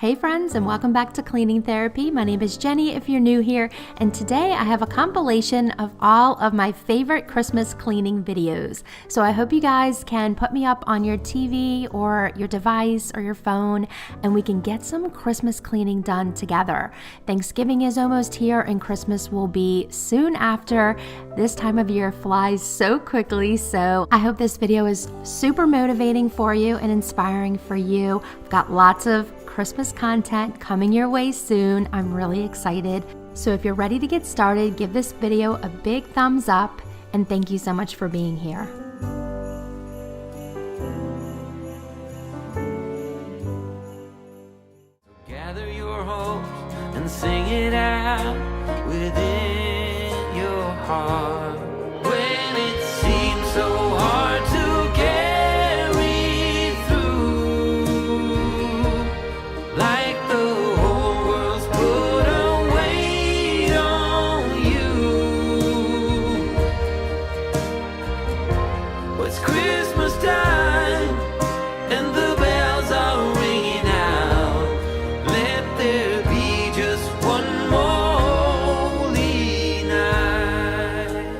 Hey friends, and welcome back to Cleaning Therapy. My name is Jenny if you're new here, and today I have a compilation of all of my favorite Christmas cleaning videos. So I hope you guys can put me up on your TV or your device or your phone, and we can get some Christmas cleaning done together. Thanksgiving is almost here and Christmas will be soon after. This time of year flies so quickly, so I hope this video is super motivating for you and inspiring for you. I've got lots of Christmas content coming your way soon. I'm really excited. So if you're ready to get started, give this video a big thumbs up, and thank you so much for being here. Gather your hopes and sing it out within your heart. When it seems so hard to carry through, like the whole world's put a weight on you. Well, it's Christmas time and the bells are ringing out. Let there be just one more holy night.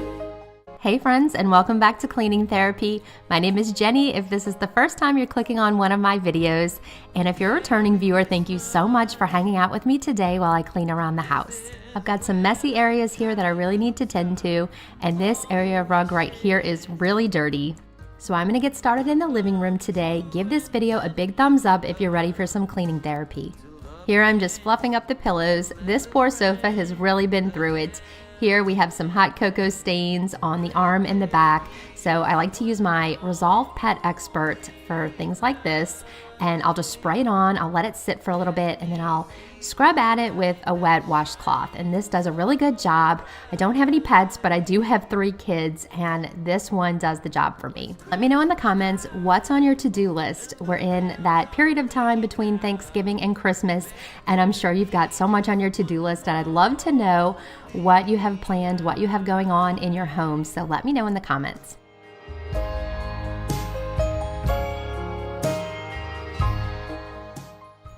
Hey friends, and welcome back to Cleaning Therapy. My name is Jenny if this is the first time you're clicking on one of my videos. And if you're a returning viewer, thank you so much for hanging out with me today while I clean around the house. I've got some messy areas here that I really need to tend to, and this area rug right here is really dirty. So I'm gonna get started in the living room today. Give this video a big thumbs up if you're ready for some cleaning therapy. Here I'm just fluffing up the pillows. This poor sofa has really been through it. Here we have some hot cocoa stains on the arm and the back. So I like to use my Resolve Pet Expert for things like this, and I'll just spray it on, I'll let it sit for a little bit, and then I'll scrub at it with a wet washcloth. And this does a really good job. I don't have any pets, but I do have 3 kids, and this one does the job for me. Let me know in the comments what's on your to-do list. We're in that period of time between Thanksgiving and Christmas, and I'm sure you've got so much on your to-do list, and I'd love to know what you have planned, what you have going on in your home. So let me know in the comments.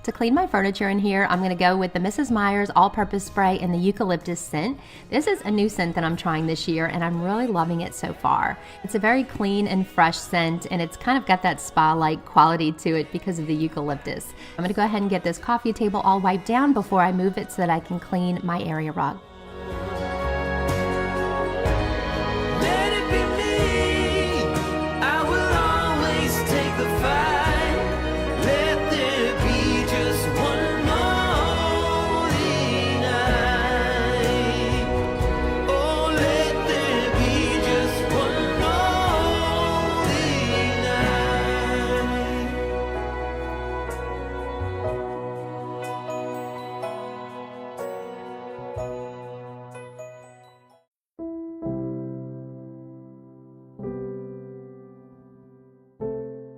To clean my furniture in here, I'm gonna go with the Mrs. Meyer's all-purpose spray and the eucalyptus scent. This is a new scent that I'm trying this year, and I'm really loving it so far. It's a very clean and fresh scent, and it's kind of got that spa-like quality to it because of the eucalyptus. I'm gonna go ahead and get this coffee table all wiped down before I move it so that I can clean my area rug. Let it be me. I will always take the fight. Let there be just one more holy night. Oh, let there be just one more holy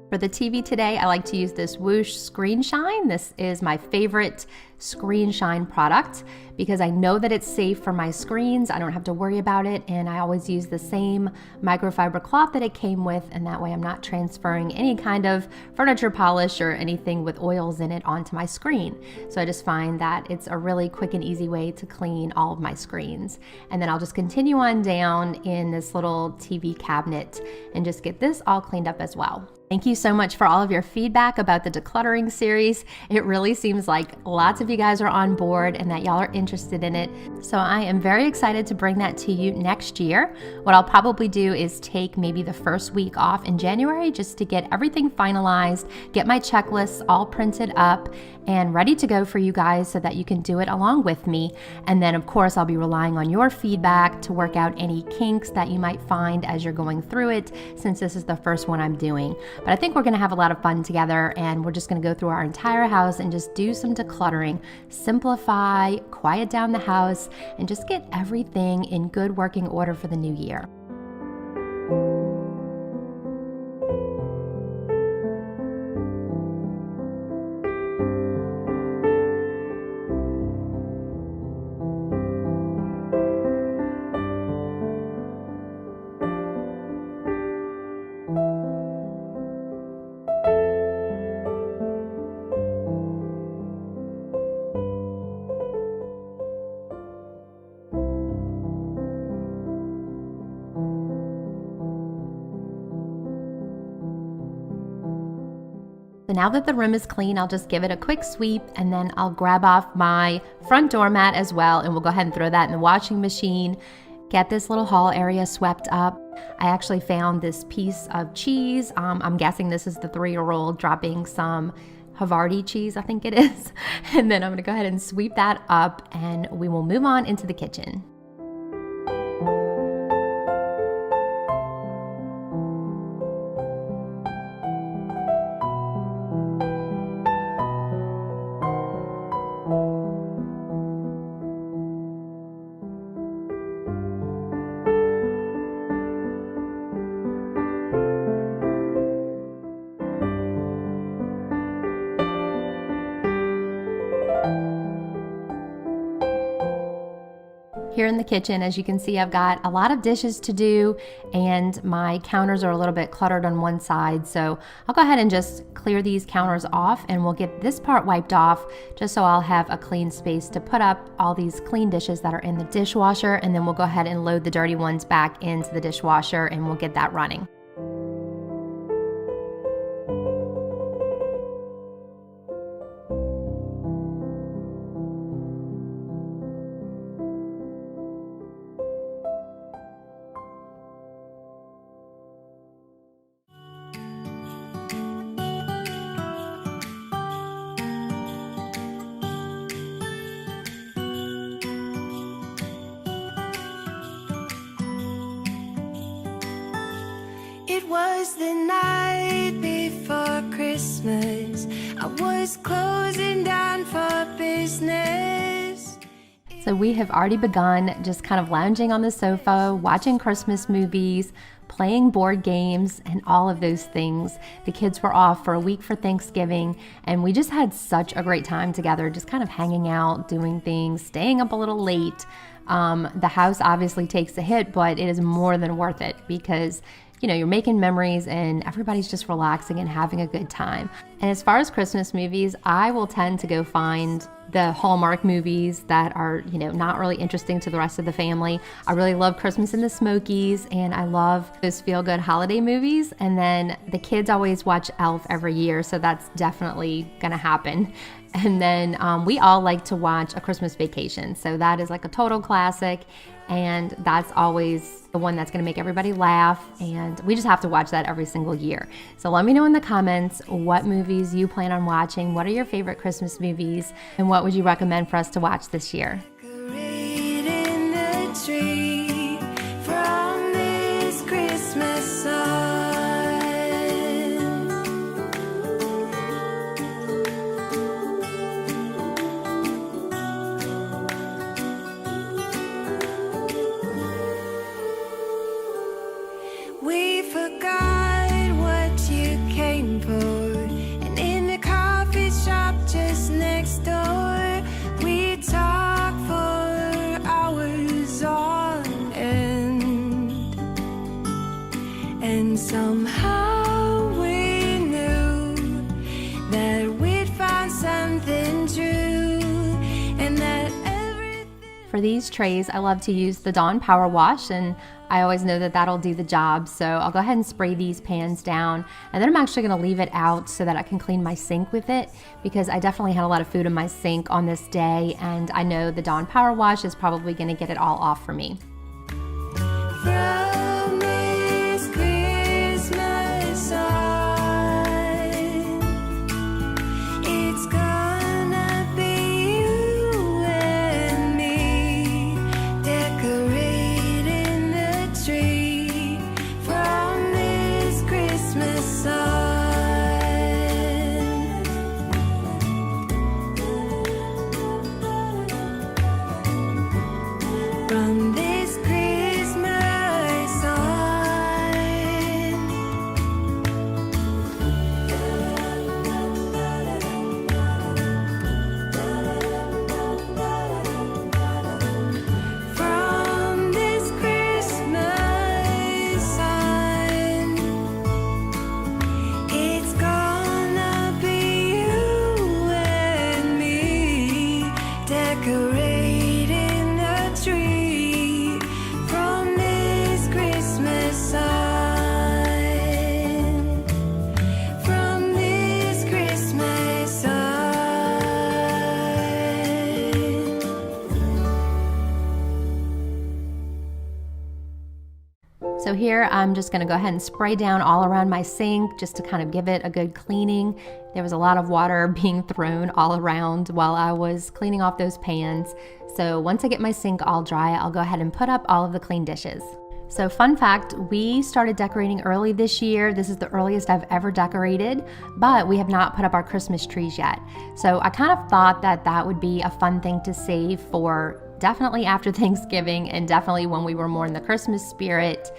For the TV today, I like to use this Whoosh Screen Shine. This is my favorite Screen Shine product because I know that it's safe for my screens. I don't have to worry about it, and I always use the same microfiber cloth that it came with, and that way I'm not transferring any kind of furniture polish or anything with oils in it onto my screen. So I just find that it's a really quick and easy way to clean all of my screens. And then I'll just continue on down in this little TV cabinet and just get this all cleaned up as well. Thank you so much for all of your feedback about the decluttering series. It really seems like lots of you guys are on board and that y'all are interested in it. So I am very excited to bring that to you next year. What I'll probably do is take maybe the first week off in January just to get everything finalized, get my checklists all printed up and ready to go for you guys so that you can do it along with me. And then of course I'll be relying on your feedback to work out any kinks that you might find as you're going through it, since this is the first one I'm doing. But I think we're gonna have a lot of fun together, and we're just gonna go through our entire house and just do some decluttering, simplify, quiet down the house, and just get everything in good working order for the new year. now that the room is clean, I'll just give it a quick sweep, and then I'll grab off my front doormat as well, and we'll go ahead and throw that in the washing machine. Get this little hall area swept up. I actually found this piece of cheese. I'm guessing this is the 3-year-old dropping some Havarti cheese, I think it is. And then I'm gonna go ahead and sweep that up, and we will move on into the kitchen. Here in the kitchen, as you can see, I've got a lot of dishes to do, and my counters are a little bit cluttered on one side. So I'll go ahead and just clear these counters off, and we'll get this part wiped off just so I'll have a clean space to put up all these clean dishes that are in the dishwasher, and then we'll go ahead and load the dirty ones back into the dishwasher, and we'll get that running. It was the night before Christmas. I was closing down for business. So we have already begun just kind of lounging on the sofa, watching Christmas movies, playing board games, and all of those things. The kids were off for a week for Thanksgiving, and we just had such a great time together, just kind of hanging out, doing things, staying up a little late. The house obviously takes a hit, but it is more than worth it because you're making memories and everybody's just relaxing and having a good time. And as far as Christmas movies, I will tend to go find the Hallmark movies that are, not really interesting to the rest of the family. I really love Christmas in the Smokies, and I love those feel-good holiday movies. And then the kids always watch Elf every year, so that's definitely gonna happen. And then we all like to watch A Christmas Vacation. So that is like a total classic, and that's always the one that's gonna make everybody laugh, and we just have to watch that every single year. So let me know in the comments what movies you plan on watching, what are your favorite Christmas movies, and what would you recommend for us to watch this year? Decorating the tree from this Christmas sun. We forgot what you came for, and in the coffee shop just next door, we talked for hours on end, and somehow we knew that we'd found something true, and that everything. For these trays, I love to use the Dawn Power Wash, and I always know that that'll do the job. So I'll go ahead and spray these pans down, and then I'm actually gonna leave it out so that I can clean my sink with it, because I definitely had a lot of food in my sink on this day, and I know the Dawn Power Wash is probably gonna get it all off for me. From this Christmas sun, it's gonna be you and me, decorating the tree from this Christmas sun. From this Christmas sun. From this Christmas sun, it's gonna be you and me, decorating the tree from this Christmas sun. From this Christmas So here I'm just gonna go ahead and spray down all around my sink just to kind of give it a good cleaning. There was a lot of water being thrown all around while I was cleaning off those pans. So once I get my sink all dry, I'll go ahead and put up all of the clean dishes. So fun fact, we started decorating early this year. This is the earliest I've ever decorated, but we have not put up our Christmas trees yet. So I kind of thought that that would be a fun thing to save for definitely after Thanksgiving and definitely when we were more in the Christmas spirit.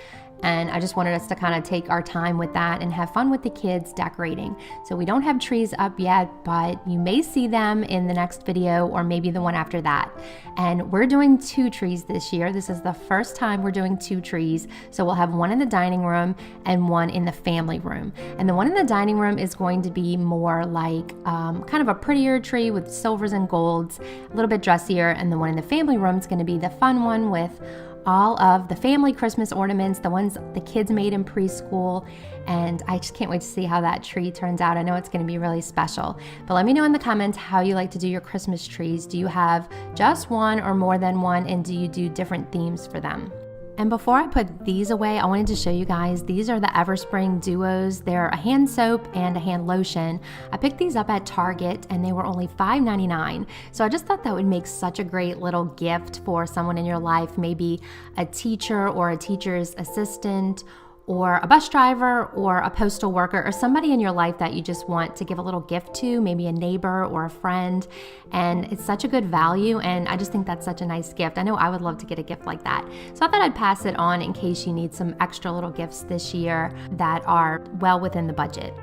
And I just wanted us to kind of take our time with that and have fun with the kids decorating. So we don't have trees up yet, but you may see them in the next video or maybe the one after that. And we're doing 2 trees this year. This is the first time we're doing 2 trees. So we'll have one in the dining room and one in the family room. And the one in the dining room is going to be more like kind of a prettier tree with silvers and golds, a little bit dressier. And the one in the family room is going to be the fun one with all of the family Christmas ornaments, the ones the kids made in preschool, and I just can't wait to see how that tree turns out. I know it's going to be really special. But let me know in the comments how you like to do your Christmas trees. Do you have just one or more than one, and do you do different themes for them? And before I put these away, I wanted to show you guys, these are the Everspring Duos. They're a hand soap and a hand lotion. I picked these up at Target and they were only $5.99. So I just thought that would make such a great little gift for someone in your life, maybe a teacher or a teacher's assistant, or a bus driver or a postal worker, or somebody in your life that you just want to give a little gift to, maybe a neighbor or a friend. And it's such a good value, and I just think that's such a nice gift. I know I would love to get a gift like that. So I thought I'd pass it on in case you need some extra little gifts this year that are well within the budget.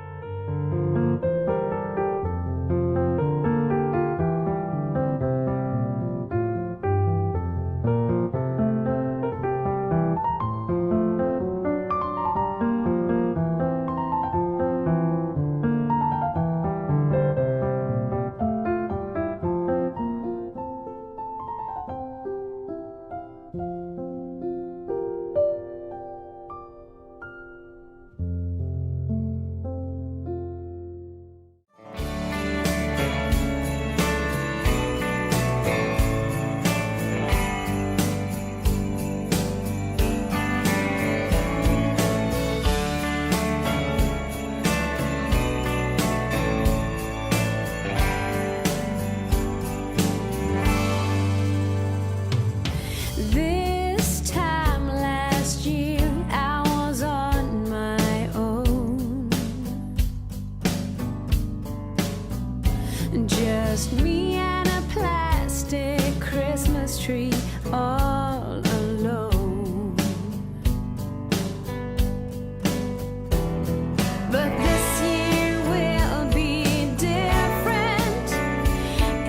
This time last year, I was on my own. Just me and a plastic Christmas tree all alone. But this year will be different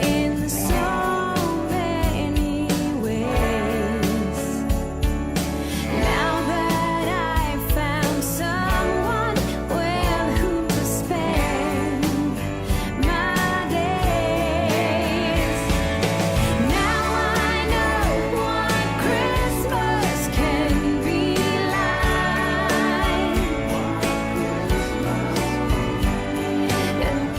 in so many ways. Now that I've found someone with whom to spend my days, now I know what Christmas can be like. And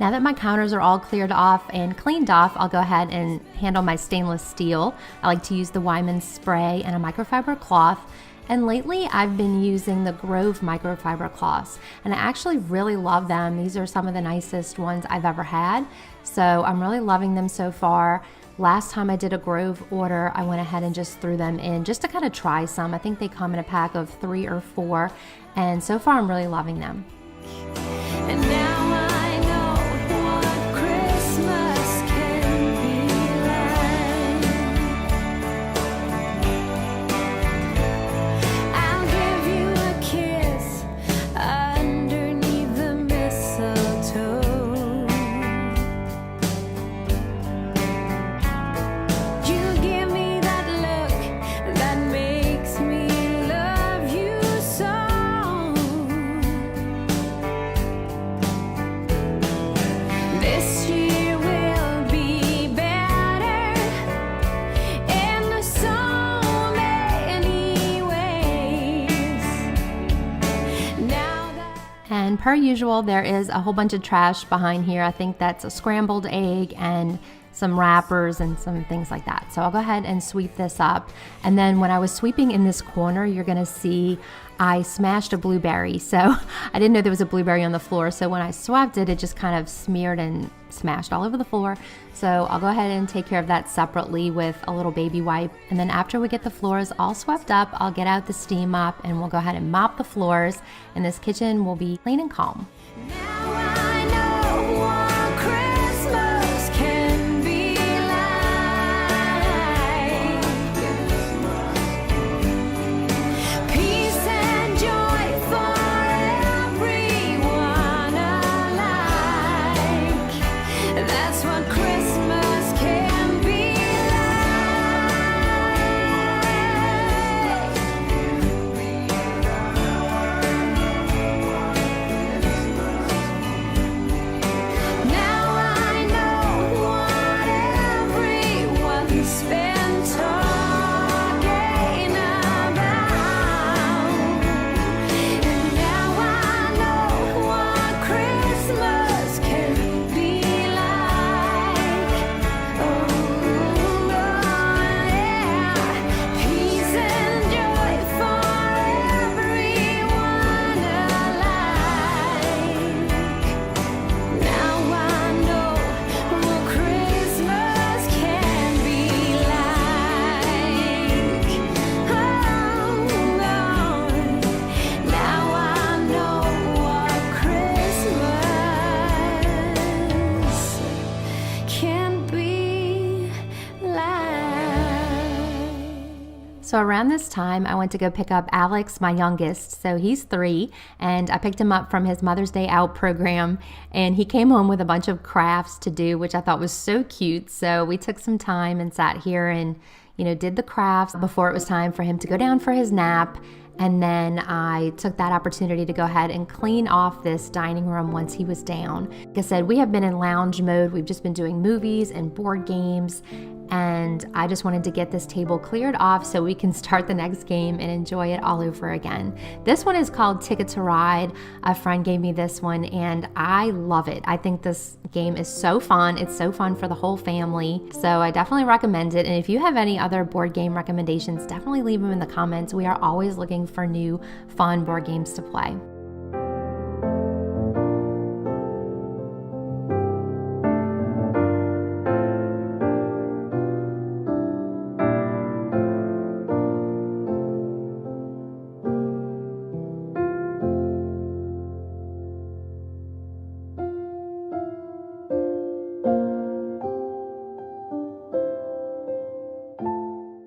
Now that my counters are all cleared off and cleaned off, I'll go ahead and handle my stainless steel. I like to use the Wyman spray and a microfiber cloth. And lately I've been using the Grove microfiber cloths, and I actually really love them. These are some of the nicest ones I've ever had. So I'm really loving them so far. Last time I did a Grove order, I went ahead and just threw them in just to kind of try some. I think they come in a pack of 3 or 4, and so far I'm really loving them. And now I know what Christmas can be like. I'll give you a kiss underneath the mistletoe. You give me that look that makes me love you so. This year will be better in so many ways. Now that And per usual, there is a whole bunch of trash behind here. I think that's a scrambled egg and some wrappers and some things like that. So I'll go ahead and sweep this up. And then when I was sweeping in this corner, you're gonna see I smashed a blueberry. So I didn't know there was a blueberry on the floor. So when I swept it, it just kind of smeared and smashed all over the floor. So I'll go ahead and take care of that separately with a little baby wipe. And then after we get the floors all swept up, I'll get out the steam mop and we'll go ahead and mop the floors. And this kitchen will be clean and calm. Now I know what Christmas can be like. Peace and joy for everyone alike. That's what Christmas can be like. Now I know what everyone's been talking about. And now I know what Christmas can be like. Oh, yeah. Peace and joy for everyone alike. Now I know what Christmas can be like. Oh, Lord. Now I know what Christmas can be like. So around this time, I went to go pick up Alex, my youngest. So he's 3, and I picked him up from his Mother's Day Out program, and he came home with a bunch of crafts to do, which I thought was so cute. So we took some time and sat here and, did the crafts before it was time for him to go down for his nap. And then I took that opportunity to go ahead and clean off this dining room once he was down. Like I said, we have been in lounge mode. We've just been doing movies and board games. And I just wanted to get this table cleared off so we can start the next game and enjoy it all over again. This one is called Ticket to Ride. A friend gave me this one and I love it. I think this game is so fun. It's so fun for the whole family. So I definitely recommend it. And if you have any other board game recommendations, definitely leave them in the comments. We are always looking for new fun board games to play.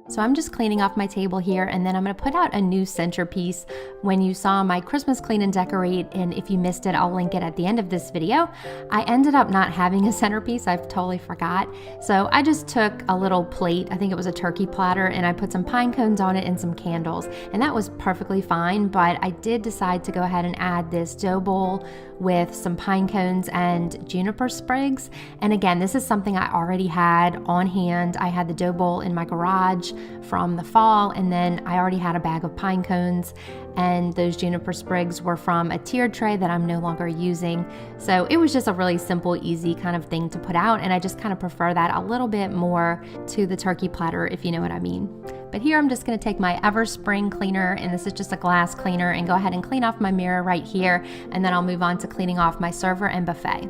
So I'm just cleaning off my table here, and then I'm going to put out a new centerpiece. When you saw my Christmas clean and decorate, and if you missed it, I'll link it at the end of this video. I ended up not having a centerpiece. I totally forgot. So I just took a little plate, I think it was a turkey platter, and I put some pine cones on it and some candles, and that was perfectly fine. But I did decide to go ahead and add this dough bowl with some pine cones and juniper sprigs. And again, this is something I already had on hand. I had the dough bowl in my garage from the fall, and then I already had a bag of pine cones, and those juniper sprigs were from a tiered tray that I'm no longer using. So it was just a really simple, easy kind of thing to put out, and I just kind of prefer that a little bit more to the turkey platter, if you know what I mean. But here I'm just going to take my Everspring cleaner, and this is just a glass cleaner, and go ahead and clean off my mirror right here, and then I'll move on to cleaning off my server and buffet.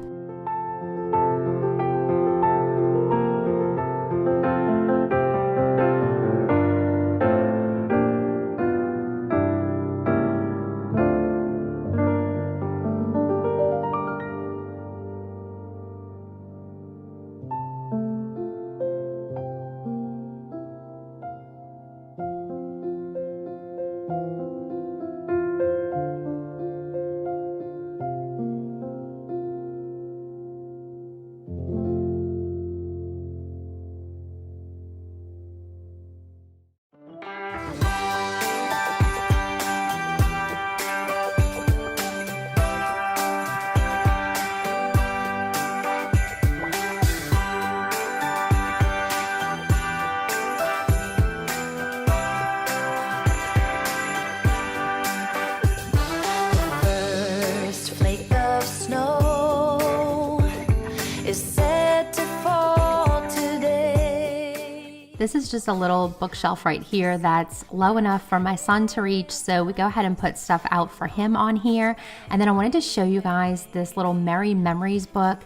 This is just a little bookshelf right here that's low enough for my son to reach, so we go ahead and put stuff out for him on here. And then I wanted to show you guys this little Merry Memories book.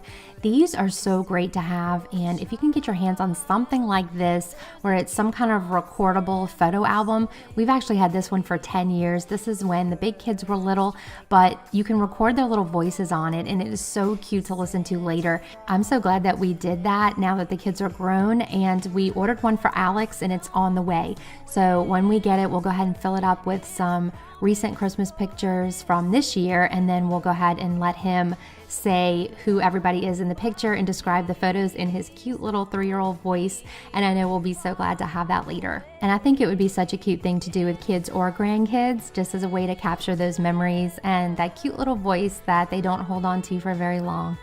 These are so great to have, and if you can get your hands on something like this where it's some kind of recordable photo album, we've actually had this one for 10 years. This is when the big kids were little, but you can record their little voices on it, and it is so cute to listen to later. I'm so glad that we did that now that the kids are grown, and we ordered one for Alex and it's on the way. So when we get it, we'll go ahead and fill it up with some recent Christmas pictures from this year, and then we'll go ahead and let him say who everybody is in the picture and describe the photos in his cute little 3-year-old voice. And I know we'll be so glad to have that later. And I think it would be such a cute thing to do with kids or grandkids, just as a way to capture those memories and that cute little voice that they don't hold on to for very long.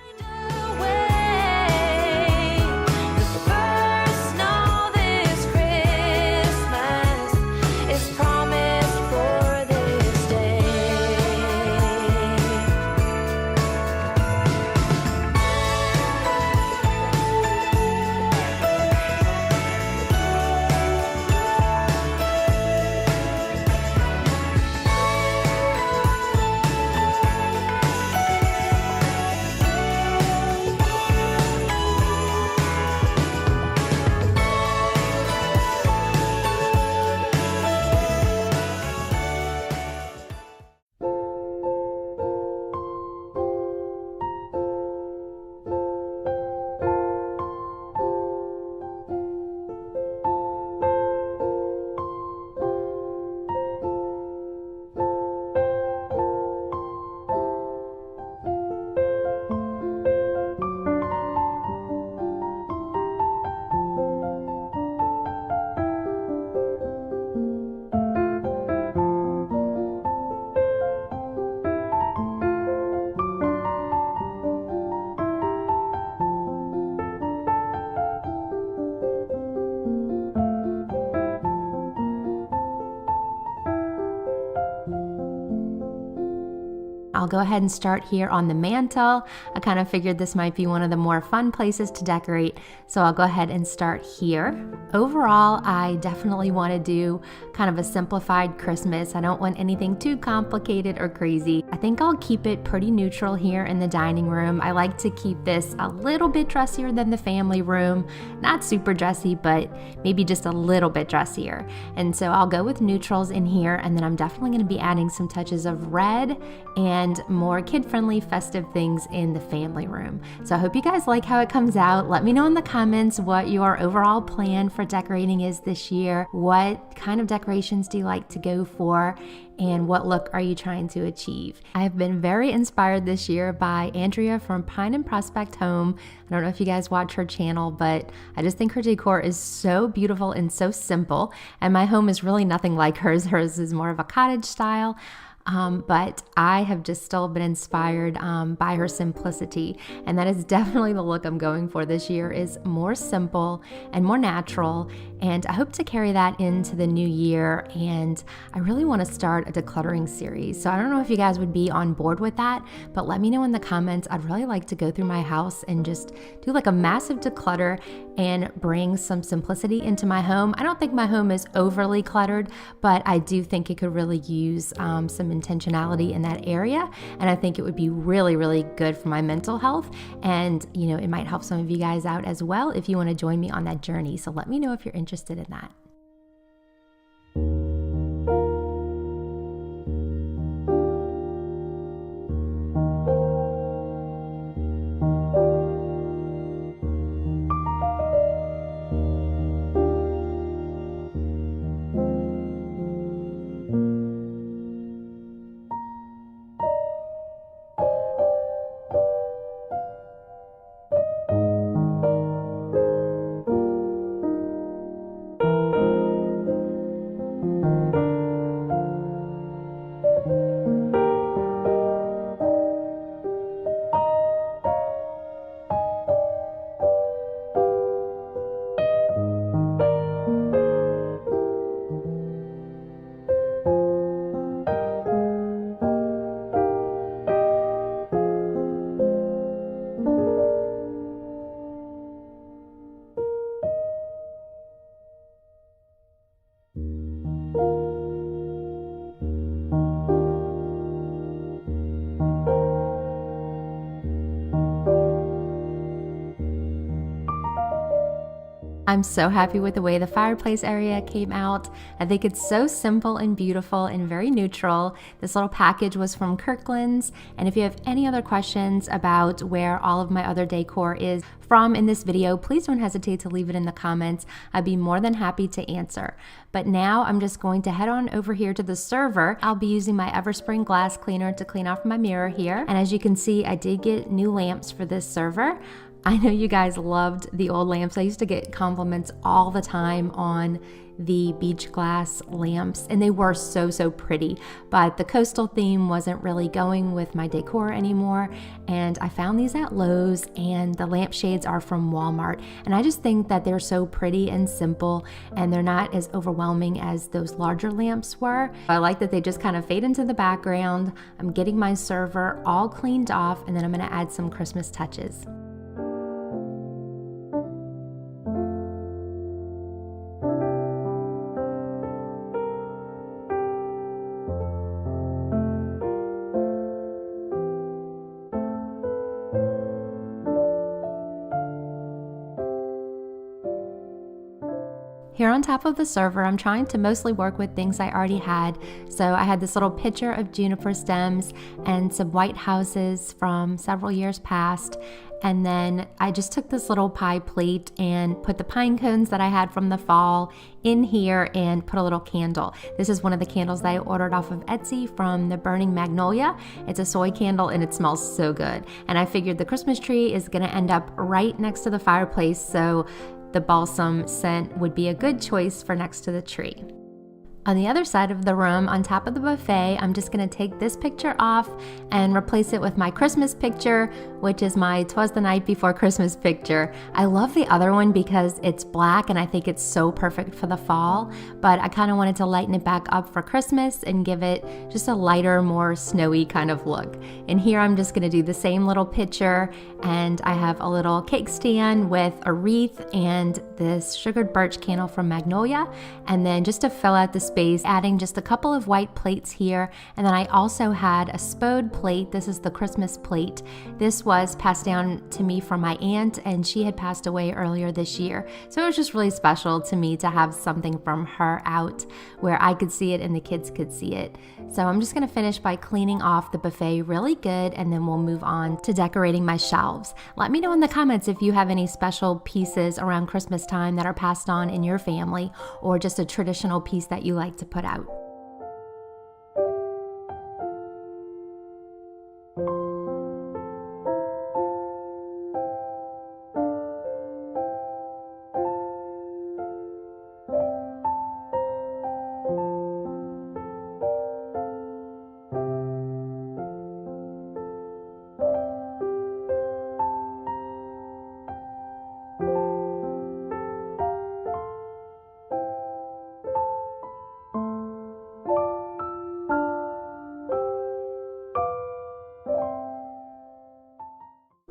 I'll go ahead and start here on the mantle. I kind of figured this might be one of the more fun places to decorate, so I'll go ahead and start here. Overall, I definitely want to do kind of a simplified Christmas. I don't want anything too complicated or crazy. I think I'll keep it pretty neutral here in the dining room. I like to keep this a little bit dressier than the family room. Not super dressy, but maybe just a little bit dressier. And so I'll go with neutrals in here, and then I'm definitely going to be adding some touches of red and more kid-friendly festive things in the family room. So I hope you guys like how it comes out. Let me know in the comments what your overall plan for decorating is this year. What kind of decorations do you like to go for? And what look are you trying to achieve? I have been very inspired this year by Andrea from Pine and Prospect Home. I don't know if you guys watch her channel, but I just think her decor is so beautiful and so simple. And my home is really nothing like hers. Hers is more of a cottage style. But I have just still been inspired by her simplicity, and that is definitely the look I'm going for this year, is more simple and more natural, and I hope to carry that into the new year. And I really want to start a decluttering series, so I don't know if you guys would be on board with that, but let me know in the comments. I'd really like to go through my house and just do like a massive declutter and bring some simplicity into my home. I don't think my home is overly cluttered, but I do think it could really use some intentionality in that area, and I think it would be really, really good for my mental health. And you know, it might help some of you guys out as well if you want to join me on that journey. So let me know if you're interested in that. I'm so happy with the way the fireplace area came out. I think it's so simple and beautiful and very neutral. This little package was from Kirkland's, and if you have any other questions about where all of my other decor is from in this video, please don't hesitate to leave it in the comments. I'd be more than happy to answer. But now I'm just going to head on over here to the server. I'll be using my Everspring glass cleaner to clean off my mirror here. And as you can see, I did get new lamps for this server. I know you guys loved the old lamps. I used to get compliments all the time on the beach glass lamps, and they were so pretty, but the coastal theme wasn't really going with my decor anymore, and I found these at Lowe's, and the lampshades are from Walmart, and I just think that they're so pretty and simple, and they're not as overwhelming as those larger lamps were. I like that they just kind of fade into the background. I'm getting my server all cleaned off, and then I'm going to add some Christmas touches. Here on top of the server, I'm trying to mostly work with things I already had. So I had this little picture of juniper stems and some white houses from several years past. And then I just took this little pie plate and put the pine cones that I had from the fall in here and put a little candle. This is one of the candles that I ordered off of Etsy from the Burning Magnolia. It's a soy candle and it smells so good. And I figured the Christmas tree is gonna end up right next to the fireplace, so the balsam scent would be a good choice for next to the tree. On the other side of the room, on top of the buffet, I'm just gonna take this picture off and replace it with my Christmas picture, which is my 'Twas the Night Before Christmas picture. I love the other one because it's black and I think it's so perfect for the fall, but I kind of wanted to lighten it back up for Christmas and give it just a lighter, more snowy kind of look. And here I'm just gonna do the same little picture, and I have a little cake stand with a wreath and this sugared birch candle from Magnolia, and then just to fill out the space, adding just a couple of white plates here. And then I also had a spode plate. This is the Christmas plate. This was passed down to me from my aunt, and she had passed away earlier this year. So it was just really special to me to have something from her out where I could see it and the kids could see it. So I'm just gonna finish by cleaning off the buffet really good, and then we'll move on to decorating my shelves. Let me know in the comments if you have any special pieces around Christmas time that are passed on in your family, or just a traditional piece that you like to put out.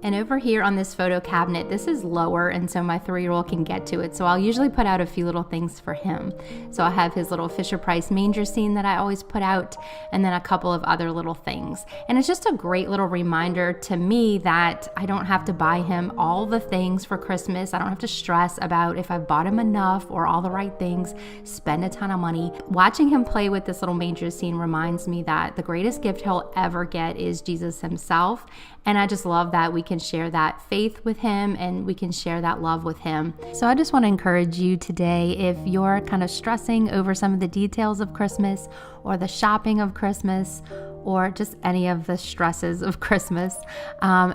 And over here on this photo cabinet, this is lower, and so my 3-year-old can get to it. So I'll usually put out a few little things for him. So I have his little Fisher-Price manger scene that I always put out, and then a couple of other little things. And it's just a great little reminder to me that I don't have to buy him all the things for Christmas. I don't have to stress about if I've bought him enough or all the right things, spend a ton of money. Watching him play with this little manger scene reminds me that the greatest gift he'll ever get is Jesus himself. And I just love that we can share that faith with him and we can share that love with him. So I just want to encourage you today, if you're kind of stressing over some of the details of Christmas or the shopping of Christmas, or just any of the stresses of Christmas,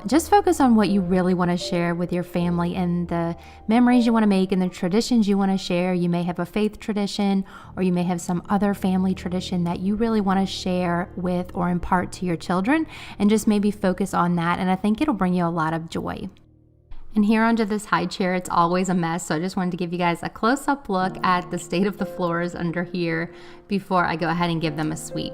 just focus on what you really want to share with your family and the memories you want to make and the traditions you want to share. You may have a faith tradition, or you may have some other family tradition that you really want to share with or impart to your children, and just maybe focus on that. And I think it'll bring you a lot of joy. And here under this high chair, it's always a mess. So I just wanted to give you guys a close-up look at the state of the floors under here before I go ahead and give them a sweep.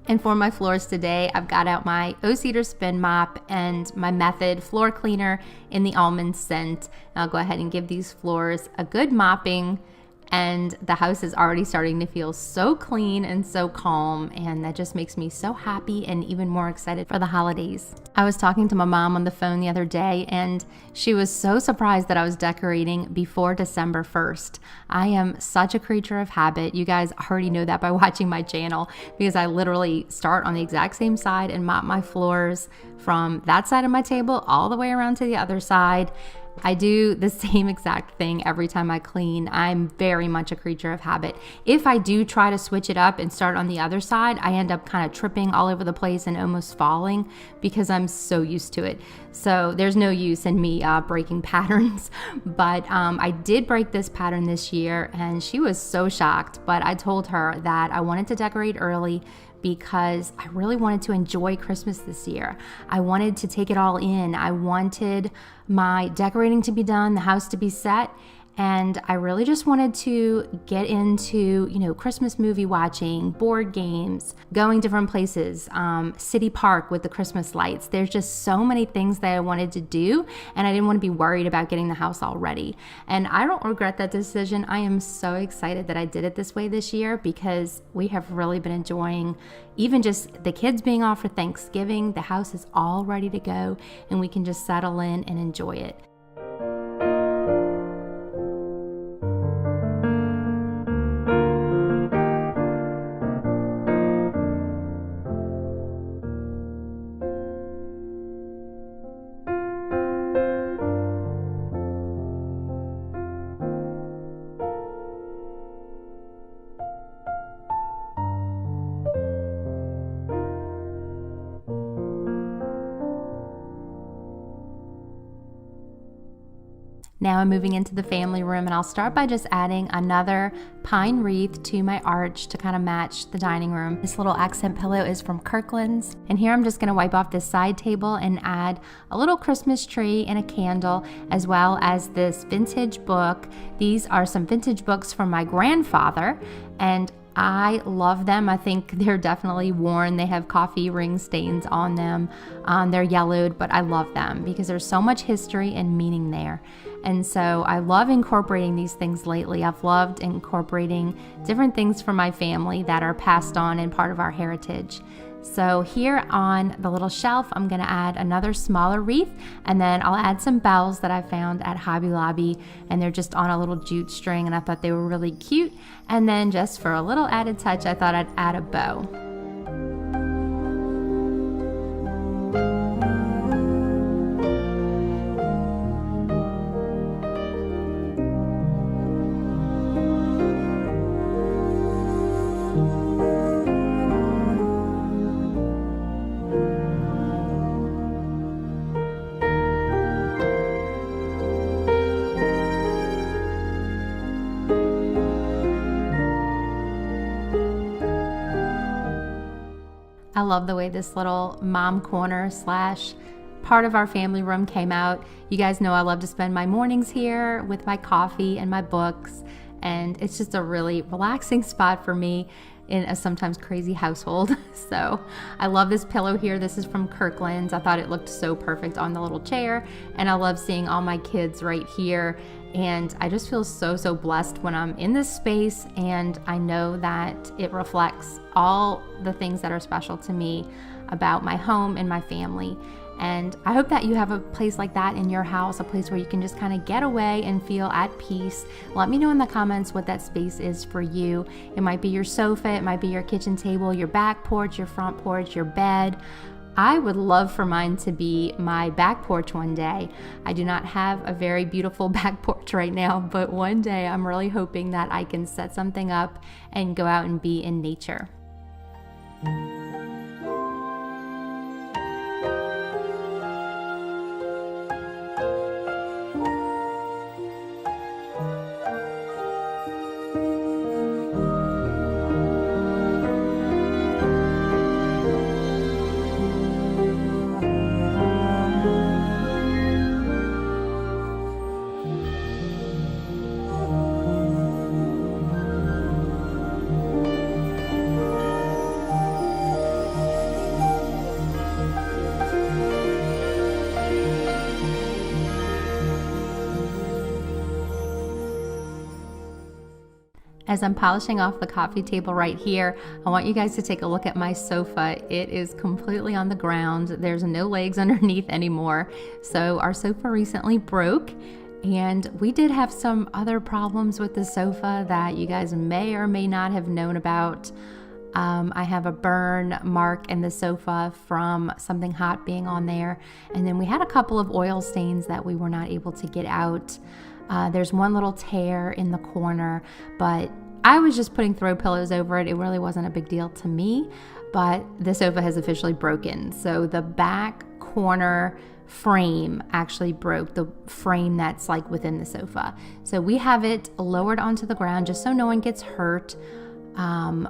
And for my floors today, I've got out my O-Cedar Spin Mop and my Method floor cleaner in the almond scent. And I'll go ahead and give these floors a good mopping, and the house is already starting to feel so clean and so calm, and that just makes me so happy and even more excited for the holidays. I was talking to my mom on the phone the other day, and she was so surprised that I was decorating before December 1st. I am such a creature of habit. You guys already know that by watching my channel, because I literally start on the exact same side and mop my floors from that side of my table all the way around to the other side. I do the same exact thing every time I clean. I'm very much a creature of habit. If I do try to switch it up and start on the other side, I end up kind of tripping all over the place and almost falling because I'm so used to it. So there's no use in me breaking patterns. But I did break this pattern this year, and she was so shocked. But I told her that I wanted to decorate early because I really wanted to enjoy Christmas this year. I wanted to take it all in. I wanted my decorating to be done, the house to be set, and I really just wanted to get into, Christmas movie watching, board games, going different places, City Park with the Christmas lights. There's just so many things that I wanted to do, and I didn't want to be worried about getting the house all ready. And I don't regret that decision. I am so excited that I did it this way this year, because we have really been enjoying even just the kids being off for Thanksgiving. The house is all ready to go, and we can just settle in and enjoy it. Now I'm moving into the family room, and I'll start by just adding another pine wreath to my arch to kind of match the dining room. This little accent pillow is from Kirkland's, and here I'm just going to wipe off this side table and add a little Christmas tree and a candle, as well as this vintage book. These are some vintage books from my grandfather, and I love them. I think they're definitely worn. They have coffee ring stains on them. They're yellowed, but I love them because there's so much history and meaning there. And so I love incorporating these things lately. I've loved incorporating different things from my family that are passed on and part of our heritage. So here on the little shelf, I'm going to add another smaller wreath, and then I'll add some bells that I found at Hobby Lobby, and they're just on a little jute string, and I thought they were really cute. And then just for a little added touch, I thought I'd add a bow. I love the way this little mom corner slash part of our family room came out. You guys know I love to spend my mornings here with my coffee and my books, and it's just a really relaxing spot for me in a sometimes crazy household. So I love this pillow here. This is from Kirkland's. I thought it looked so perfect on the little chair, and I love seeing all my kids right here. And I just feel so blessed when I'm in this space, and I know that it reflects all the things that are special to me about my home and my family. And I hope that you have a place like that in your house, a place where you can just kind of get away and feel at peace. Let me know in the comments what that space is for you. It might be your sofa, it might be your kitchen table, your back porch, your front porch, your bed. I would love for mine to be my back porch one day. I do not have a very beautiful back porch right now, but one day I'm really hoping that I can set something up and go out and be in nature. As I'm polishing off the coffee table right here, I want you guys to take a look at my sofa. It is completely on the ground. There's no legs underneath anymore. So our sofa recently broke, and we did have some other problems with the sofa that you guys may or may not have known about. I have a burn mark in the sofa from something hot being on there. And then we had a couple of oil stains that we were not able to get out. There's one little tear in the corner, but I was just putting throw pillows over it. It really wasn't a big deal to me, but the sofa has officially broken. So the back corner frame actually broke, the frame that's like within the sofa. So we have it lowered onto the ground just so no one gets hurt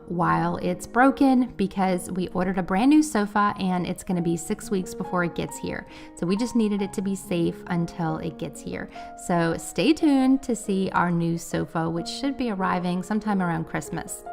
while it's broken, because we ordered a brand new sofa and it's going to be 6 weeks before it gets here. So we just needed it to be safe until it gets here. So stay tuned to see our new sofa, which should be arriving sometime around Christmas.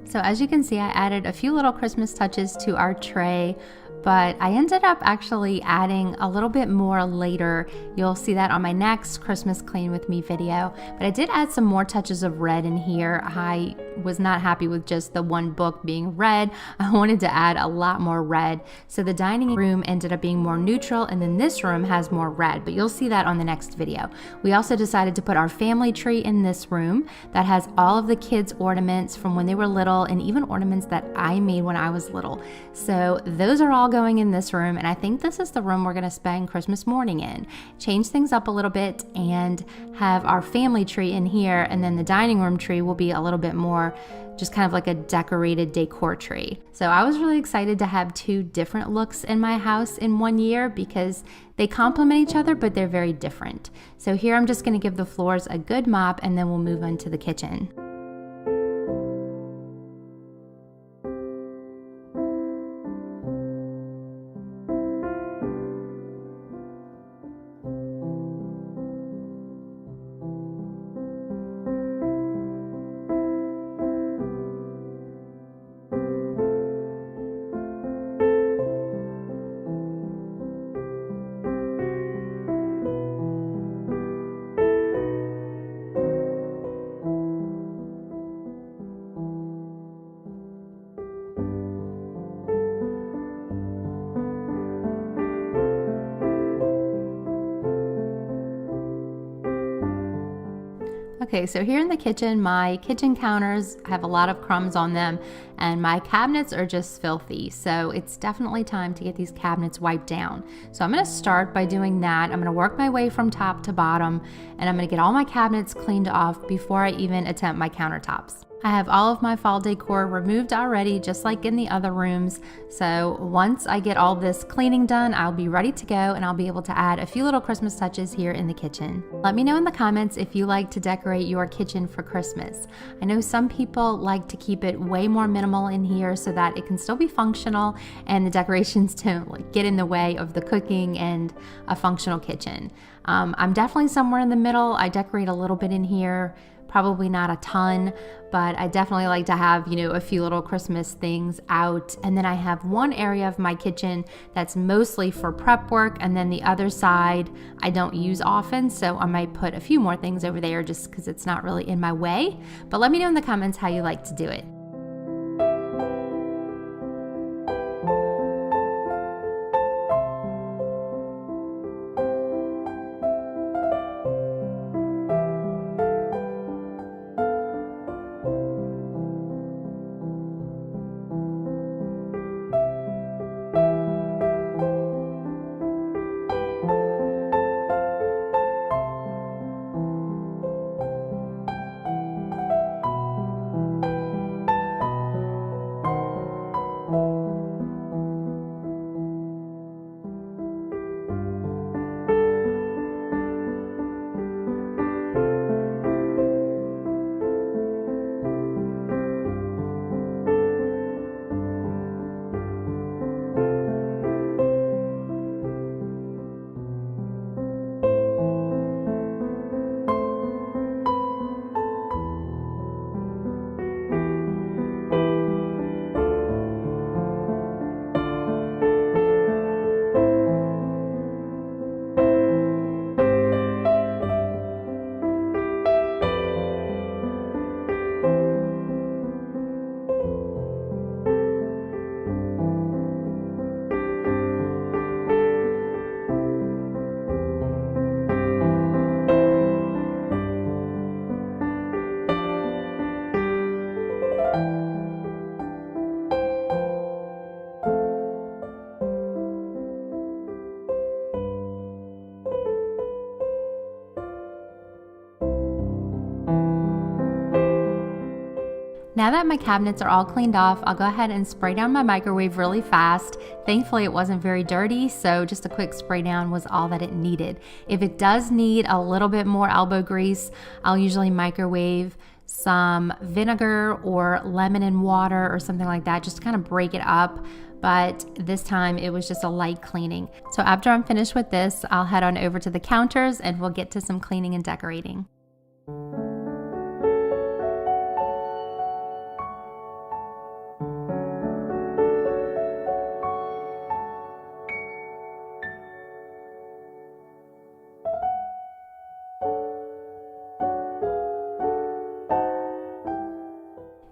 So as you can see, I added a few little Christmas touches to our tray, but I ended up actually adding a little bit more later. You'll see that on my next Christmas Clean With Me video, but I did add some more touches of red in here. I was not happy with just the one book being red. I wanted to add a lot more red. So the dining room ended up being more neutral, and then this room has more red, but you'll see that on the next video. We also decided to put our family tree in this room that has all of the kids' ornaments from when they were little, and even ornaments that I made when I was little. So those are all going in this room, and I think this is the room we're going to spend Christmas morning in. Change things up a little bit and have our family tree in here, and then the dining room tree will be a little bit more just kind of like a decorated decor tree. So I was really excited to have two different looks in my house in one year, because they complement each other, but they're very different. So here I'm just going to give the floors a good mop, and then we'll move on to the kitchen. Okay, so here in the kitchen, my kitchen counters have a lot of crumbs on them, and my cabinets are just filthy. So it's definitely time to get these cabinets wiped down. So I'm gonna start by doing that. I'm gonna work my way from top to bottom, and I'm gonna get all my cabinets cleaned off before I even attempt my countertops. I have all of my fall decor removed already, just like in the other rooms. So once I get all this cleaning done, I'll be ready to go, and I'll be able to add a few little Christmas touches here in the kitchen. Let me know in the comments if you like to decorate your kitchen for Christmas. I know some people like to keep it way more minimal in here so that it can still be functional and the decorations don't get in the way of the cooking and a functional kitchen. I'm definitely somewhere in the middle. I decorate a little bit in here, probably not a ton, but I definitely like to have, a few little Christmas things out. And then I have one area of my kitchen that's mostly for prep work, and then the other side I don't use often, so I might put a few more things over there just because it's not really in my way. But let me know in the comments how you like to do it. Now that my cabinets are all cleaned off, I'll go ahead and spray down my microwave really fast. Thankfully, it wasn't very dirty, so just a quick spray down was all that it needed. If it does need a little bit more elbow grease, I'll usually microwave some vinegar or lemon and water or something like that, just to kind of break it up. But this time it was just a light cleaning. So after I'm finished with this, I'll head on over to the counters and we'll get to some cleaning and decorating.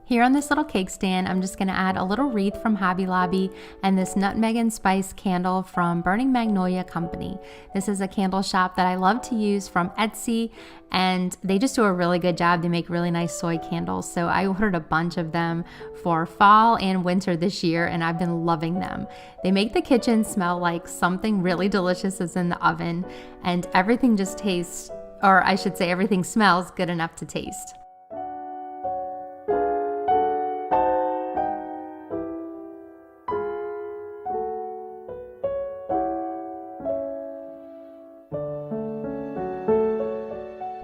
Here on this little cake stand, I'm just going to add a little wreath from Hobby Lobby and this nutmeg and spice candle from Burning Magnolia Company. This is a candle shop that I love to use from Etsy, and they just do a really good job. They make really nice soy candles, so I ordered a bunch of them for fall and winter this year, and I've been loving them. They make the kitchen smell like something really delicious is in the oven, and everything just tastes, or I should say everything smells good enough to taste.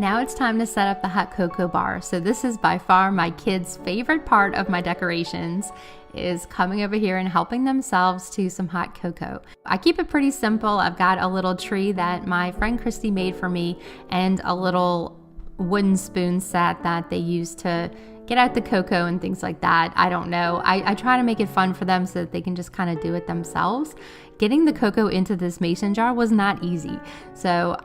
Now it's time to set up the hot cocoa bar. So this is by far my kids' favorite part of my decorations, is coming over here and helping themselves to some hot cocoa. I keep it pretty simple. I've got a little tree that my friend Christy made for me and a little wooden spoon set that they use to get out the cocoa and things like that. I don't know. I try to make it fun for them so that they can just kind of do it themselves. Getting the cocoa into this mason jar was not easy. So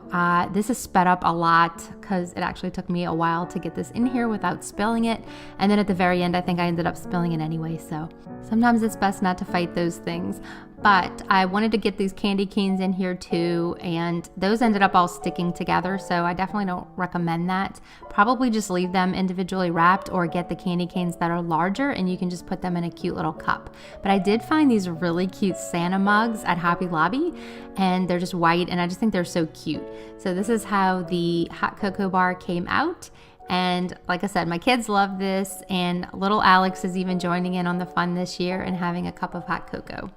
this is sped up a lot because it actually took me a while to get this in here without spilling it. And then at the very end, I think I ended up spilling it anyway. So sometimes it's best not to fight those things. But I wanted to get these candy canes in here too, and those ended up all sticking together, so I definitely don't recommend that. Probably just leave them individually wrapped or get the candy canes that are larger and you can just put them in a cute little cup. But I did find these really cute Santa mugs at Hobby Lobby, and they're just white and I just think they're so cute. So this is how the hot cocoa bar came out. And like I said, my kids love this, and little Alex is even joining in on the fun this year and having a cup of hot cocoa.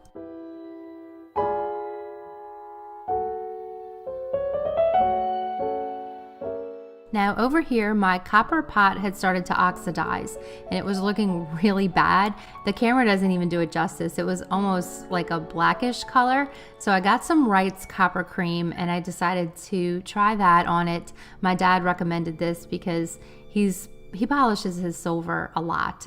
Now over here, my copper pot had started to oxidize and it was looking really bad. The camera doesn't even do it justice. It was almost like a blackish color. So I got some Wright's copper cream and I decided to try that on it. My dad recommended this because he polishes his silver a lot.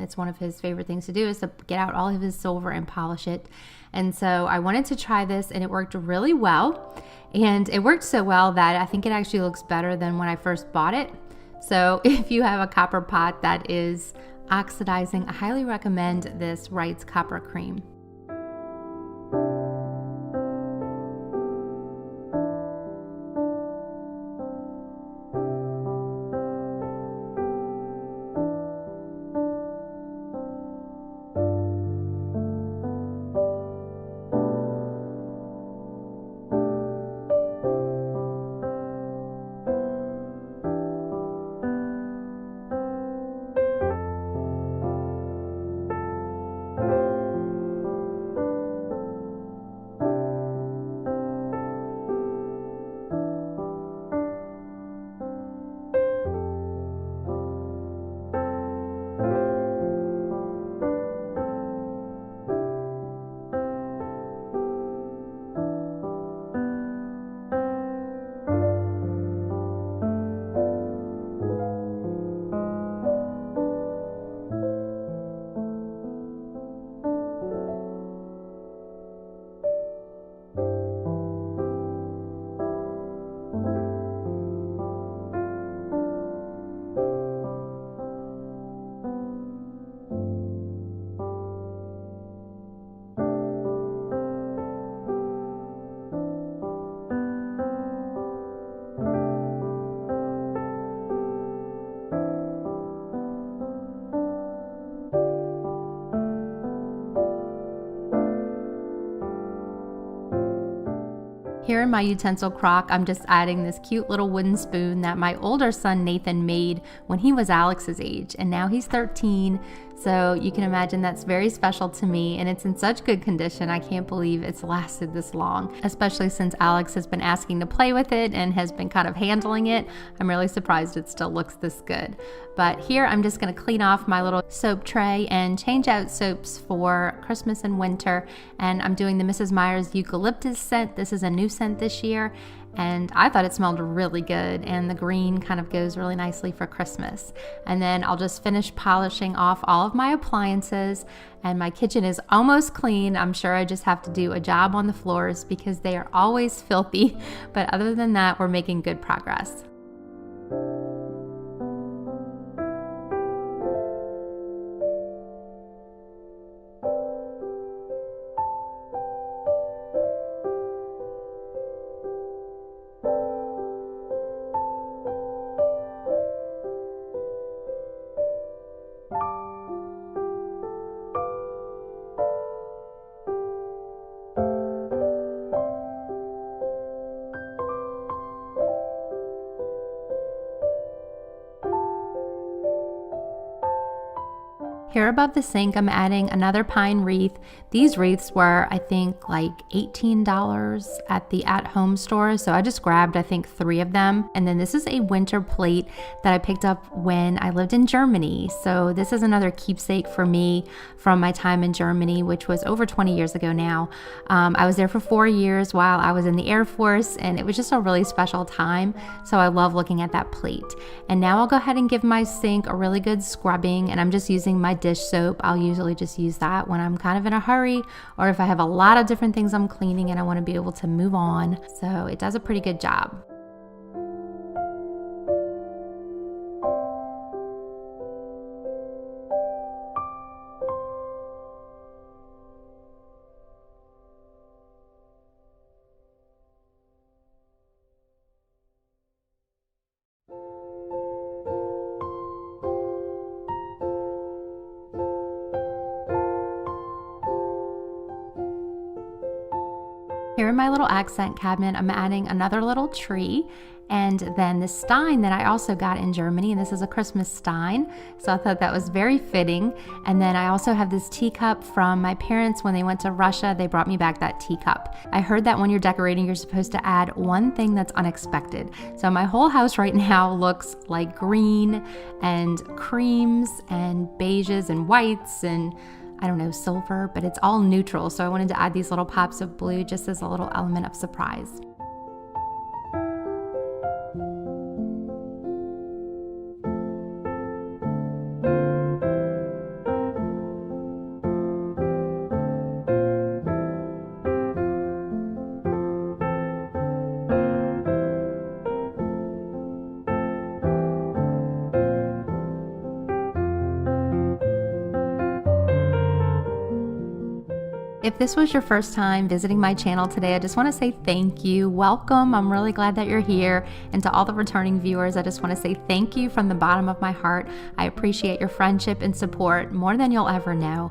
It's one of his favorite things to do is to get out all of his silver and polish it. And so I wanted to try this and it worked really well. And it worked so well that I think it actually looks better than when I first bought it. So if you have a copper pot that is oxidizing, I highly recommend this Wright's copper cream. Here in my utensil crock, I'm just adding this cute little wooden spoon that my older son Nathan made when he was Alex's age, and now he's 13. So you can imagine that's very special to me, and it's in such good condition. I can't believe it's lasted this long, especially since Alex has been asking to play with it and has been kind of handling it. I'm really surprised it still looks this good. But here I'm just going to clean off my little soap tray and change out soaps for Christmas and winter. And I'm doing the Mrs. Meyer's eucalyptus scent. This is a new scent this year, and I thought it smelled really good, and the green kind of goes really nicely for Christmas. And then I'll just finish polishing off all of my appliances, and my kitchen is almost clean. I'm sure I just have to do a job on the floors because they are always filthy, but other than that, we're making good progress. Here above the sink, I'm adding another pine wreath. These wreaths were, I think, like $18 at the at-home store. So I just grabbed, I think, 3 of them. And then this is a winter plate that I picked up when I lived in Germany. So this is another keepsake for me from my time in Germany, which was over 20 years ago now. I was there for 4 years while I was in the Air Force, and it was just a really special time. So I love looking at that plate. And now I'll go ahead and give my sink a really good scrubbing, and I'm just using my dish soap. I'll usually just use that when I'm kind of in a hurry, or if I have a lot of different things I'm cleaning and I want to be able to move on. So it does a pretty good job. Here in my little accent cabinet, I'm adding another little tree, and then this stein that I also got in Germany, and this is a Christmas stein, so I thought that was very fitting. And then I also have this teacup from my parents when they went to Russia. They brought me back that teacup. I heard that when you're decorating, you're supposed to add one thing that's unexpected. So my whole house right now looks like green and creams and beiges and whites and I don't know, silver, but it's all neutral. So I wanted to add these little pops of blue just as a little element of surprise. If this was your first time visiting my channel today, I just want to say thank you. Welcome. I'm really glad that you're here. And to all the returning viewers, I just want to say thank you from the bottom of my heart. I appreciate your friendship and support more than you'll ever know.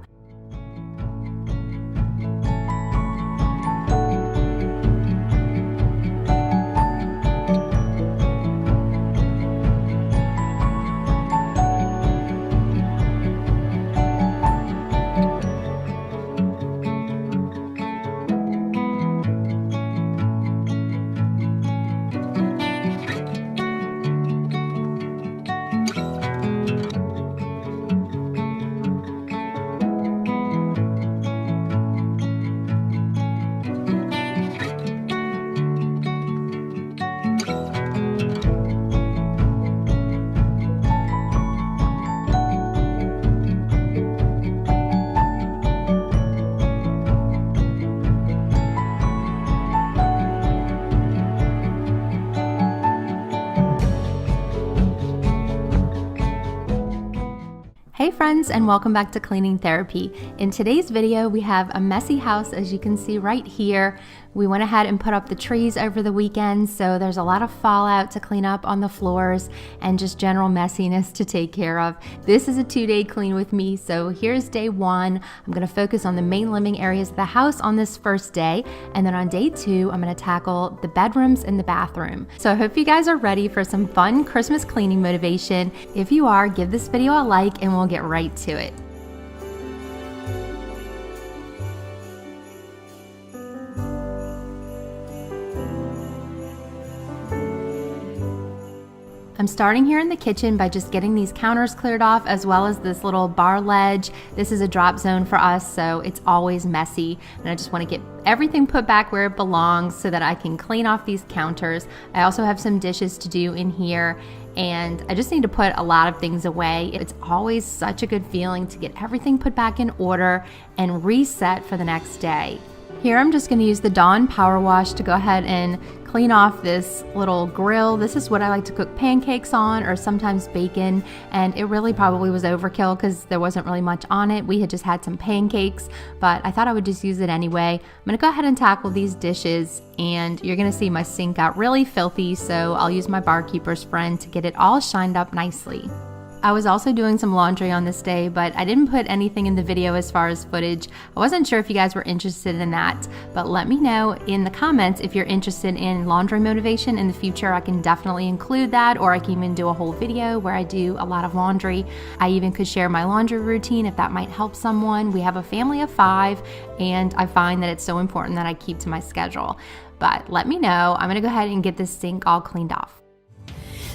Hey friends, and welcome back to Cleaning Therapy. In today's video, we have a messy house, as you can see right here. We went ahead and put up the trees over the weekend, so there's a lot of fallout to clean up on the floors and just general messiness to take care of. This is a 2-day clean with me, so here's day 1. I'm going to focus on the main living areas of the house on this first day, and then on day 2, I'm going to tackle the bedrooms and the bathroom. So I hope you guys are ready for some fun Christmas cleaning motivation. If you are, give this video a like and we'll get right to it. I'm starting here in the kitchen by just getting these counters cleared off, as well as this little bar ledge. This is a drop zone for us, so it's always messy, and I just want to get everything put back where it belongs so that I can clean off these counters. I also have some dishes to do in here, and I just need to put a lot of things away. It's always such a good feeling to get everything put back in order and reset for the next day. Here I'm just going to use the Dawn Power Wash to go ahead and clean off this little grill. This is what I like to cook pancakes on, or sometimes bacon, and it really probably was overkill because there wasn't really much on it. We had just had some pancakes, but I thought I would just use it anyway. I'm going to go ahead and tackle these dishes, and you're going to see my sink got really filthy, so I'll use my barkeeper's friend to get it all shined up nicely. I was also doing some laundry on this day, but I didn't put anything in the video as far as footage. I wasn't sure if you guys were interested in that, but let me know in the comments if you're interested in laundry motivation in the future. I can definitely include that, or I can even do a whole video where I do a lot of laundry. I even could share my laundry routine if that might help someone. We have a family of 5, and I find that it's so important that I keep to my schedule. But let me know. I'm gonna go ahead and get this sink all cleaned off.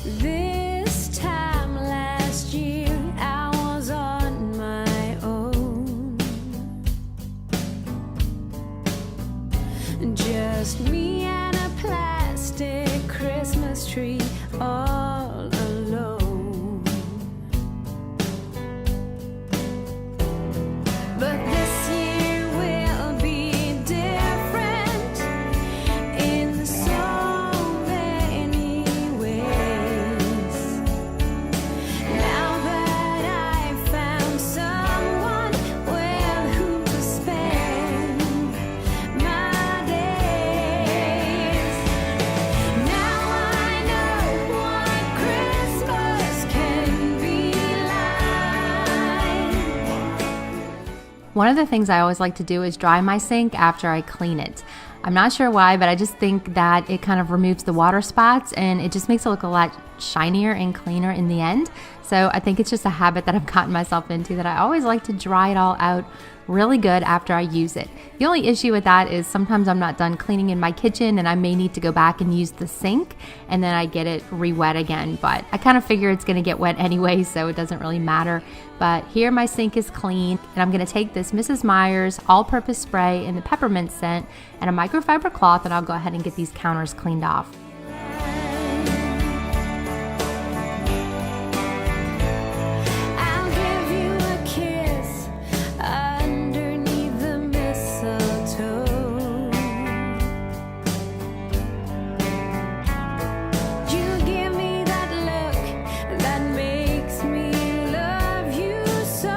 This time last year, I was on my own. Just me and a plastic Christmas tree, all alone. But this year will be different in so many ways. Now that I've found someone with whom to spend my days, now I know what Christmas can be like. One of the things I always like to do is dry my sink after I clean it. I'm not sure why, but I just think that it kind of removes the water spots and it just makes it look a lot shinier and cleaner in the end. So I think it's just a habit that I've gotten myself into, that I always like to dry it all out really good after I use it. The only issue with that is sometimes I'm not done cleaning in my kitchen and I may need to go back and use the sink, and then I get it re-wet again. But I kind of figure it's going to get wet anyway, so it doesn't really matter. But here my sink is clean, and I'm going to take this Mrs. Meyer's all-purpose spray in the peppermint scent and a microfiber cloth, and I'll go ahead and get these counters cleaned off. I'll give you a kiss underneath the mistletoe. You give me that look that makes me love you so.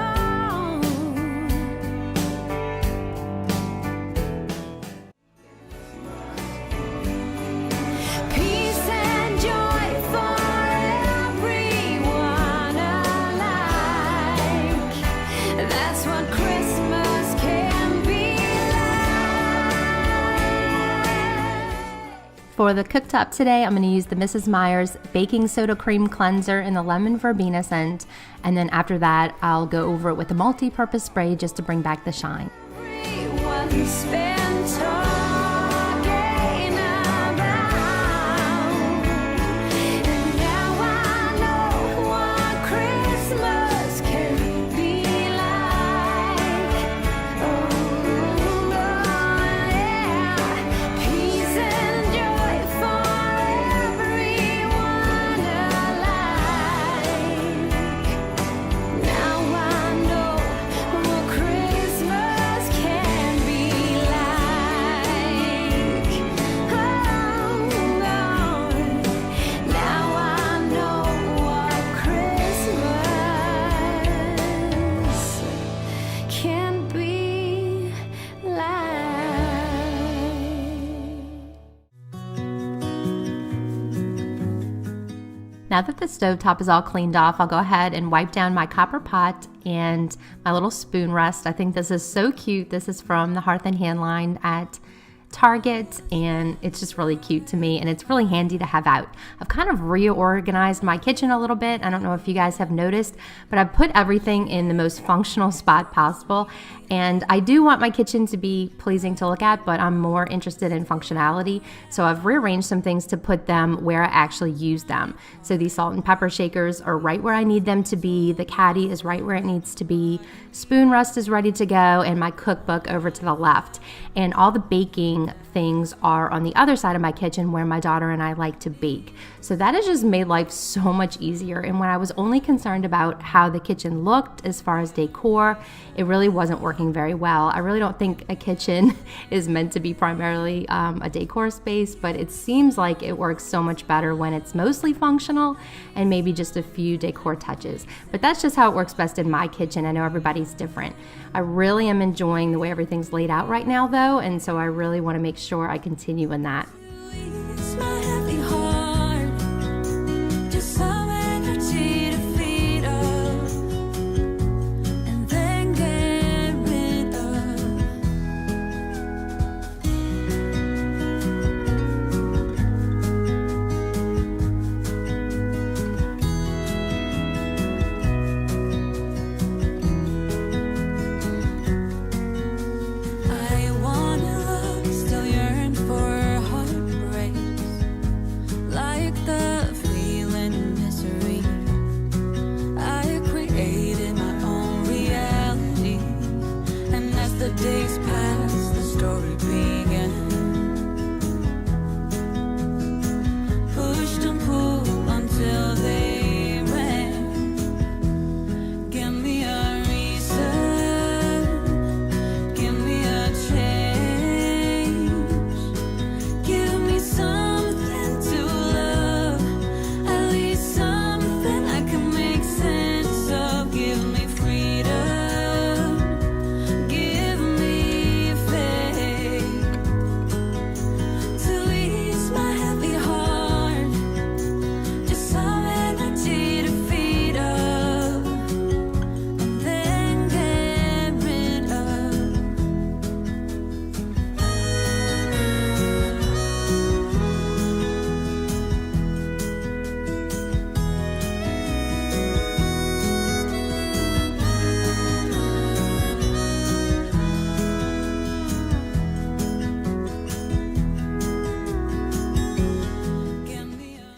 Peace and joy for everyone alike. That's what Christmas can be like. For the cooktop today, I'm going to use the Mrs. Meyer's baking soda cream cleanser in the lemon verbena scent, and then after that I'll go over it with a multi-purpose spray just to bring back the shine. Everyone spend talking about. And now I know what Christmas can be like. Oh, yeah. Peace and joy for everyone alike. Now I know what Christmas can be like. Now that the stovetop is all cleaned off, I'll go ahead and wipe down my copper pot and my little spoon rest. I think this is so cute. This is from the Hearth and Hand line at Target, and it's just really cute to me, and it's really handy to have out. I've kind of reorganized my kitchen a little bit. I don't know if you guys have noticed, but I've put everything in the most functional spot possible, and I do want my kitchen to be pleasing to look at, but I'm more interested in functionality, so I've rearranged some things to put them where I actually use them. So these salt and pepper shakers are right where I need them to be, the caddy is right where it needs to be, spoon rest is ready to go, and my cookbook over to the left. And all the baking things are on the other side of my kitchen where my daughter and I like to bake. So that has just made life so much easier. And when I was only concerned about how the kitchen looked as far as decor, it really wasn't working very well. I really don't think a kitchen is meant to be primarily a decor space, but it seems like it works so much better when it's mostly functional and maybe just a few decor touches. But that's just how it works best in my kitchen. I know everybody's different. I really am enjoying the way everything's laid out right now though, and so I really want to make sure I continue in that. It's my heavy heart, just some energy to feed off, and then get rid of. I wanna love, still yearn for heartbreaks, like the feeling misery. I created my own reality, and as the days pass, the story began. Pushed and pulled until they ran. Give me a reason, give me a change, give me something to love, at least something I can make sense of. Give me freedom, give me faith, to ease my heavy heart, just some energy to feed up, and then get rid of.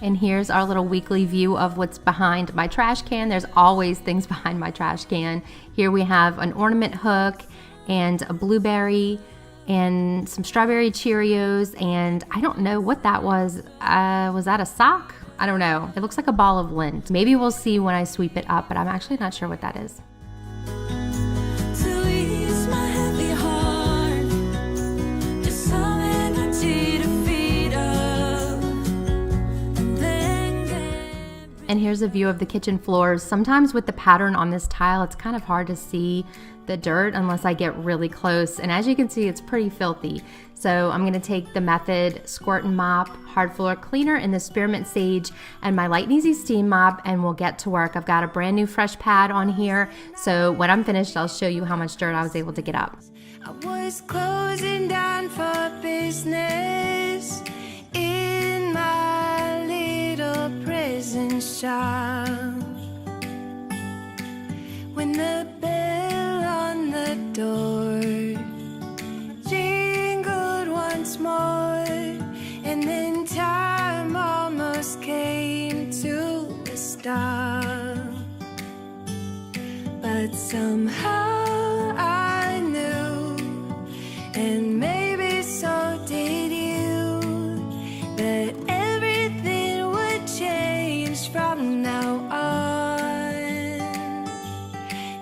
And here's our little weekly view of what's behind my trash can. There's always things behind my trash can. Here we have an ornament hook and a blueberry and some strawberry Cheerios, and I don't know what that was. Was that a sock? I don't know. It looks like a ball of lint. Maybe we'll see when I sweep it up, but I'm actually not sure what that is. To ease my heavy heart, just some energy to feed up, and then get. And here's a view of the kitchen floors. Sometimes with the pattern on this tile, it's kind of hard to see the dirt unless I get really close. And as you can see, it's pretty filthy. So I'm gonna take the Method Squirt and Mop Hard Floor Cleaner in the Spearmint Sage and my Light and Easy Steam Mop, and we'll get to work. I've got a brand new fresh pad on here. So when I'm finished, I'll show you how much dirt I was able to get up. I was closing down for business in my little prison shop, when the bell on the door jingled once more, and then time almost came to a stop. But somehow I knew, and maybe so did you, that everything would change from now on.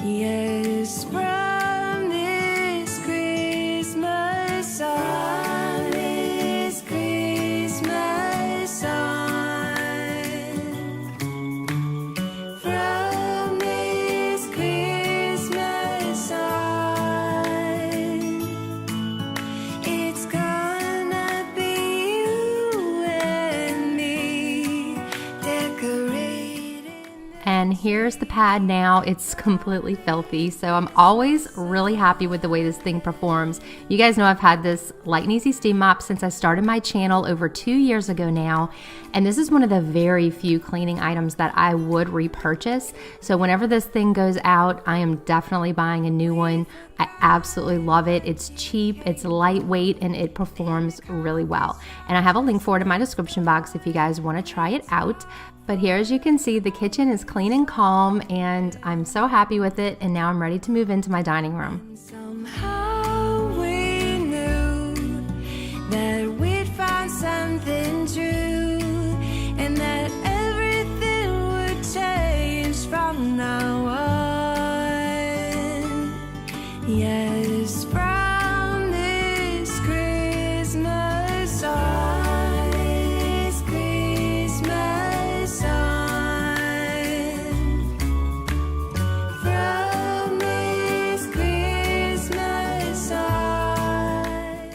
Yes, from this Christmas on, this Christmas on, from this Christmas and here's the pad now. It's completely filthy, so I'm always really happy with the way this thing performs. You guys know I've had this Light and Easy Steam Mop since I started my channel over 2 years ago now, and this is one of the very few cleaning items that I would repurchase. So whenever this thing goes out, I am definitely buying a new one. I absolutely love it. It's cheap, it's lightweight, and it performs really well. And I have a link for it in my description box if you guys want to try it out. But here, as you can see, the kitchen is clean and calm, and I'm so happy with it. And now I'm ready to move into my dining room. Somehow we knew that we'd find something true, and that everything would change from now on. Yes, from this Christmas on, this Christmas on, from this Christmas on.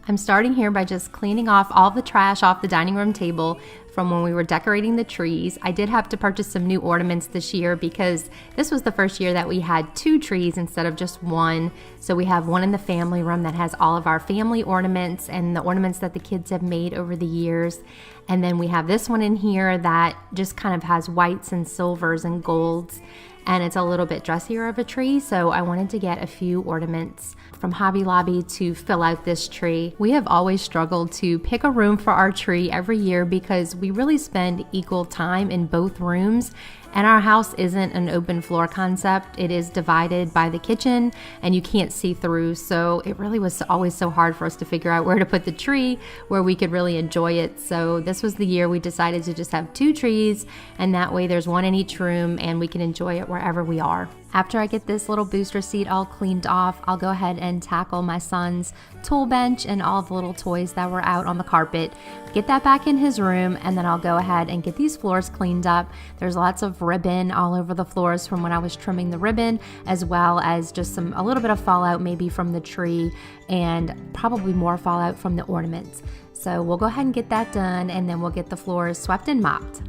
I'm starting here by just cleaning off all the trash off the dining room table from when we were decorating the trees. I did have to purchase some new ornaments this year because this was the first year that we had 2 trees instead of just 1. So we have one in the family room that has all of our family ornaments and the ornaments that the kids have made over the years. And then we have this one in here that just kind of has whites and silvers and golds. And it's a little bit dressier of a tree, so I wanted to get a few ornaments from Hobby Lobby to fill out this tree. We have always struggled to pick a room for our tree every year because we really spend equal time in both rooms, and our house isn't an open floor concept. It is divided by the kitchen and you can't see through, so it really was always so hard for us to figure out where to put the tree where we could really enjoy it. So this was the year we decided to just have 2 trees, and that way there's one in each room and we can enjoy it wherever we are. After I get this little booster seat all cleaned off, I'll go ahead and tackle my son's tool bench and all the little toys that were out on the carpet, get that back in his room, and then I'll go ahead and get these floors cleaned up. There's lots of ribbon all over the floors from when I was trimming the ribbon, as well as just a little bit of fallout maybe from the tree, and probably more fallout from the ornaments. So we'll go ahead and get that done, and then we'll get the floors swept and mopped.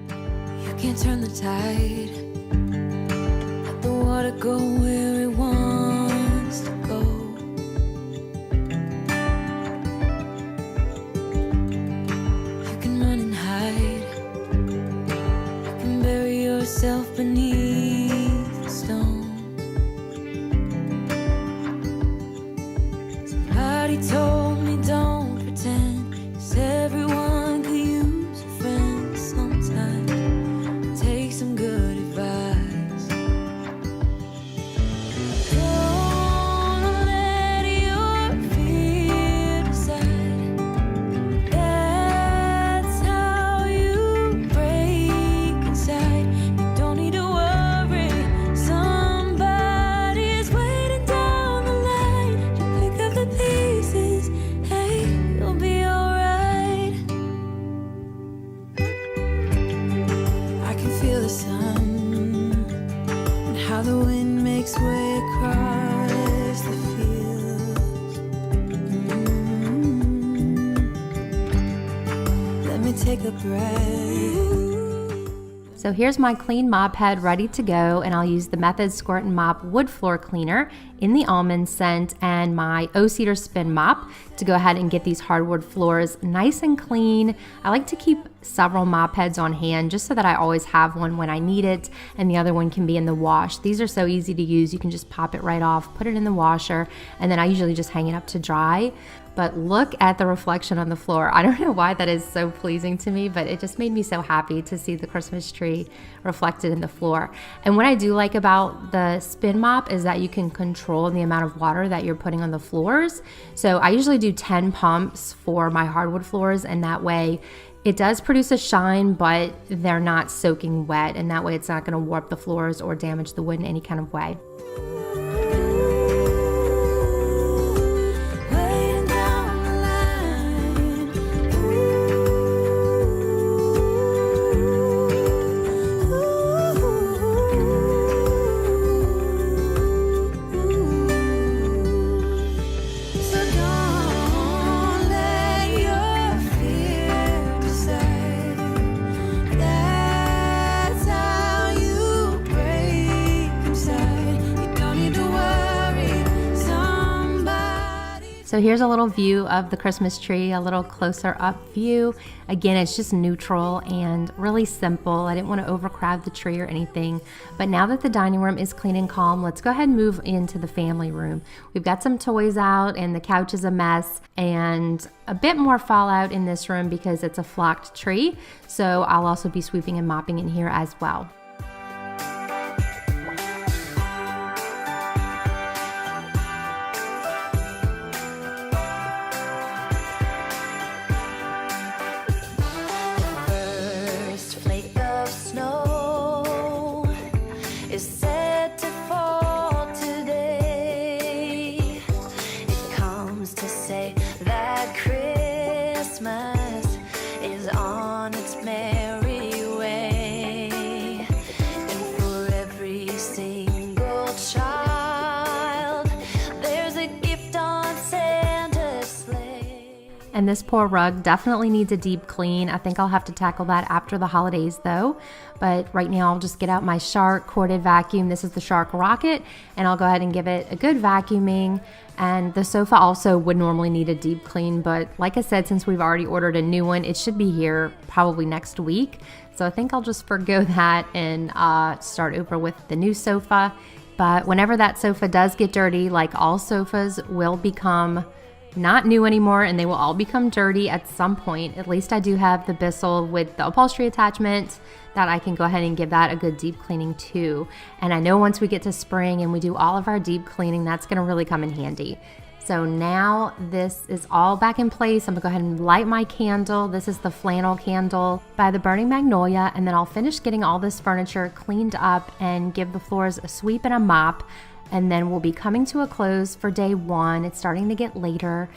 You can't turn the tide, let the water go where it wants to go. You can run and hide, you can bury yourself beneath the stones. Somebody told me don't pretend, 'cause everyone could use a friend sometimes. Take some good advice. Don't let your fear decide. That's how you break inside. You don't need to worry. Somebody is waiting down the line. You pick up the pieces. Hey, you'll be alright. I can feel the sun and how the wind makes way across the fields. Let me take a breath. So here's my clean mop head ready to go, and I'll use the Method Squirt and Mop Wood Floor Cleaner in the almond scent and my O-Cedar Spin Mop to go ahead and get these hardwood floors nice and clean. I like to keep several mop heads on hand just so that I always have one when I need it, and the other one can be in the wash. These are so easy to use. You can just pop it right off, put it in the washer, and then I usually just hang it up to dry. But look at the reflection on the floor. I don't know why that is so pleasing to me, but it just made me so happy to see the Christmas tree reflected in the floor. And what I do like about the spin mop is that you can control the amount of water that you're putting on the floors. So I usually do 10 pumps for my hardwood floors, and that way it does produce a shine, but they're not soaking wet, and that way it's not going to warp the floors or damage the wood in any kind of way. Waiting down the line. So don't let your fear decide. That's how you So here's a little view of the Christmas tree, a little closer up view. Again, it's just neutral and really simple. I didn't want to overcrowd the tree or anything. But now that the dining room is clean and calm, let's go ahead and move into the family room. We've got some toys out and the couch is a mess, and a bit more fallout in this room because it's a flocked tree. So I'll also be sweeping and mopping in here as well. And this poor rug definitely needs a deep clean. I think I'll have to tackle that after the holidays though. But right now I'll just get out my Shark corded vacuum. This is the Shark Rocket, and I'll go ahead and give it a good vacuuming. And the sofa also would normally need a deep clean, but like I said, since we've already ordered a new one, it should be here probably next week. So I think I'll just forgo that and start over with the new sofa. But whenever that sofa does get dirty, like all sofas will become not new anymore, and they will all become dirty at some point. At least I do have the Bissell with the upholstery attachment that I can go ahead and give that a good deep cleaning too. And I know once we get to spring and we do all of our deep cleaning, that's going to really come in handy. So now this is all back in place. I'm gonna go ahead and light my candle. This is the flannel candle by the Burning Magnolia, and then I'll finish getting all this furniture cleaned up and give the floors a sweep and a mop. And then we'll be coming to a close for day one. It's starting to get later,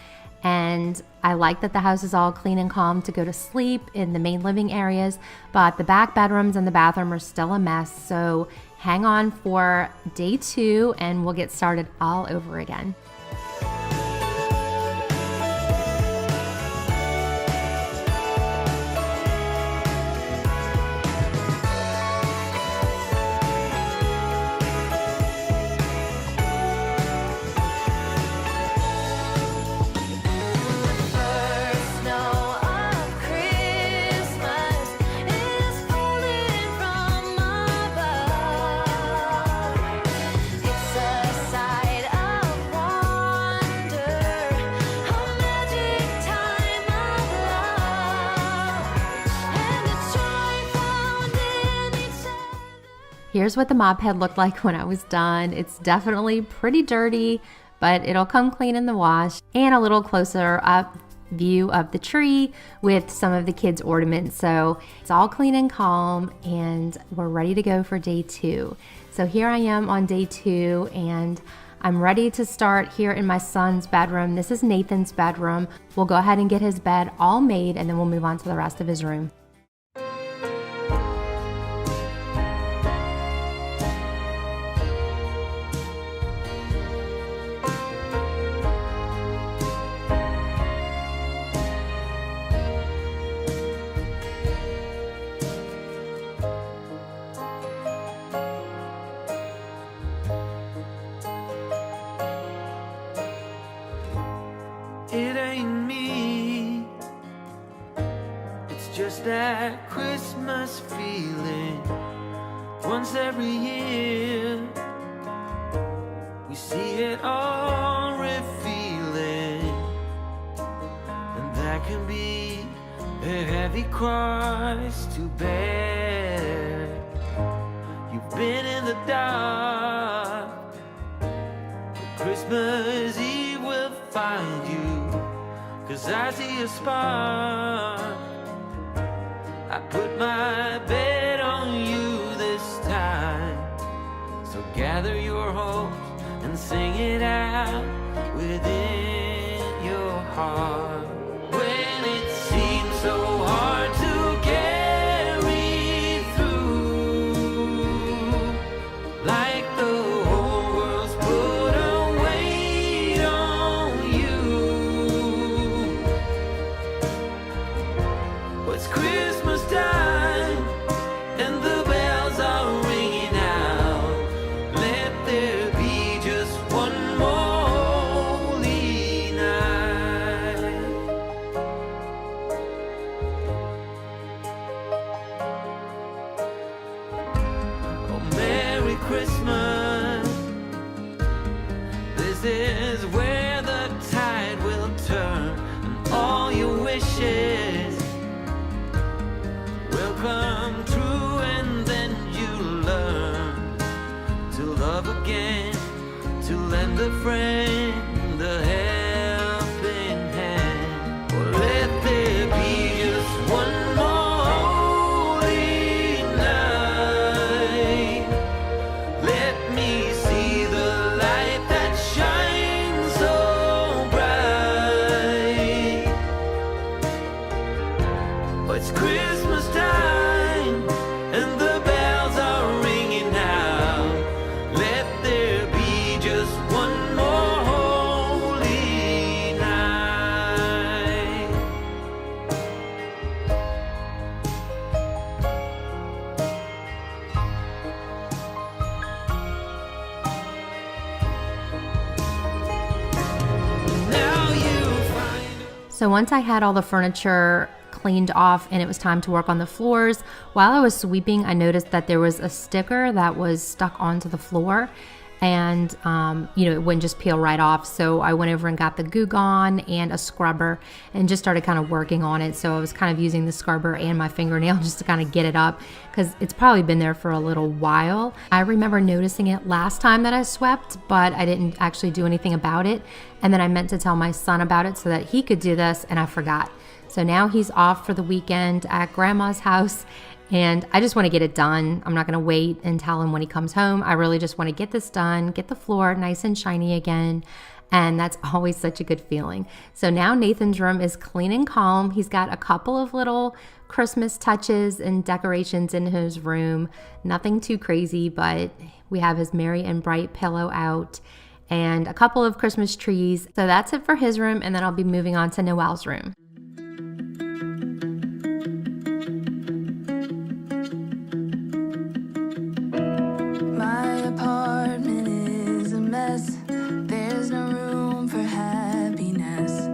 and I like that the house is all clean and calm to go to sleep in the main living areas, but the back bedrooms and the bathroom are still a mess. So hang on for day two and we'll get started all over again. Here's what the mop head looked like when I was done. It's definitely pretty dirty, but it'll come clean in the wash. And a little closer up view of the tree with some of the kids' ornaments. So it's all clean and calm, and we're ready to go for day two. So here I am on day two, and I'm ready to start here in my son's bedroom. This is Nathan's bedroom. We'll go ahead and get his bed all made, and then we'll move on to the rest of his room. It ain't me, it's just that Christmas feeling. Once every year we see it all revealing, and that can be a heavy cross to bear. You've been in the dark, but Christmas Eve will find you. 'Cause I see a spark. I put my bet on you this time. So gather your hopes and sing it out within your heart. When it seems so hard to carry through, like the whole world's put a weight on you. It's Christmas time and the bells are ringing out. Let there be just one more holy night. lend a friend a helping hand. Or let there be just one more holy night. Let me see the light that shines so bright. Oh, it's Christmas time and the bells are ringing out. Let there be just one more holy night. Now you find So once I had all the furniture cleaned off and it was time to work on the floors, while I was sweeping, I noticed that there was a sticker that was stuck onto the floor, and it wouldn't just peel right off. So I went over and got the Goo Gone and a scrubber and just started kind of working on it. So I was kind of using the scrubber and my fingernail just to kind of get it up, because it's probably been there for a little while. I remember noticing it last time that I swept, but I didn't actually do anything about it. And then I meant to tell my son about it so that he could do this, and I forgot. So now he's off for the weekend at grandma's house, and I just want to get it done. I'm not going to wait and tell him when he comes home. I really just want to get this done, get the floor nice and shiny again, and that's always such a good feeling. So now Nathan's room is clean and calm. He's got a couple of little Christmas touches and decorations in his room. Nothing too crazy, but we have his merry and bright pillow out and a couple of Christmas trees. So that's it for his room, and then I'll be moving on to Noelle's room. My apartment is a mess. There's no room for happiness.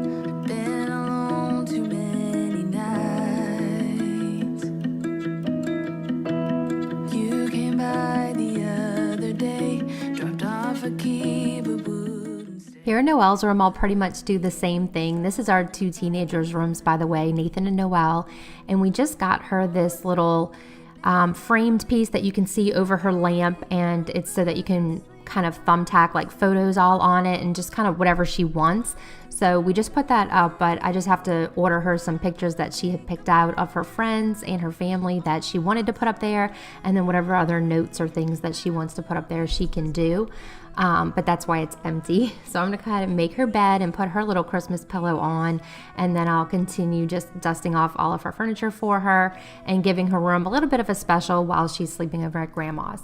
Been alone too many nights. You came by the other day, dropped off a key, but wouldn't stay. Here in Noelle's room, I'll pretty much do the same thing. This is our two teenagers' rooms, by the way, Nathan and Noelle. And we just got her this little framed piece that you can see over her lamp, and it's so that you can kind of thumbtack like photos all on it and just kind of whatever she wants. So we just put that up, but I just have to order her some pictures that she had picked out of her friends and her family that she wanted to put up there, and then whatever other notes or things that she wants to put up there she can do. But that's why it's empty. So I'm gonna kind of make her bed and put her little Christmas pillow on, and then I'll continue just dusting off all of her furniture for her and giving her room a little bit of a special while she's sleeping over at grandma's.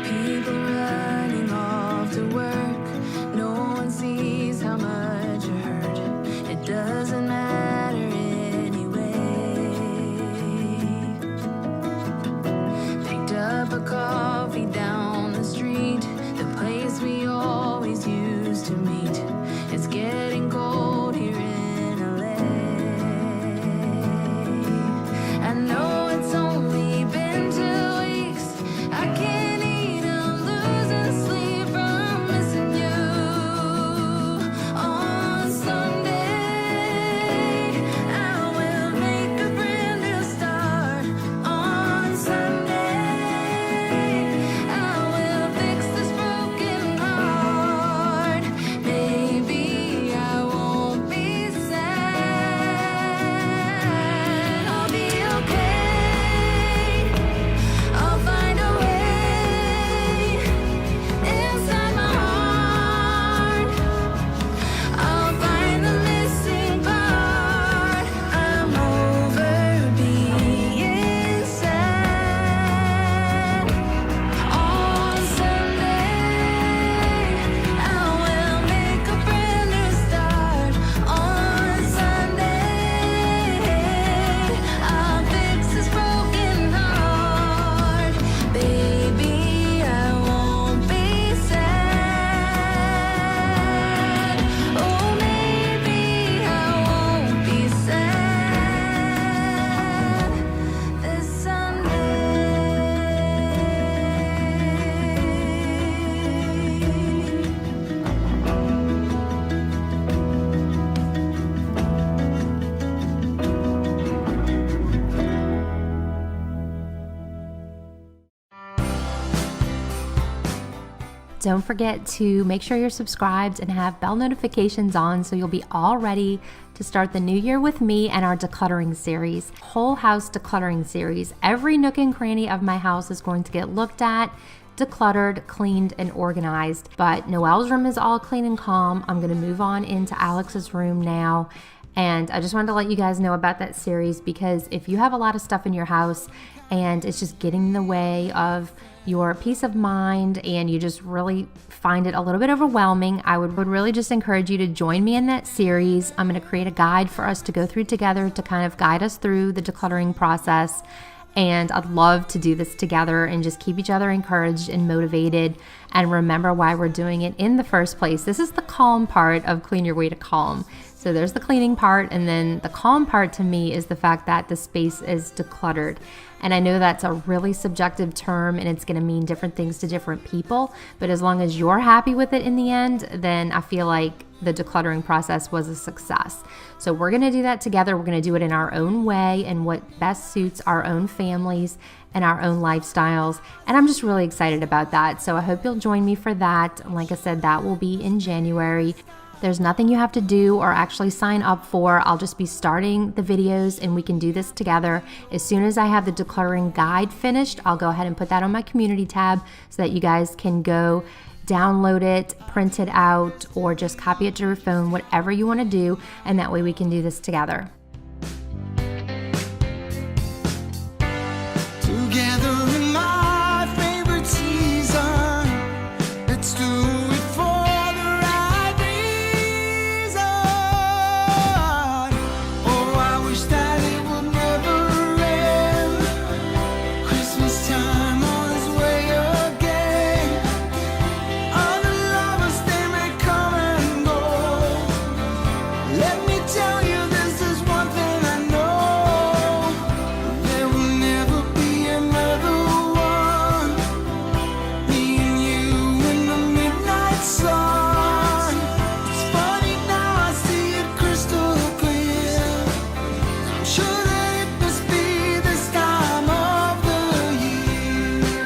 People running off to work. No one sees how much you hurt. It doesn't matter anyway. Picked up a coffee down the street, the place we always used to meet. It's getting cold here in LA. I know it's only been Don't forget to make sure you're subscribed and have bell notifications on so you'll be all ready to start the new year with me and our decluttering series, whole house decluttering series. Every nook and cranny of my house is going to get looked at, decluttered, cleaned, and organized. But Noelle's room is all clean and calm. I'm gonna move on into Alex's room now. And I just wanted to let you guys know about that series because if you have a lot of stuff in your house and it's just getting in the way of your peace of mind and you just really find it a little bit overwhelming, I would really just encourage you to join me in that series. I'm going to create a guide for us to go through together to kind of guide us through the decluttering process. And I'd love to do this together and just keep each other encouraged and motivated and remember why we're doing it in the first place. This is the calm part of Clean Your Way to Calm. So there's the cleaning part, and then the calm part to me is the fact that the space is decluttered. And I know that's a really subjective term and it's going to mean different things to different people, but as long as you're happy with it in the end, then I feel like the decluttering process was a success. So we're going to do that together. We're going to do it in our own way and what best suits our own families and our own lifestyles. And I'm just really excited about that. So I hope you'll join me for that. Like I said, that will be in January. There's nothing you have to do or actually sign up for. I'll just be starting the videos and we can do this together. As soon as I have the decluttering guide finished, I'll go ahead and put that on my community tab so that you guys can go download it, print it out, or just copy it to your phone, whatever you want to do, and that way we can do this together. Together in my favorite season, let's do it for the right reason. Oh, I wish that it would never end. Christmas time on its way again. Other lovers, they may come and go. Let me tell you, this is one thing I know. There will never be another one. Me and you in the midnight sun. It's funny now, I see it crystal clear. I'm sure that it must be this time of the year.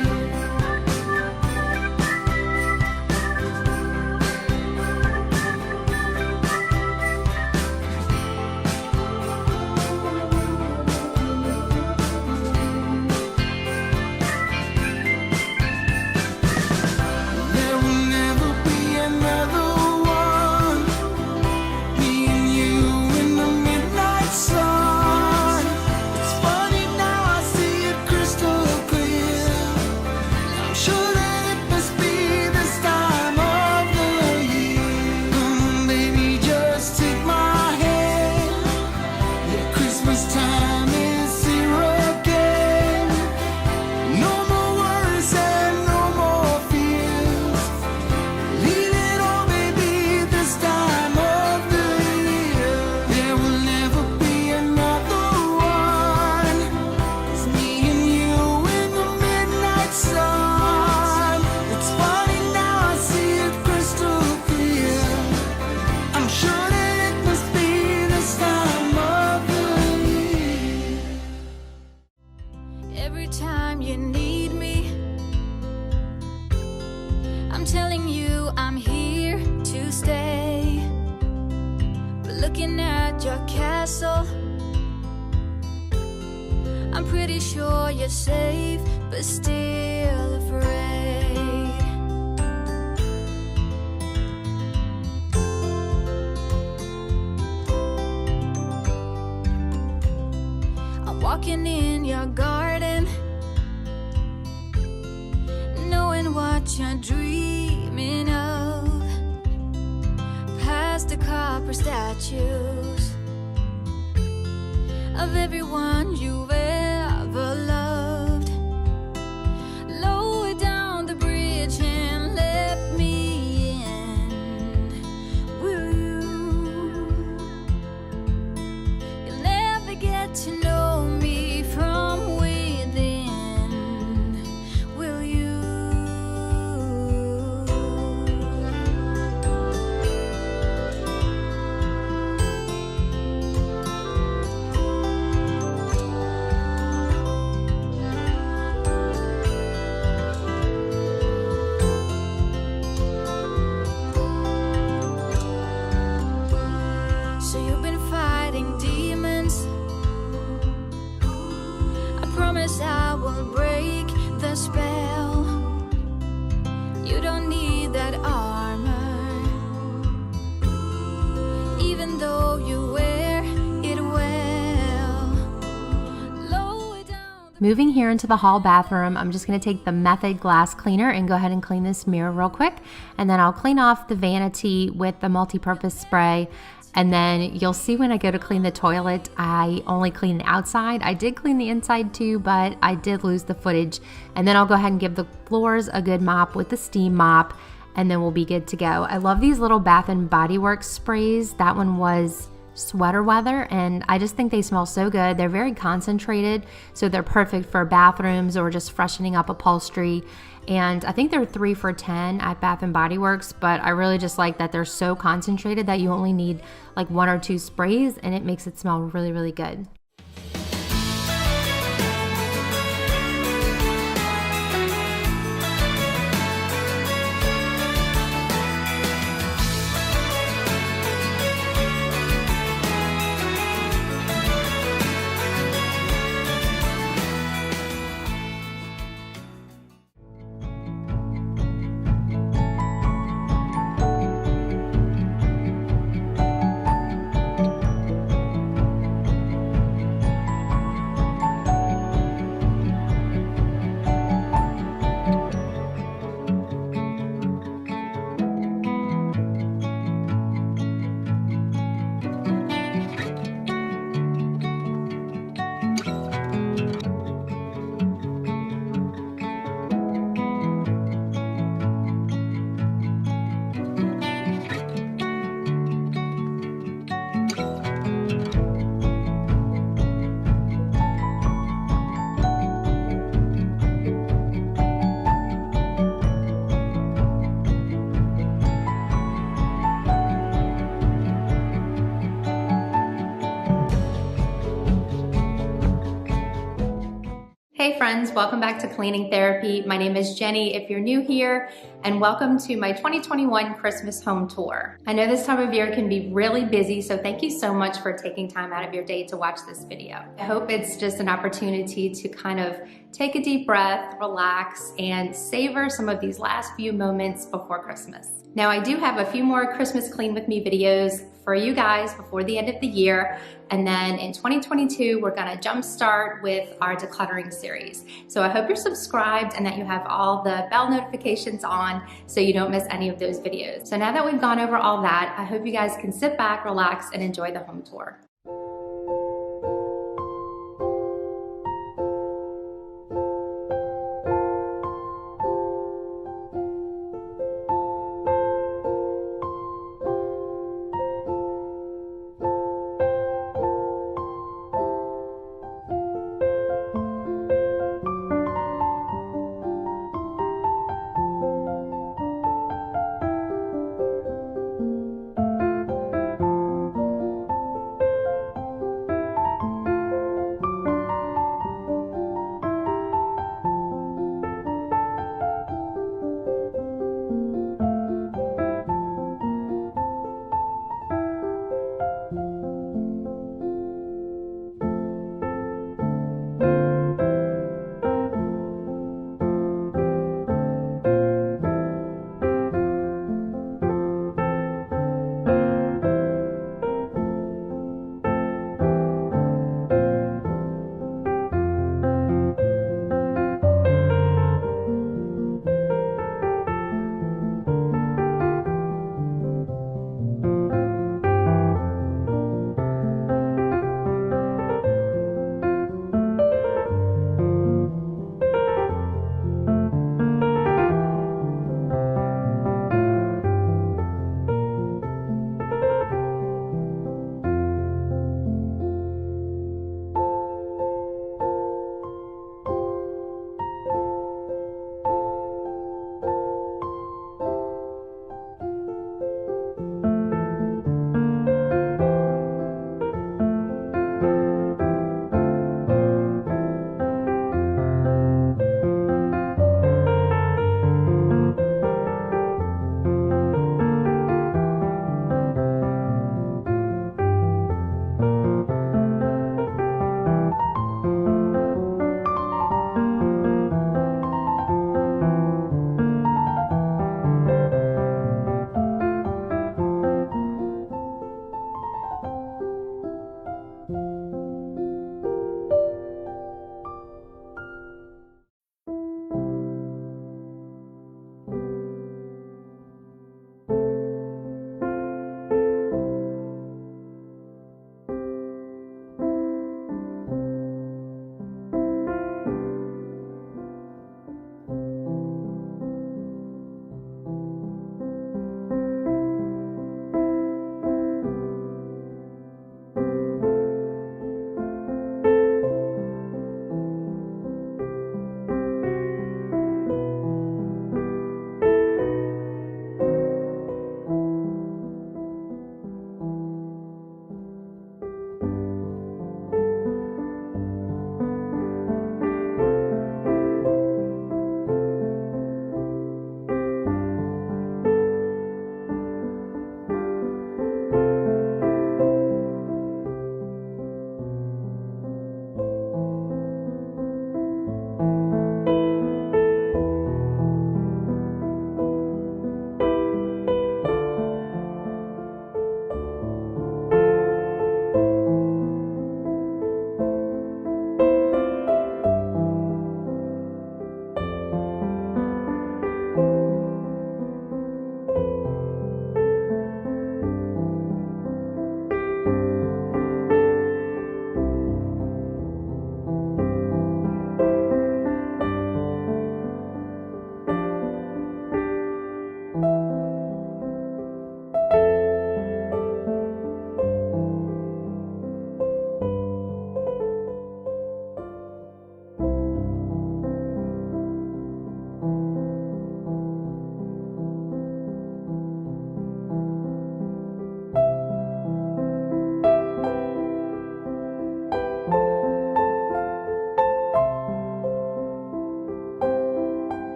There will never be another one. Me and you in the midnight sun. It's funny now, I see it crystal clear. I'm sure that it must be this time of the year. Come on, baby, just take my hand. Yeah, Christmas time is here again. No more worries and no more fears. Leave it all, baby, this time of the year. There will never be another one. It's me and you in the midnight sun. It's funny now, I see it crystal clear. I'm sure that it must be this time of the year. Every time you need me, I'm telling you I'm here to stay. But looking at your castle, I'm pretty sure you're safe, but still afraid. I'm walking in your garden, knowing what you're dreaming of. Past the copper statues of everyone you've ever loved. Lower down the bridge and let me in. Will you? You'll never get to know me from within. Will you? Moving here into the hall bathroom, I'm just gonna take the Method glass cleaner and go ahead and clean this mirror real quick. And then I'll clean off the vanity with the multi-purpose spray. And then you'll see when I go to clean the toilet, I only clean the outside. I did clean the inside too, but I did lose the footage. And then I'll go ahead and give the floors a good mop with the steam mop, and then we'll be good to go. I love these little Bath and Body Works sprays. That one was Sweater Weather, and I just think they smell so good. They're very concentrated, so they're perfect for bathrooms or just freshening up upholstery. And I think they're 3 for $10 at Bath and Body Works, but I really just like that they're so concentrated that you only need like 1 or 2 sprays, and it makes it smell really, really good. Hey friends, welcome back to Cleaning Therapy. My name is Jenny if you're new here, and welcome to my 2021 Christmas home tour. I know this time of year can be really busy, so thank you so much for taking time out of your day to watch this video. I hope it's just an opportunity to kind of take a deep breath, relax, and savor some of these last few moments before Christmas. Now, I do have a few more Christmas Clean With Me videos for you guys before the end of the year. And then in 2022, we're gonna jumpstart with our decluttering series. So I hope you're subscribed and that you have all the bell notifications on so you don't miss any of those videos. So now that we've gone over all that, I hope you guys can sit back, relax, and enjoy the home tour.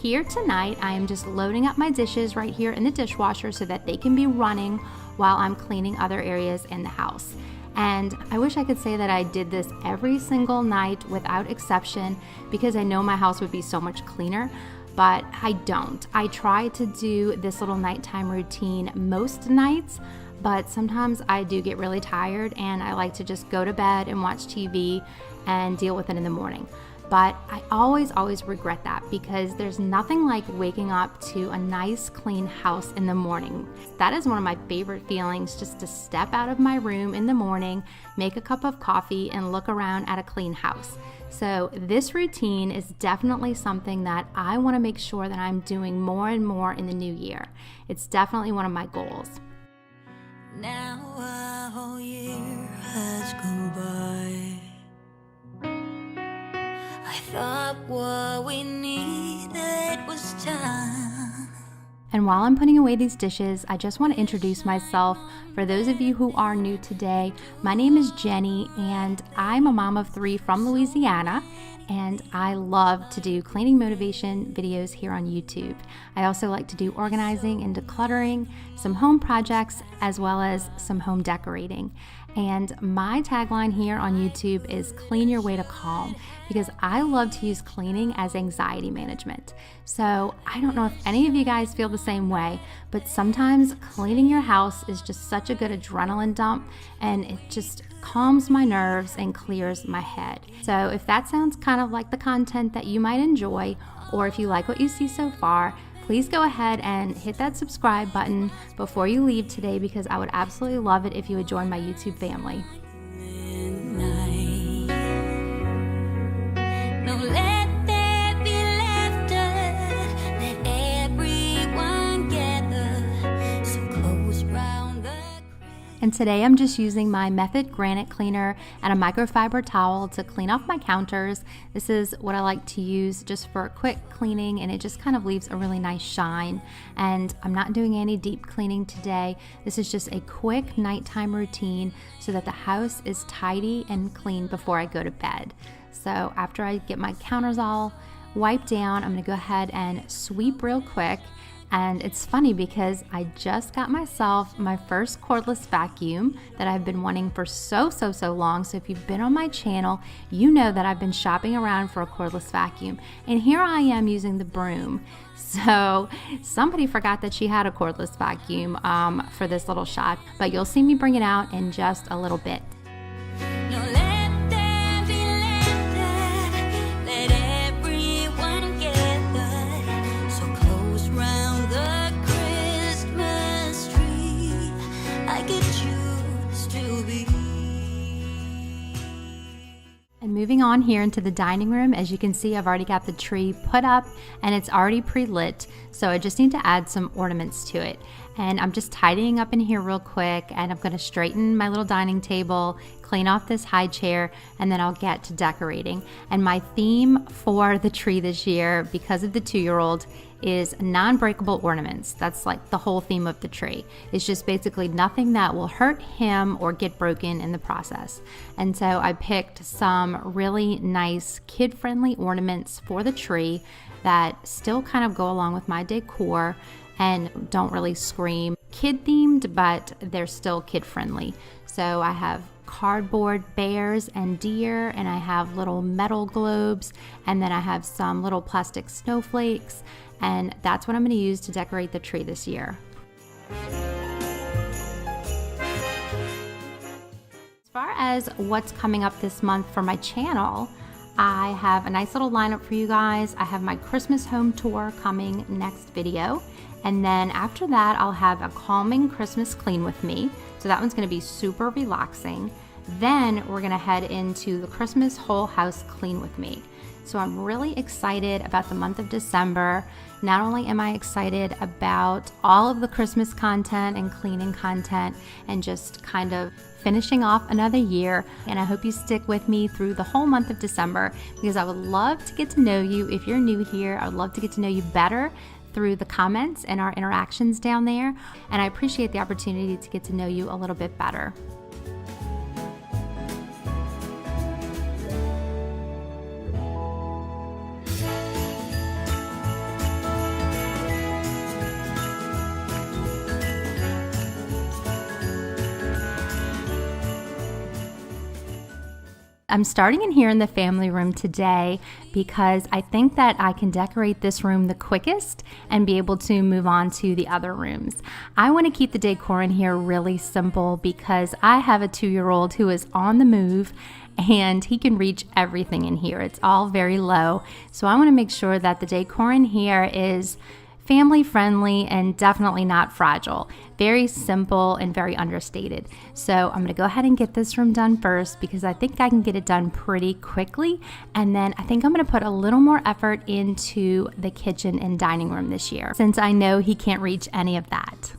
Here tonight, I am just loading up my dishes right here in the dishwasher so that they can be running while I'm cleaning other areas in the house. And I wish I could say that I did this every single night without exception, because I know my house would be so much cleaner, but I don't. I try to do this little nighttime routine most nights, but sometimes I do get really tired and I like to just go to bed and watch TV and deal with it in the morning. But I always regret that because there's nothing like waking up to a nice clean house in the morning. That is one of my favorite feelings, just to step out of my room in the morning, make a cup of coffee, and look around at a clean house. So this routine is definitely something that I want to make sure that I'm doing more and more in the new year. It's definitely one of my goals. Now a whole year has gone by. I thought what we needed was time. And while I'm putting away these dishes, I just want to introduce myself. For those of you who are new today, my name is Jenny, and I'm a mom of 3 from Louisiana, and I love to do cleaning motivation videos here on YouTube. I also like to do organizing and decluttering, some home projects, as well as some home decorating. And my tagline here on YouTube is clean your way to calm, because I love to use cleaning as anxiety management. So I don't know if any of you guys feel the same way, but sometimes cleaning your house is just such a good adrenaline dump, and it just calms my nerves and clears my head. So if that sounds kind of like the content that you might enjoy, or if you like what you see so far, please go ahead and hit that subscribe button before you leave today, because I would absolutely love it if you would join my YouTube family. No, let there be laughter, let everyone gather, so close round the And today I'm just using my Method granite cleaner and a microfiber towel to clean off my counters. This is what I like to use just for a quick cleaning, and it just kind of leaves a really nice shine. And I'm not doing any deep cleaning today. This is just a quick nighttime routine so that the house is tidy and clean before I go to bed. So after I get my counters all wiped down, I'm gonna go ahead and sweep real quick. And it's funny because I just got myself my first cordless vacuum that I've been wanting for so long. So if you've been on my channel, you know that I've been shopping around for a cordless vacuum. And here I am using the broom. So somebody forgot that she had a cordless vacuum for this little shot, but you'll see me bring it out in just a little bit. No, let there be laughter, let everyone gather, so close round the Christmas tree, I could choose to be. And moving on here into the dining room, as you can see, I've already got the tree put up and it's already pre-lit. So I just need to add some ornaments to it. And I'm just tidying up in here real quick, and I'm going to straighten my little dining table, clean off this high chair, and then I'll get to decorating. And my theme for the tree this year, because of the 2-year-old, is non-breakable ornaments. That's like the whole theme of the tree. It's just basically nothing that will hurt him or get broken in the process. And so I picked some really nice kid-friendly ornaments for the tree that still kind of go along with my decor and don't really scream kid themed, but they're still kid friendly. So I have cardboard bears and deer, and I have little metal globes, and then I have some little plastic snowflakes, and that's what I'm going to use to decorate the tree this year. As far as what's coming up this month for my channel, I have a nice little lineup for you guys. I have my Christmas home tour coming next video. And then after that, I'll have a calming Christmas clean with me. So that one's gonna be super relaxing. Then we're gonna head into the Christmas whole house clean with me. So I'm really excited about the month of December. Not only am I excited about all of the Christmas content and cleaning content and just kind of finishing off another year, and I hope you stick with me through the whole month of December, because I would love to get to know you. If you're new here, I would love to get to know you better through the comments and our interactions down there, and I appreciate the opportunity to get to know you a little bit better. I'm starting in here in the family room today because I think that I can decorate this room the quickest and be able to move on to the other rooms. I want to keep the decor in here really simple because I have a 2-year-old who is on the move, and he can reach everything in here. It's all very low. So I want to make sure that the decor in here is family friendly and definitely not fragile. Very simple and very understated. So I'm gonna go ahead and get this room done first because I think I can get it done pretty quickly. And then I think I'm gonna put a little more effort into the kitchen and dining room this year, since I know he can't reach any of that.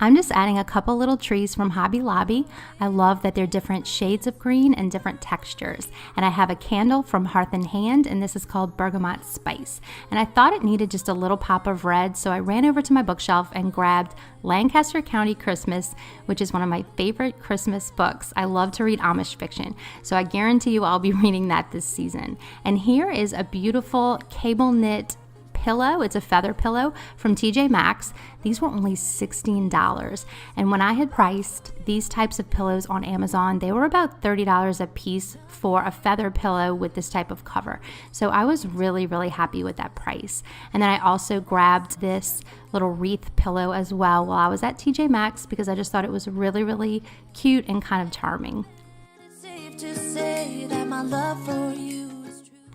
I'm just adding a couple little trees from Hobby Lobby. I love that they're different shades of green and different textures. And I have a candle from Hearth and Hand, and this is called Bergamot Spice. And I thought it needed just a little pop of red, so I ran over to my bookshelf and grabbed Lancaster County Christmas, which is one of my favorite Christmas books. I love to read Amish fiction, so I guarantee you I'll be reading that this season. And here is a beautiful cable knit pillow. It's a feather pillow from TJ Maxx. These were only $16. And when I had priced these types of pillows on Amazon, they were about $30 a piece for a feather pillow with this type of cover. So I was really, really happy with that price. And then I also grabbed this little wreath pillow as well while I was at TJ Maxx because I just thought it was really, really cute and kind of charming. It's safe to say that my love for you.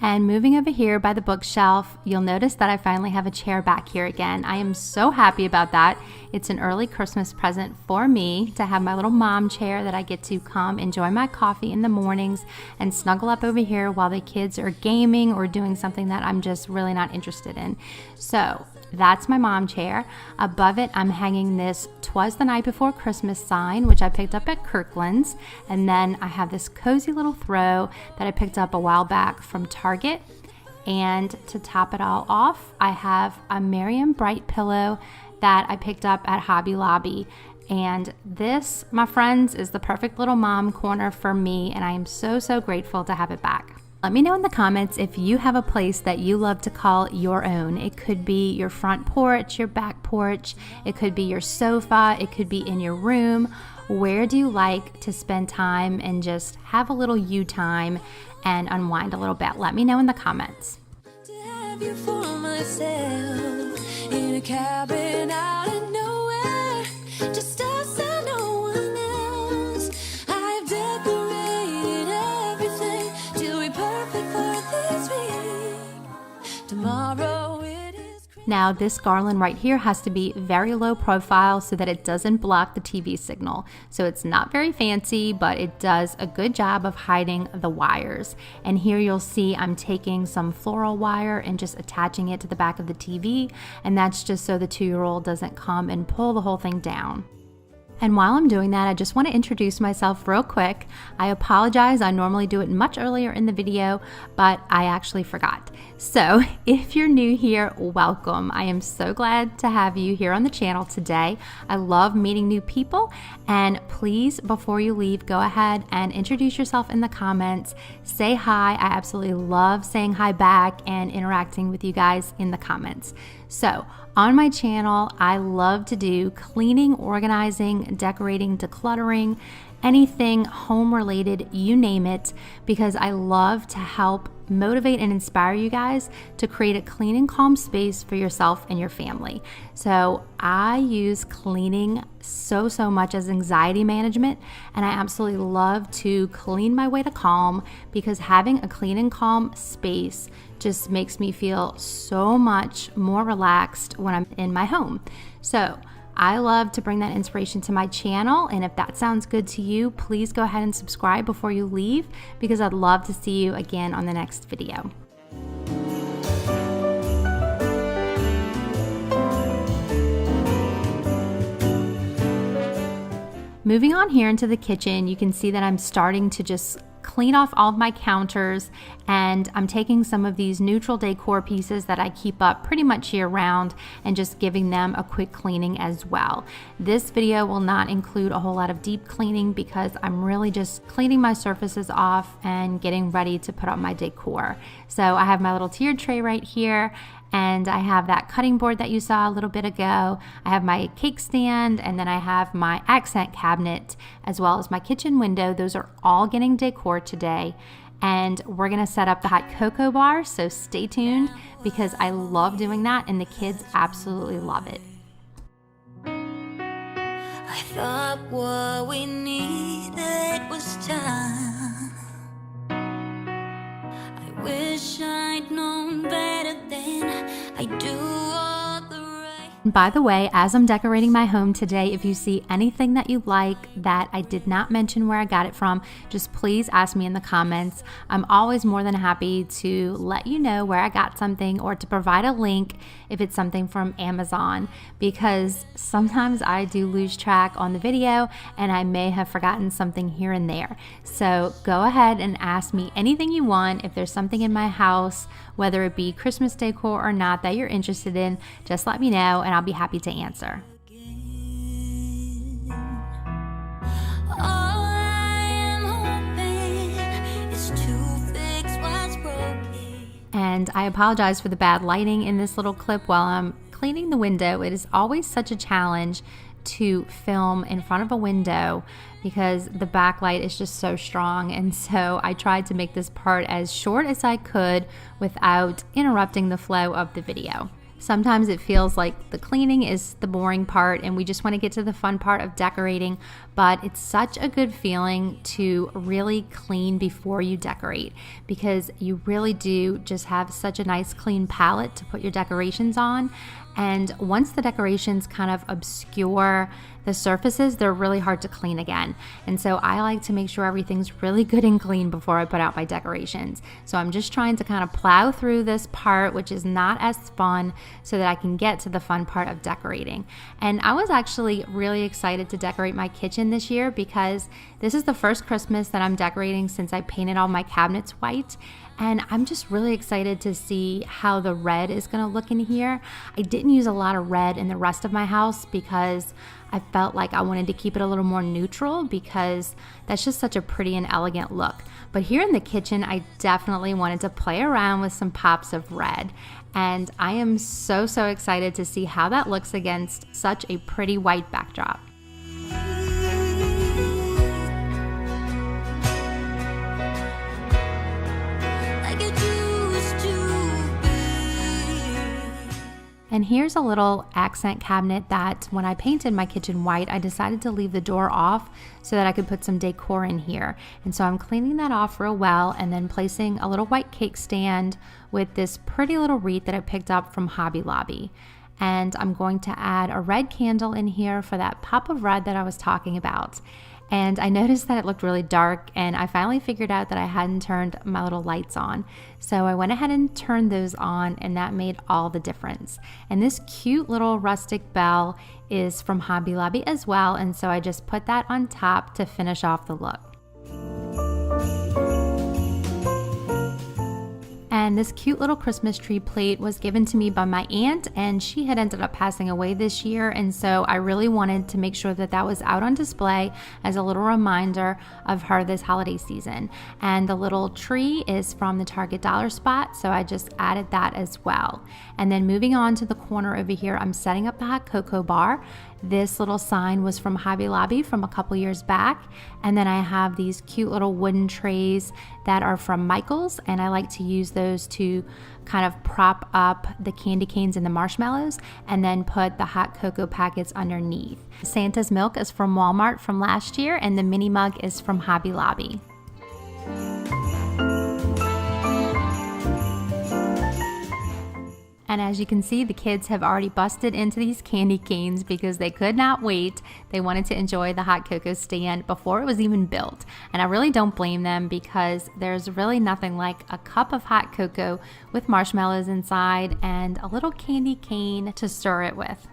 And moving over here by the bookshelf, you'll notice that I finally have a chair back here again. I am so happy about that. It's an early Christmas present for me to have my little mom chair that I get to come enjoy my coffee in the mornings and snuggle up over here while the kids are gaming or doing something that I'm just really not interested in. So that's my mom chair. Above it, I'm hanging this "'Twas the Night Before Christmas" sign, which I picked up at Kirkland's. And then I have this cozy little throw that I picked up a while back from Target. And to top it all off, I have a Miriam Bright pillow that I picked up at Hobby Lobby. And this, my friends, is the perfect little mom corner for me, and I am so, so grateful to have it back. Let me know in the comments if you have a place that you love to call your own. It could be your front porch, your back porch, it could be your sofa, it could be in your room. Where do you like to spend time and just have a little you time and unwind a little bit? Let me know in the comments. To have you for myself in a cabin out of nowhere, just us and no one else. I've decorated everything till we're perfect for this week. Tomorrow it is Now this garland right here has to be very low profile so that it doesn't block the TV signal. So it's not very fancy, but it does a good job of hiding the wires. And here you'll see I'm taking some floral wire and just attaching it to the back of the TV. And that's just so the 2-year-old doesn't come and pull the whole thing down. And while I'm doing that, I just want to introduce myself real quick. I apologize, I normally do it much earlier in the video, but I actually forgot. So if you're new here, welcome. I am so glad to have you here on the channel today. I love meeting new people, and please, before you leave, go ahead and introduce yourself in the comments. Say hi. I absolutely love saying hi back and interacting with you guys in the comments. So on my channel, I love to do cleaning, organizing, decorating, decluttering, anything home related, you name it, because I love to help motivate and inspire you guys to create a clean and calm space for yourself and your family. So I use cleaning so much as anxiety management, and I absolutely love to clean my way to calm, because having a clean and calm space just makes me feel so much more relaxed when I'm in my home. So I love to bring that inspiration to my channel, and if that sounds good to you, please go ahead and subscribe before you leave, because I'd love to see you again on the next video. Moving on here into the kitchen, you can see that I'm starting to just clean off all of my counters, and I'm taking some of these neutral decor pieces that I keep up pretty much year round and just giving them a quick cleaning as well. This video will not include a whole lot of deep cleaning because I'm really just cleaning my surfaces off and getting ready to put up my decor. So I have my little tiered tray right here, and I have that cutting board that you saw a little bit ago. I have my cake stand, and then I have my accent cabinet as well as my kitchen window. Those are all getting decor today. And we're gonna set up the hot cocoa bar, so stay tuned because I love doing that and the kids absolutely love it. I thought what we needed was time. And by the way, as I'm decorating my home today, if you see anything that you like that I did not mention where I got it from, just please ask me in the comments. I'm always more than happy to let you know where I got something or to provide a link if it's something from Amazon, because sometimes I do lose track on the video and I may have forgotten something here and there. So go ahead and ask me anything you want. If there's something in my house, whether it be Christmas decor or not, that you're interested in, just let me know and I'll be happy to answer. All I am hoping is to fix what's broken. And I apologize for the bad lighting in this little clip while I'm cleaning the window. It is always such a challenge to film in front of a window because the backlight is just so strong, and so I tried to make this part as short as I could without interrupting the flow of the video. Sometimes it feels like the cleaning is the boring part and we just want to get to the fun part of decorating, but it's such a good feeling to really clean before you decorate, because you really do just have such a nice clean palette to put your decorations on. And once the decorations kind of obscure the surfaces, they're really hard to clean again. And so I like to make sure everything's really good and clean before I put out my decorations. So I'm just trying to kind of plow through this part, which is not as fun, so that I can get to the fun part of decorating. And I was actually really excited to decorate my kitchen this year because this is the first Christmas that I'm decorating since I painted all my cabinets white. And I'm just really excited to see how the red is going to look in here. I didn't use a lot of red in the rest of my house because I felt like I wanted to keep it a little more neutral, because that's just such a pretty and elegant look. But here in the kitchen, I definitely wanted to play around with some pops of red. And I am so excited to see how that looks against such a pretty white backdrop. Like it used to be. And here's a little accent cabinet that when I painted my kitchen white, I decided to leave the door off so that I could put some decor in here. And so I'm cleaning that off real well and then placing a little white cake stand with this pretty little wreath that I picked up from Hobby Lobby. And I'm going to add a red candle in here for that pop of red that I was talking about. And I noticed that it looked really dark, and I finally figured out that I hadn't turned my little lights on. So I went ahead and turned those on, and that made all the difference. And this cute little rustic bell is from Hobby Lobby as well, and so I just put that on top to finish off the look. And this cute little Christmas tree plate was given to me by my aunt, and she had ended up passing away this year, and so I really wanted to make sure that that was out on display as a little reminder of her this holiday season. And the little tree is from the Target dollar spot, so I just added that as well. And then moving on to the corner over here, I'm setting up the hot cocoa bar. This little sign was from Hobby Lobby from a couple years back. And then I have these cute little wooden trays that are from Michael's, and I like to use those to kind of prop up the candy canes and the marshmallows and then put the hot cocoa packets underneath. Santa's milk is from Walmart from last year, and the mini mug is from Hobby Lobby. And as you can see, the kids have already busted into these candy canes because they could not wait. They wanted to enjoy the hot cocoa stand before it was even built. And I really don't blame them, because there's really nothing like a cup of hot cocoa with marshmallows inside and a little candy cane to stir it with.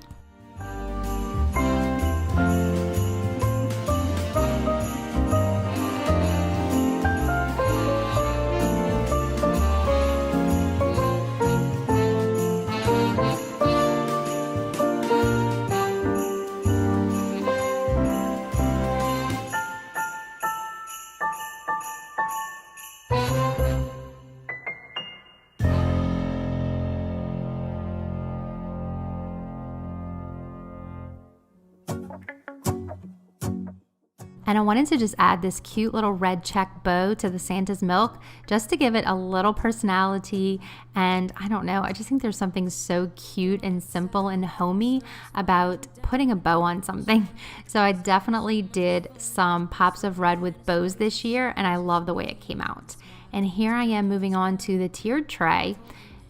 And I wanted to just add this cute little red check bow to the Santa's milk just to give it a little personality. And I don't know, I just think there's something so cute and simple and homey about putting a bow on something. So I definitely did some pops of red with bows this year, and I love the way it came out. And here I am moving on to the tiered tray.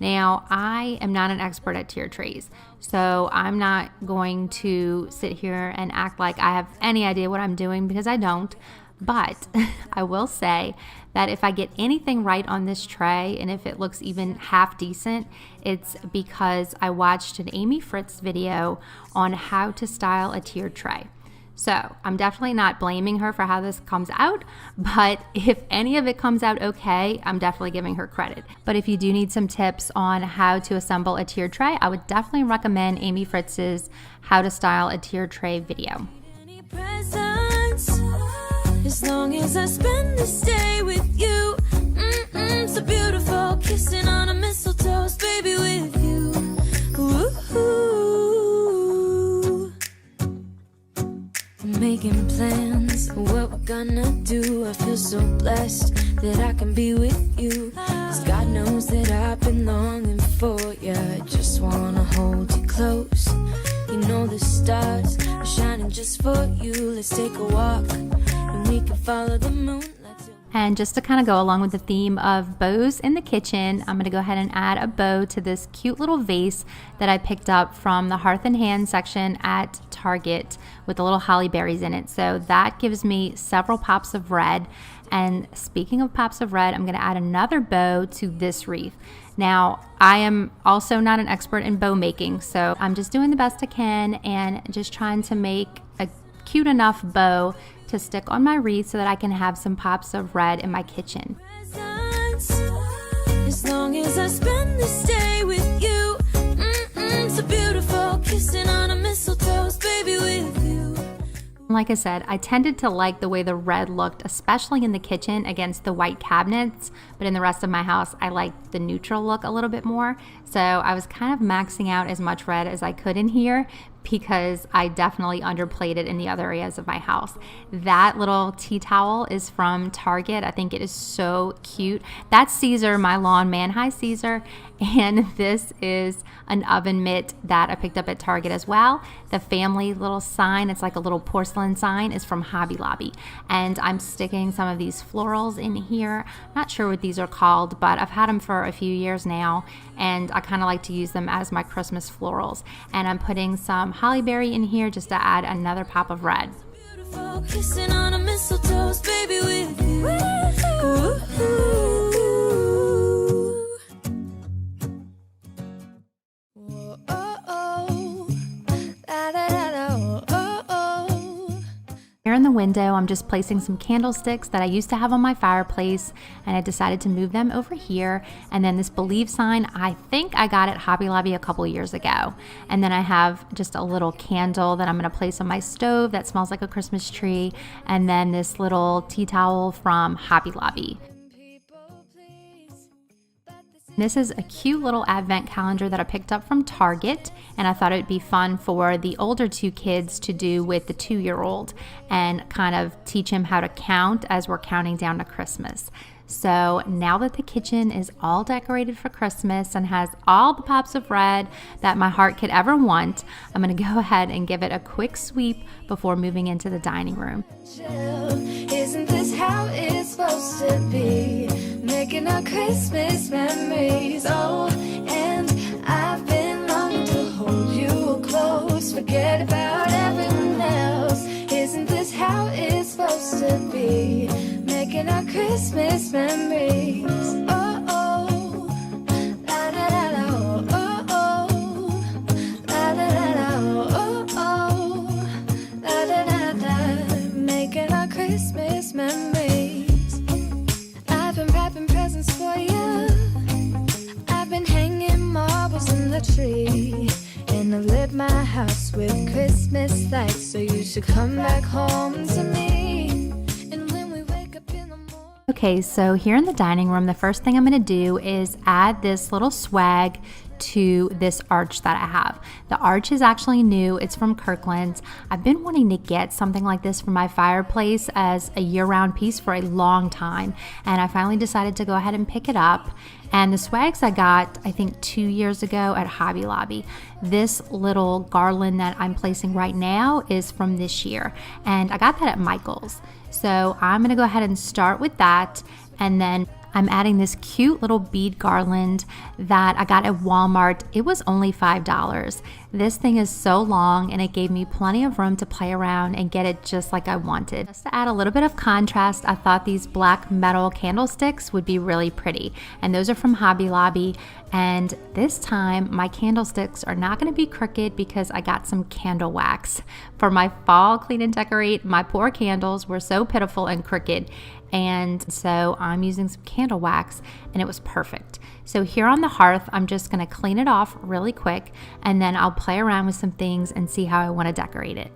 Now, I am not an expert at tier trays, so I'm not going to sit here and act like I have any idea what I'm doing, because I don't. But I will say that if I get anything right on this tray, and if it looks even half decent, it's because I watched an Amy Fritz video on how to style a tiered tray. So I'm definitely not blaming her for how this comes out, but if any of it comes out okay, I'm definitely giving her credit. But if you do need some tips on how to assemble a tiered tray, I would definitely recommend Amy Fritz's How to Style a Tiered Tray video. Any presents, as long as I spend this day with you. So beautiful, kissing on a mistletoe, baby, with you. Ooh. Making plans, what we're gonna do. I feel so blessed that I can be with you. 'Cause God knows that I've been longing for you. I just wanna hold you close. You know the stars are shining just for you. Let's take a walk and we can follow the moon. And just to kind of go along with the theme of bows in the kitchen, I'm going to go ahead and add a bow to this cute little vase that I picked up from the Hearth and Hand section at Target with the little holly berries in it. So that gives me several pops of red. And speaking of pops of red, I'm going to add another bow to this wreath. Now, I am also not an expert in bow making, so I'm just doing the best I can and just trying to make a cute enough bow to stick on my wreath so that I can have some pops of red in my kitchen. As long as I spend this day with you. So beautiful, kissing on a mistletoe, baby, with you. Like I said, I tended to like the way the red looked, especially in the kitchen against the white cabinets, but in the rest of my house, I liked the neutral look a little bit more. So I was kind of maxing out as much red as I could in here because I definitely underplayed it in the other areas of my house. That little tea towel is from Target. I think it is so cute. That's Caesar, my lawn man. Hi, Caesar. And this is an oven mitt that I picked up at Target as well. The family little sign, it's like a little porcelain sign, is from Hobby Lobby. And I'm sticking some of these florals in here. I'm not sure what these are called, but I've had them for a few years now, and I kind of like to use them as my Christmas florals. And I'm putting some holly berry in here just to add another pop of red. Beautiful, kissing on a mistletoe, baby, with you. Ooh. Here in the window, I'm just placing some candlesticks that I used to have on my fireplace, and I decided to move them over here. And then this Believe sign, I think I got at Hobby Lobby a couple years ago. And then I have just a little candle that I'm going to place on my stove that smells like a Christmas tree. And then this little tea towel from Hobby Lobby. This is a cute little advent calendar that I picked up from Target, and I thought it would be fun for the older two kids to do with the 2-year-old and kind of teach him how to count as we're counting down to Christmas. So now that the kitchen is all decorated for Christmas and has all the pops of red that my heart could ever want, I'm going to go ahead and give it a quick sweep before moving into the dining room. Isn't this how it's supposed to be? Making our Christmas memories. Oh, and I've been longing to hold you close. Forget about everyone else. Isn't this how it's supposed to be? Making our Christmas memories. Oh, oh, la da da da, oh, oh, la da da da, oh, oh, la da da da. Making our Christmas memories. I've been wrapping presents for you. I've been hanging marbles in the tree. And I've lit my house with Christmas lights. So you should come back home to me. And when we wake up in the morning. Okay, so here in the dining room, the first thing I'm going to do is add this little swag to this arch that I have. The arch is actually new. It's from Kirkland's. I've been wanting to get something like this for my fireplace as a year-round piece for a long time, and I finally decided to go ahead and pick it up. And the swags I got, I think 2 years ago at Hobby Lobby. This little garland that I'm placing right now is from this year, and I got that at Michael's. So I'm gonna go ahead and start with that, and then I'm adding this cute little bead garland that I got at Walmart. It was only $5. This thing is so long and it gave me plenty of room to play around and get it just like I wanted. Just to add a little bit of contrast, I thought these black metal candlesticks would be really pretty. And those are from Hobby Lobby. And this time my candlesticks are not going to be crooked because I got some candle wax. For my fall clean and decorate, my poor candles were so pitiful and crooked. And so I'm using some candle wax and it was perfect. So here on the hearth, I'm just going to clean it off really quick and then I'll play around with some things and see how I want to decorate it.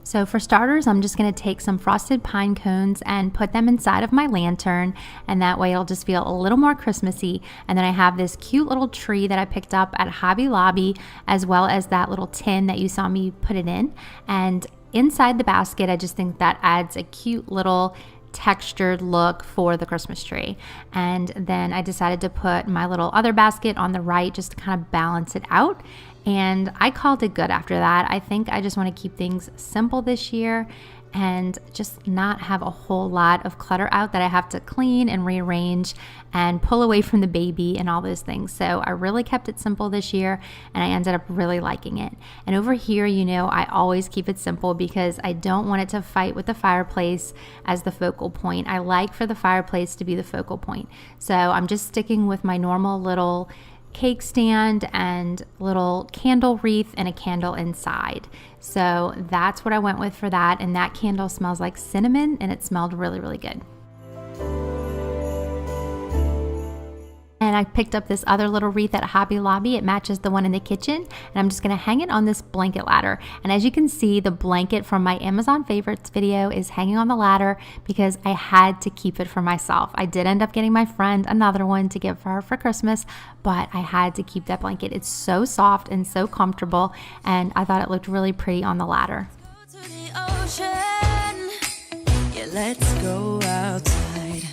So for starters, I'm just going to take some frosted pine cones and put them inside of my lantern, and that way it'll just feel a little more Christmassy. And then I have this cute little tree that I picked up at Hobby Lobby, as well as that little tin that you saw me put it in. And inside the basket, I just think that adds a cute little textured look for the Christmas tree. And then I decided to put my little other basket on the right just to kind of balance it out. And I called it good after that. I think I just want to keep things simple this year and just not have a whole lot of clutter out that I have to clean and rearrange and pull away from the baby and all those things. So I really kept it simple this year and I ended up really liking it. And over here, you know, I always keep it simple because I don't want it to fight with the fireplace as the focal point. I like for the fireplace to be the focal point. So I'm just sticking with my normal little cake stand and little candle wreath and a candle inside. So that's what I went with for that. And that candle smells like cinnamon and it smelled really, really good. And I picked up this other little wreath at Hobby Lobby. It matches the one in the kitchen. And I'm just going to hang it on this blanket ladder. And as you can see, the blanket from my Amazon favorites video is hanging on the ladder because I had to keep it for myself. I did end up getting my friend another one to give for her for Christmas, but I had to keep that blanket. It's so soft and so comfortable. And I thought it looked really pretty on the ladder. To the ocean, yeah, let's go outside.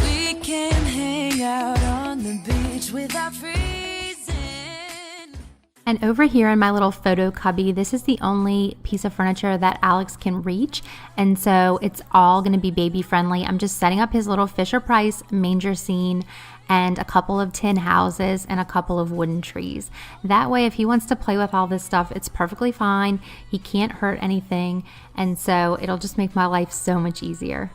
We can hang out on the beach without freezing. And over here in my little photo cubby, this is the only piece of furniture that Alex can reach. And so it's all going to be baby friendly. I'm just setting up his little Fisher-Price manger scene and a couple of tin houses and a couple of wooden trees. That way, if he wants to play with all this stuff, it's perfectly fine. He can't hurt anything. And so it'll just make my life so much easier.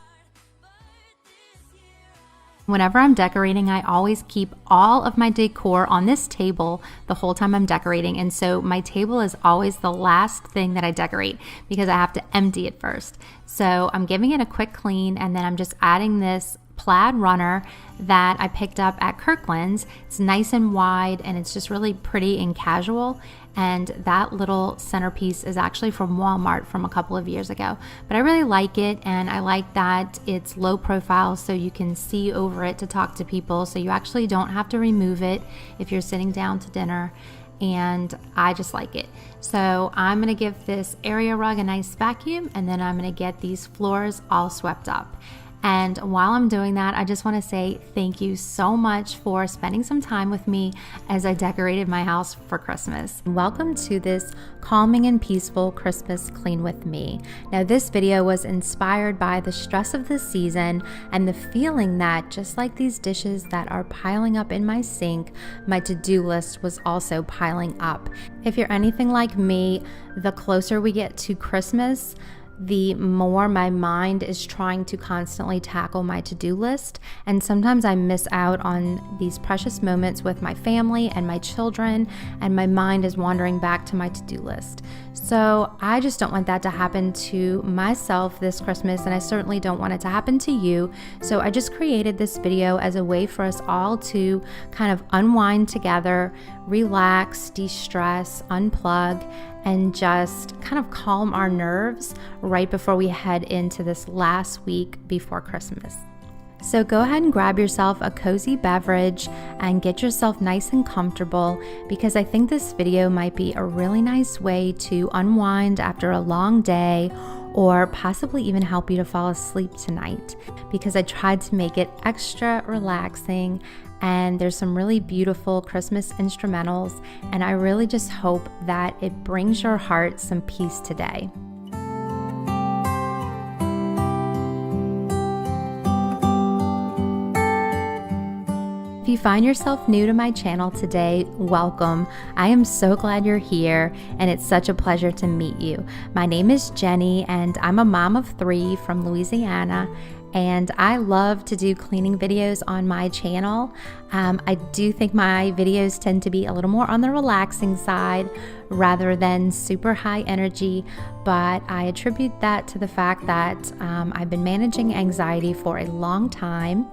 Whenever I'm decorating, I always keep all of my decor on this table the whole time I'm decorating. And so my table is always the last thing that I decorate because I have to empty it first. So I'm giving it a quick clean and then I'm just adding this plaid runner that I picked up at Kirkland's. It's nice and wide and it's just really pretty and casual. And that little centerpiece is actually from Walmart from a couple of years ago. But I really like it, and I like that it's low profile so you can see over it to talk to people, so you actually don't have to remove it if you're sitting down to dinner. And I just like it. So I'm gonna give this area rug a nice vacuum, and then I'm gonna get these floors all swept up. And while I'm doing that, I just want to say thank you so much for spending some time with me as I decorated my house for Christmas. Welcome to this calming and peaceful Christmas clean with me. Now, this video was inspired by the stress of the season and the feeling that just like these dishes that are piling up in my sink, my to-do list was also piling up. If you're anything like me, the closer we get to Christmas, the more my mind is trying to constantly tackle my to-do list. And sometimes I miss out on these precious moments with my family and my children, and my mind is wandering back to my to-do list. So I just don't want that to happen to myself this Christmas, and I certainly don't want it to happen to you. So I just created this video as a way for us all to kind of unwind together, relax, de-stress, unplug, and just kind of calm our nerves right before we head into this last week before Christmas. So go ahead and grab yourself a cozy beverage and get yourself nice and comfortable, because I think this video might be a really nice way to unwind after a long day, or possibly even help you to fall asleep tonight, because I tried to make it extra relaxing. And there's some really beautiful Christmas instrumentals, and I really just hope that it brings your heart some peace today. If you find yourself new to my channel today, welcome. I am so glad you're here, and it's such a pleasure to meet you. My name is Jenny, and I'm a mom of 3 from Louisiana, and I love to do cleaning videos on my channel. I do think my videos tend to be a little more on the relaxing side rather than super high energy, but I attribute that to the fact that I've been managing anxiety for a long time,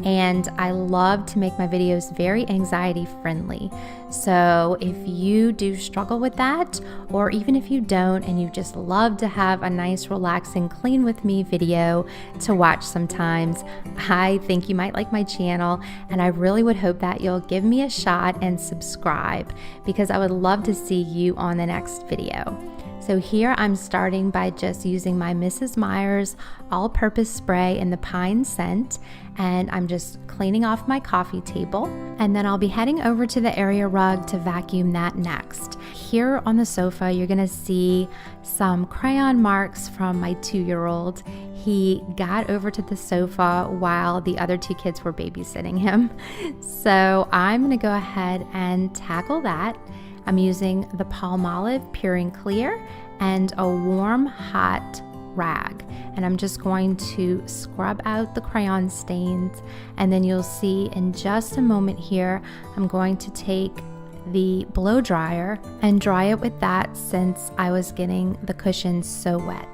and I love to make my videos very anxiety friendly. So if you do struggle with that, or even if you don't and you just love to have a nice relaxing clean with me video to watch sometimes, I think you might like my channel, and I really would hope that you'll give me a shot and subscribe, because I would love to see you on the next video. So here I'm starting by just using my Mrs. Meyer's all-purpose spray in the pine scent, and I'm just cleaning off my coffee table, and then I'll be heading over to the area rug to vacuum that next. Here on the sofa, you're gonna see some crayon marks from my 2-year-old. He got over to the sofa while the other 2 kids were babysitting him. So I'm gonna go ahead and tackle that. I'm using the Palmolive Pure and Clear and a warm, hot rag. And I'm just going to scrub out the crayon stains. And then you'll see in just a moment here, I'm going to take the blow dryer and dry it with that, since I was getting the cushions so wet.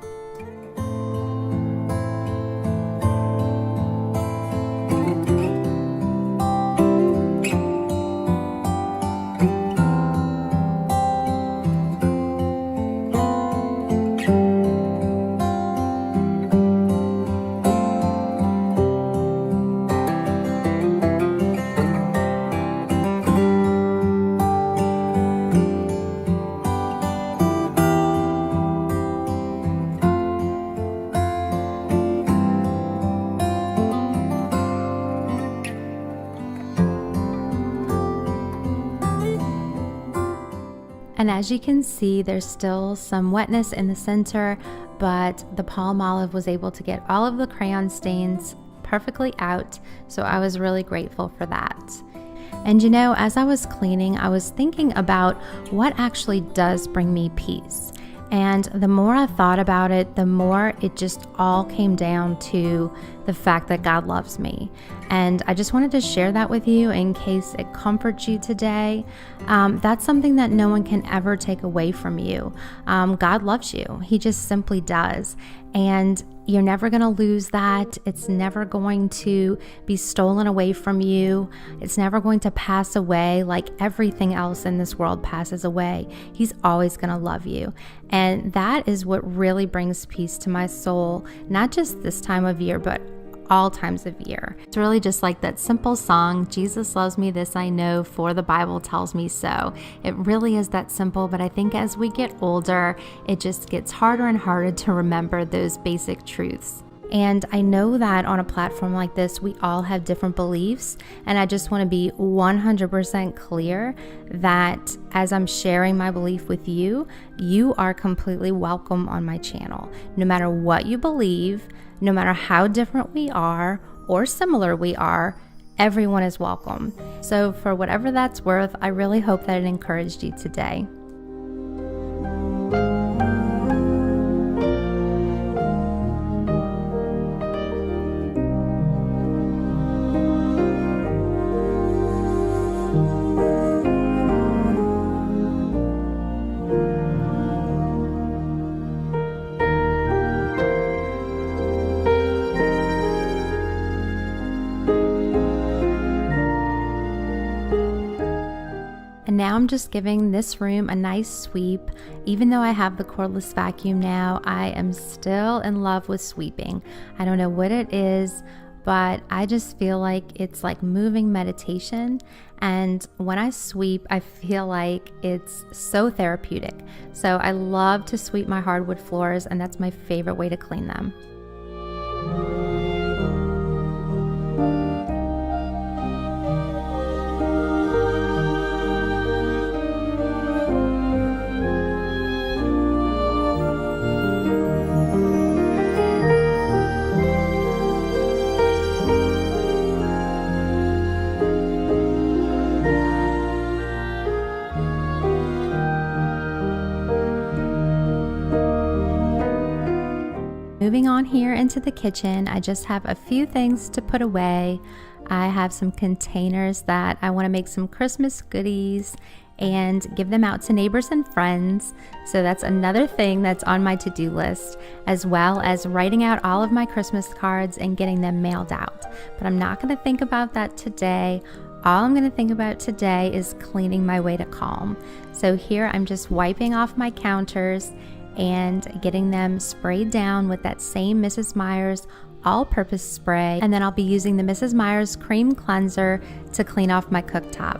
And as you can see, there's still some wetness in the center, but the Palmolive was able to get all of the crayon stains perfectly out, so I was really grateful for that. And you know, as I was cleaning, I was thinking about what actually does bring me peace. And the more I thought about it, the more it just all came down to the fact that God loves me. And I just wanted to share that with you in case it comforts you today. That's something that no one can ever take away from you. God loves you. He just simply does. And you're never going to lose that. It's never going to be stolen away from you. It's never going to pass away like everything else in this world passes away. He's always going to love you. And that is what really brings peace to my soul, not just this time of year, but all times of year. It's really just like that simple song, Jesus loves me, this I know, for the Bible tells me so. It really is that simple, but I think as we get older, it just gets harder and harder to remember those basic truths. And I know that on a platform like this, we all have different beliefs, and I just want to be 100% clear that as I'm sharing my belief with you, you are completely welcome on my channel. No matter what you believe, no matter how different we are or similar we are, everyone is welcome. So for whatever that's worth, I really hope that it encouraged you today. And now I'm just giving this room a nice sweep. Even though I have the cordless vacuum now, I am still in love with sweeping. I don't know what it is, but I just feel like it's like moving meditation. And when I sweep, I feel like it's so therapeutic. So I love to sweep my hardwood floors, and that's my favorite way to clean them. Moving on here into the kitchen, I just have a few things to put away. I have some containers that I want to make some Christmas goodies and give them out to neighbors and friends. So that's another thing that's on my to-do list, as well as writing out all of my Christmas cards and getting them mailed out. But I'm not going to think about that today. All I'm going to think about today is cleaning my way to calm. So here I'm just wiping off my counters and getting them sprayed down with that same Mrs. Meyer's all-purpose spray. And then I'll be using the Mrs. Meyer's cream cleanser to clean off my cooktop.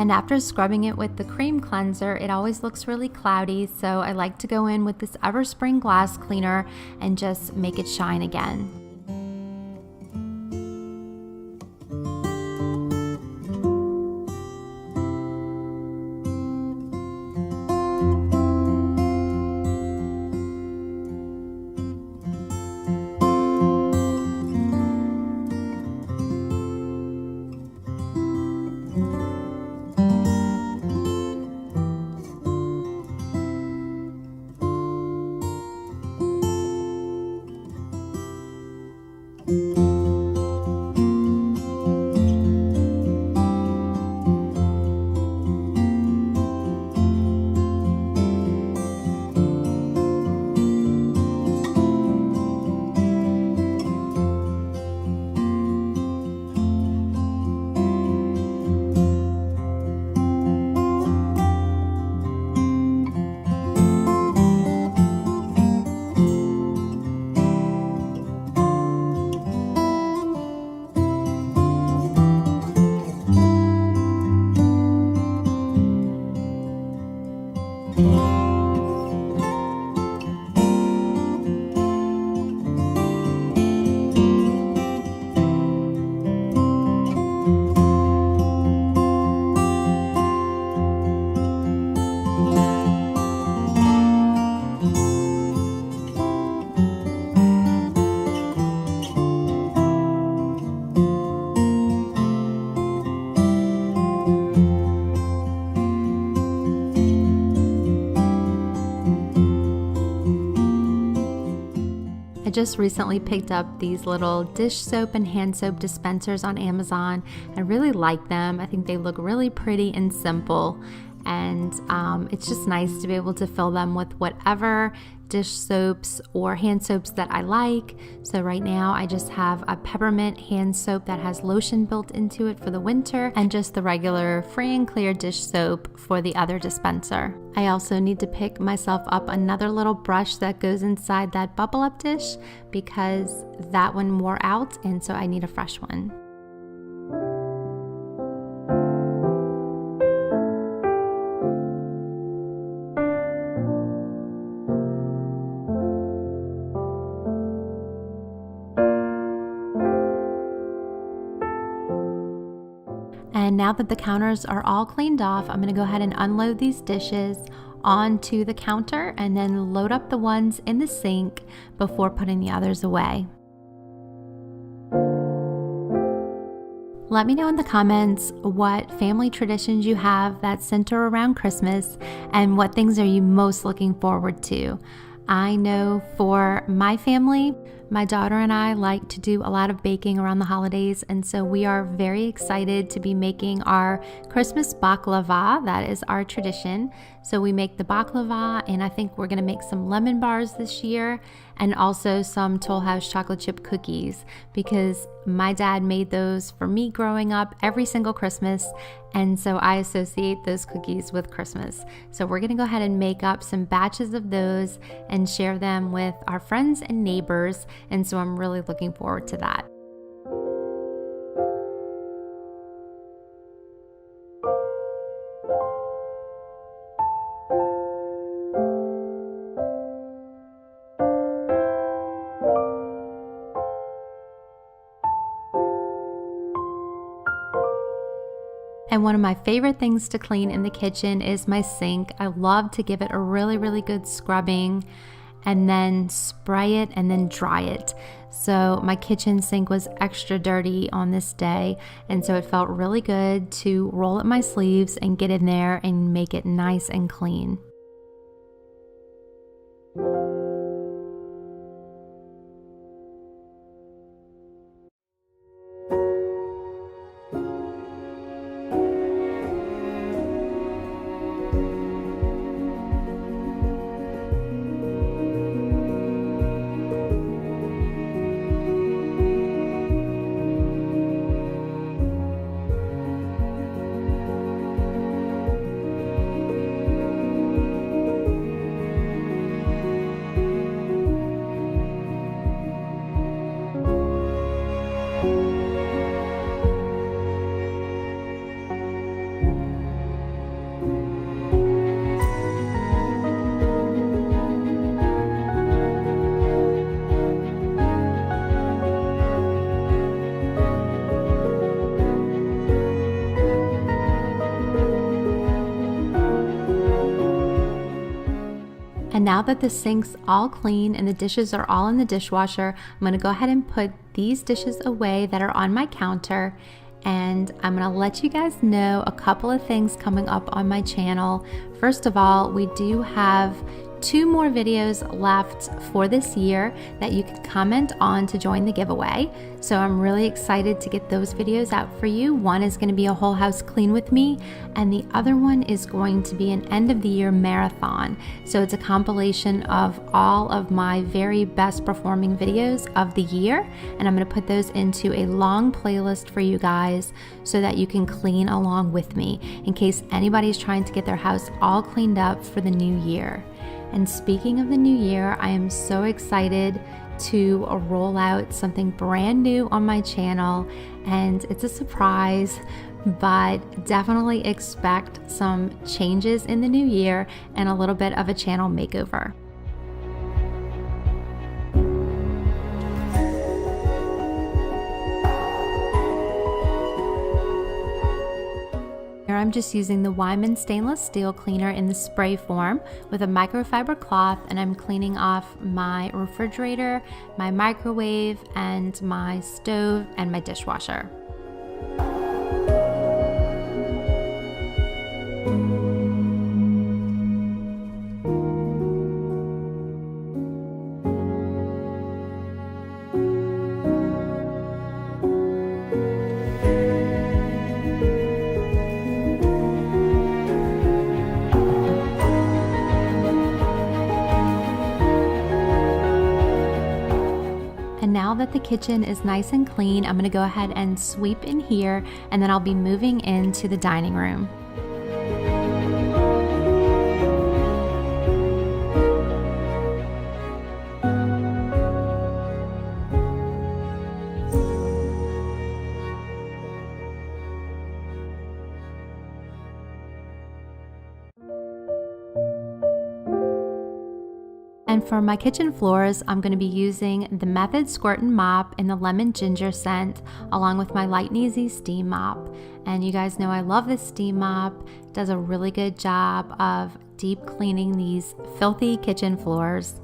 And after scrubbing it with the cream cleanser, it always looks really cloudy, so I like to go in with this Everspring glass cleaner and just make it shine again. I just recently picked up these little dish soap and hand soap dispensers on Amazon. I really like them. I think they look really pretty and simple. And it's just nice to be able to fill them with whatever dish soaps or hand soaps that I like. So right now I just have a peppermint hand soap that has lotion built into it for the winter, and just the regular free and clear dish soap for the other dispenser. I also need to pick myself up another little brush that goes inside that bubble up dish because that one wore out, and so I need a fresh one. And now that the counters are all cleaned off, I'm going to go ahead and unload these dishes onto the counter and then load up the ones in the sink before putting the others away. Let me know in the comments what family traditions you have that center around Christmas and what things are you most looking forward to. I know for my family, My daughter and I like to do a lot of baking around the holidays, and so we are very excited to be making our Christmas baklava. That is our tradition. So we make the baklava, and I think we're going to make some lemon bars this year, and also some Toll House chocolate chip cookies, because my dad made those for me growing up every single Christmas, and so I associate those cookies with Christmas. So we're going to go ahead and make up some batches of those and share them with our friends and neighbors, and so I'm really looking forward to that. And one of my favorite things to clean in the kitchen is my sink. I love to give it a really good scrubbing and then spray it and then dry it. So my kitchen sink was extra dirty on this day, and so it felt really good to roll up my sleeves and get in there and make it nice and clean. And now that the sink's all clean and the dishes are all in the dishwasher, I'm going to go ahead and put these dishes away that are on my counter. And I'm going to let you guys know a couple of things coming up on my channel. First of all, we do have 2 more videos left for this year that you can comment on to join the giveaway. So I'm really excited to get those videos out for you. One is going to be a whole house clean with me, and the other one is going to be an end of the year marathon. So it's a compilation of all of my very best performing videos of the year, and I'm going to put those into a long playlist for you guys so that you can clean along with me in case anybody's trying to get their house all cleaned up for the new year. And speaking of the new year, I am so excited to roll out something brand new on my channel, and it's a surprise, but definitely expect some changes in the new year and a little bit of a channel makeover. Here I'm just using the Wyman stainless steel cleaner in the spray form with a microfiber cloth, and I'm cleaning off my refrigerator, my microwave, and my stove and my dishwasher. And now that the kitchen is nice and clean, I'm going to go ahead and sweep in here, and then I'll be moving into the dining room. And for my kitchen floors, I'm going to be using the Method Squirt and Mop in the lemon ginger scent, along with my Light and Easy steam mop. And you guys know I love this steam mop. It does a really good job of deep cleaning these filthy kitchen floors.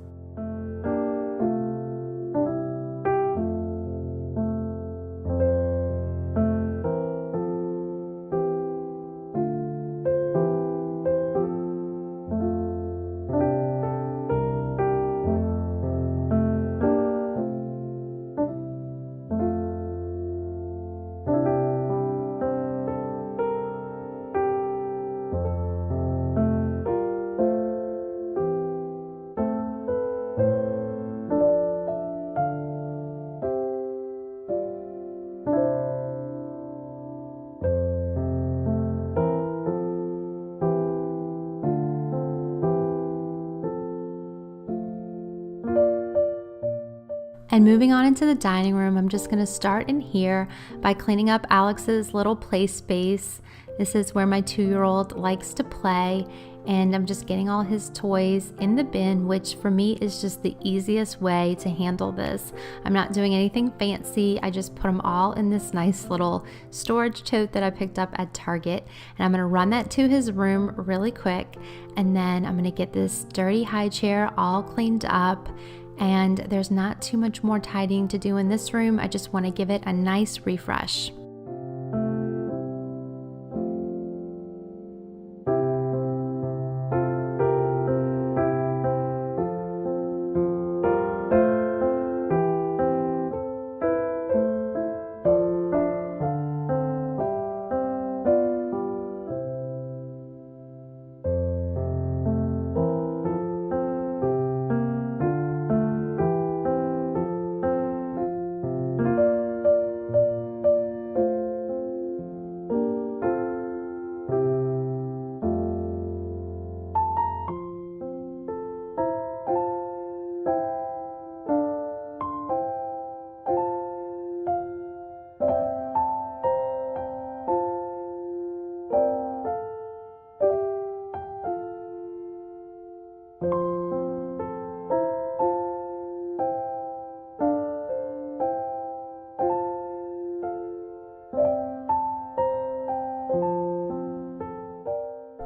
And moving on into the dining room, I'm just gonna start in here by cleaning up Alex's little play space. This is where my 2-year-old likes to play, and I'm just getting all his toys in the bin, which for me is just the easiest way to handle this. I'm not doing anything fancy. I just put them all in this nice little storage tote that I picked up at Target, and I'm gonna run that to his room really quick, and then I'm gonna get this dirty high chair all cleaned up. And there's not too much more tidying to do in this room. I just want to give it a nice refresh.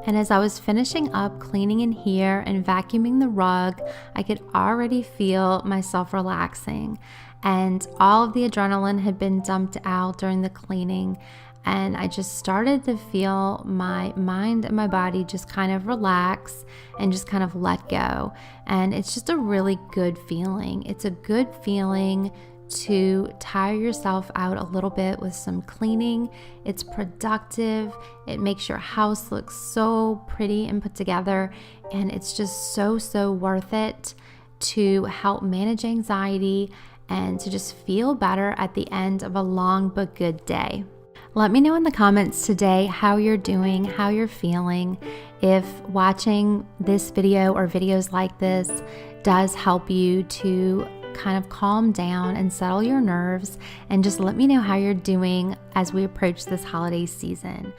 And as I was finishing up cleaning in here and vacuuming the rug, I could already feel myself relaxing. And all of the adrenaline had been dumped out during the cleaning. And I just started to feel my mind and my body just kind of relax and just kind of let go. And it's just a really good feeling. It's a good feeling to tire yourself out a little bit with some cleaning. It's productive. It makes your house look so pretty and put together. And it's just so worth it to help manage anxiety and to just feel better at the end of a long but good day. Let me know in the comments today how you're doing, how you're feeling. If watching this video or videos like this does help you to kind of calm down and settle your nerves, and just let me know how you're doing as we approach this holiday season.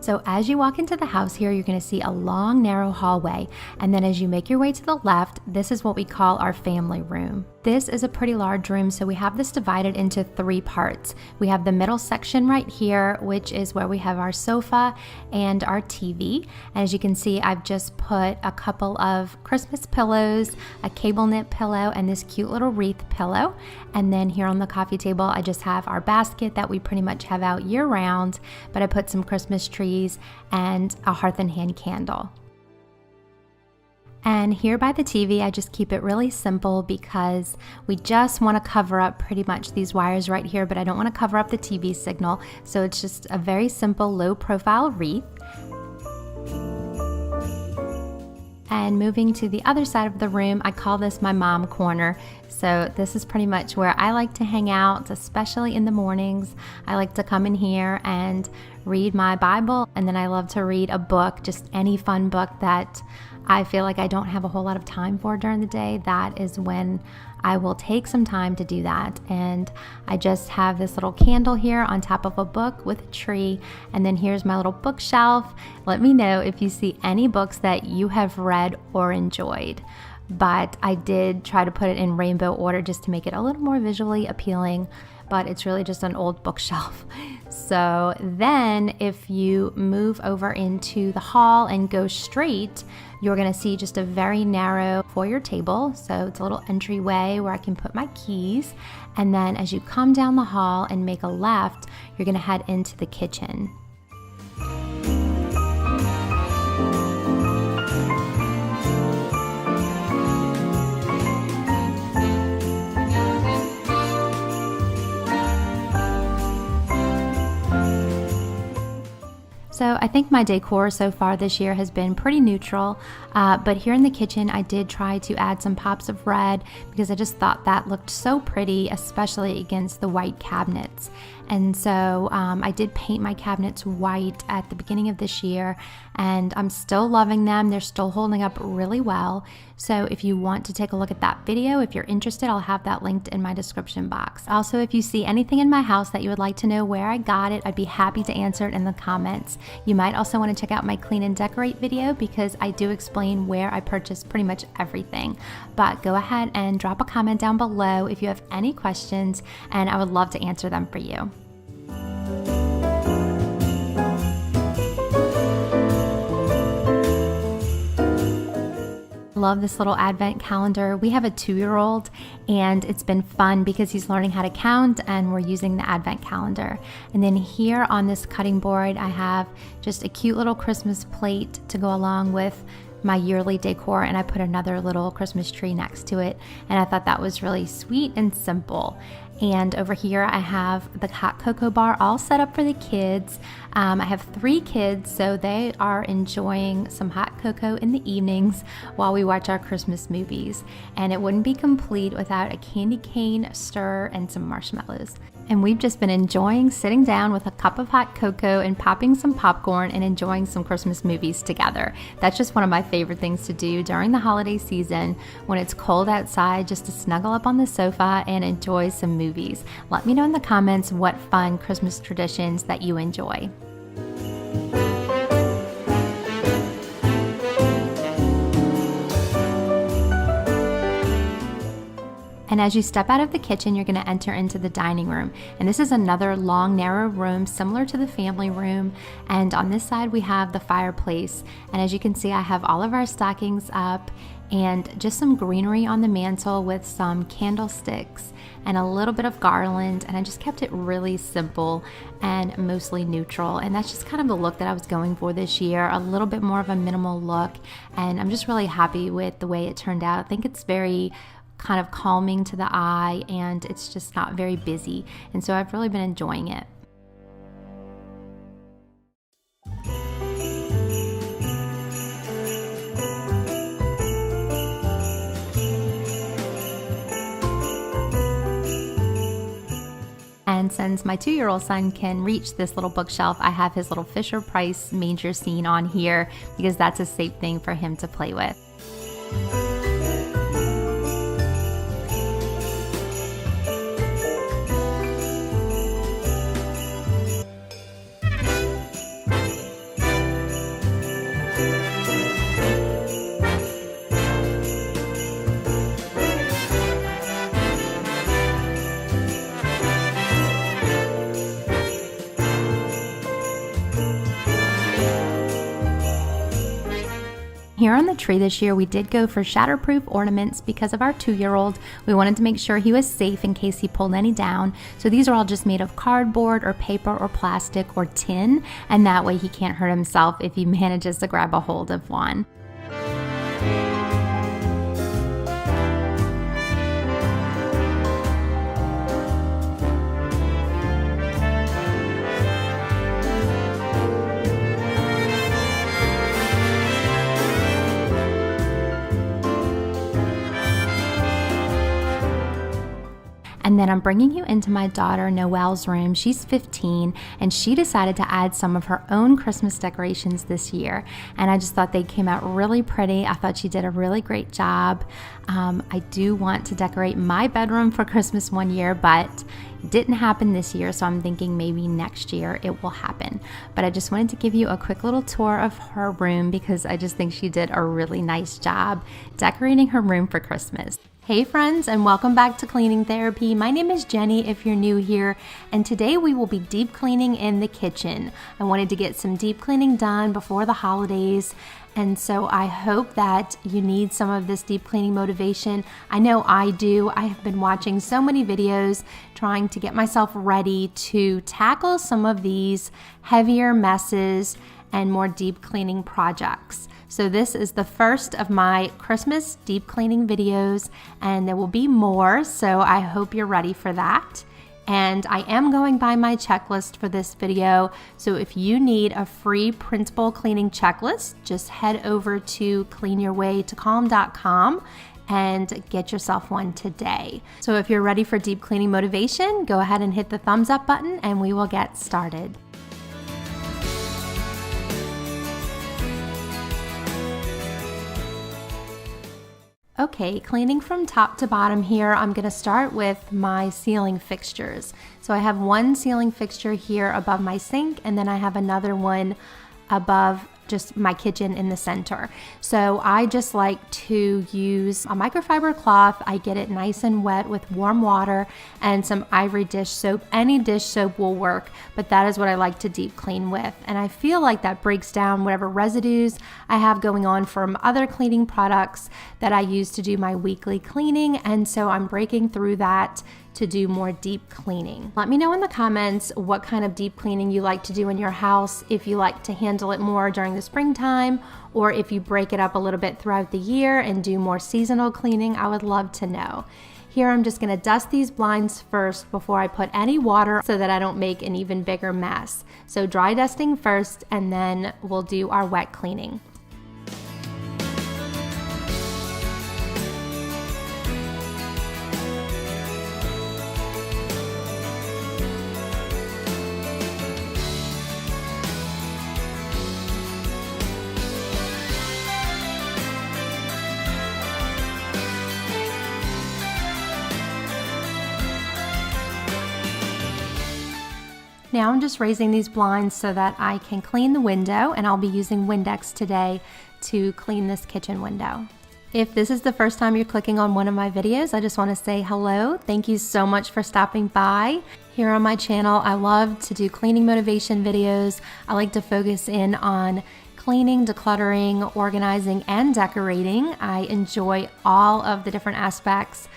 So as you walk into the house here, you're going to see a long, narrow hallway. And then as you make your way to the left, this is what we call our family room. This is a pretty large room, so we have this divided into 3 parts. We have the middle section right here, which is where we have our sofa and our TV. And as you can see, I've just put a couple of Christmas pillows, a cable knit pillow, and this cute little wreath pillow. And then here on the coffee table, I just have our basket that we pretty much have out year round, but I put some Christmas trees and a hearth and hand candle. And here by the TV, I just keep it really simple because we just want to cover up pretty much these wires right here, but I don't want to cover up the TV signal. So it's just a very simple low profile wreath. And moving to the other side of the room, I call this my mom corner. So this is pretty much where I like to hang out, especially in the mornings. I like to come in here and read my Bible, and then I love to read a book, just any fun book that I feel like I don't have a whole lot of time for during the day. That is when I will take some time to do that. And I just have this little candle here on top of a book with a tree. And then here's my little bookshelf. Let me know if you see any books that you have read or enjoyed. but I did try to put it in rainbow order just to make it a little more visually appealing, but it's really just an old bookshelf. So then if you move over into the hall and go straight, you're gonna see just a very narrow foyer table. So it's a little entryway where I can put my keys. And then as you come down the hall and make a left, you're gonna head into the kitchen. So I think my decor so far this year has been pretty neutral, but here in the kitchen I did try to add some pops of red because I just thought that looked so pretty, especially against the white cabinets. And so I did paint my cabinets white at the beginning of this year, and I'm still loving them. They're still holding up really well. So if you want to take a look at that video, if you're interested, I'll have that linked in my description box. Also, if you see anything in my house that you would like to know where I got it, I'd be happy to answer it in the comments. You might also want to check out my clean and decorate video because I do explain where I purchased pretty much everything. But go ahead and drop a comment down below if you have any questions, and I would love to answer them for you. Love this little advent calendar. We have a 2-year-old and it's been fun because he's learning how to count and we're using the advent calendar. And then here on this cutting board I have just a cute little Christmas plate to go along with my yearly decor, and I put another little Christmas tree next to it, and I thought that was really sweet and simple. And over here I have the hot cocoa bar all set up for the kids. I have 3 kids, so they are enjoying some hot cocoa in the evenings while we watch our Christmas movies. And it wouldn't be complete without a candy cane stir and some marshmallows. And we've just been enjoying sitting down with a cup of hot cocoa and popping some popcorn and enjoying some Christmas movies together. That's just one of my favorite things to do during the holiday season when it's cold outside, just to snuggle up on the sofa and enjoy some movies. Let me know in the comments what fun Christmas traditions that you enjoy. And as you step out of the kitchen, you're going to enter into the dining room. And this is another long, narrow room similar to the family room. And on this side, we have the fireplace. And as you can see, I have all of our stockings up and just some greenery on the mantle with some candlesticks and a little bit of garland. And I just kept it really simple and mostly neutral. And that's just kind of the look that I was going for this year, a little bit more of a minimal look. And I'm just really happy with the way it turned out. I think it's very kind of calming to the eye, and it's just not very busy, and so I've really been enjoying it. And since my 2-year-old son can reach this little bookshelf, I have his little Fisher-Price manger scene on here because that's a safe thing for him to play with. Here on the tree this year, we did go for shatterproof ornaments because of our 2-year-old. We wanted to make sure he was safe in case he pulled any down. So these are all just made of cardboard or paper or plastic or tin, and that way he can't hurt himself if he manages to grab a hold of one. And then I'm bringing you into my daughter Noelle's room. She's 15 and she decided to add some of her own Christmas decorations this year. And I just thought they came out really pretty. I thought she did a really great job. I do want to decorate my bedroom for Christmas one year, but didn't happen this year, so I'm thinking maybe next year it will happen. But I just wanted to give you a quick little tour of her room because I just think she did a really nice job decorating her room for Christmas. Hey friends, and welcome back to Cleaning Therapy. My name is Jenny if you're new here, and today we will be deep cleaning in the kitchen. I wanted to get some deep cleaning done before the holidays, and so I hope that you need some of this deep cleaning motivation. I know I do. I have been watching so many videos trying to get myself ready to tackle some of these heavier messes and more deep cleaning projects. So this is the first of my Christmas deep cleaning videos, and there will be more, so I hope you're ready for that. And I am going by my checklist for this video, so if you need a free printable cleaning checklist, just head over to cleanyourwaytocalm.com and get yourself one today. So if you're ready for deep cleaning motivation, go ahead and hit the thumbs up button and we will get started. Okay, cleaning from top to bottom here, I'm going to start with my ceiling fixtures. So I have one ceiling fixture here above my sink, and then I have another one above just my kitchen in the center. So I just like to use a microfiber cloth. I get it nice and wet with warm water and some Ivory dish soap. Any dish soap will work, but that is what I like to deep clean with. And I feel like that breaks down whatever residues I have going on from other cleaning products that I use to do my weekly cleaning. And so I'm breaking through that to do more deep cleaning. Let me know in the comments what kind of deep cleaning you like to do in your house, if you like to handle it more during the springtime, or if you break it up a little bit throughout the year and do more seasonal cleaning. I would love to know. Here I'm just gonna dust these blinds first before I put any water so that I don't make an even bigger mess. So dry dusting first, and then we'll do our wet cleaning. Now I'm just raising these blinds so that I can clean the window, and I'll be using Windex today to clean this kitchen window. If this is the first time you're clicking on one of my videos, I just want to say hello. Thank you so much for stopping by. Here on my channel, I love to do cleaning motivation videos. I like to focus in on cleaning, decluttering, organizing, and decorating. I enjoy all of the different aspects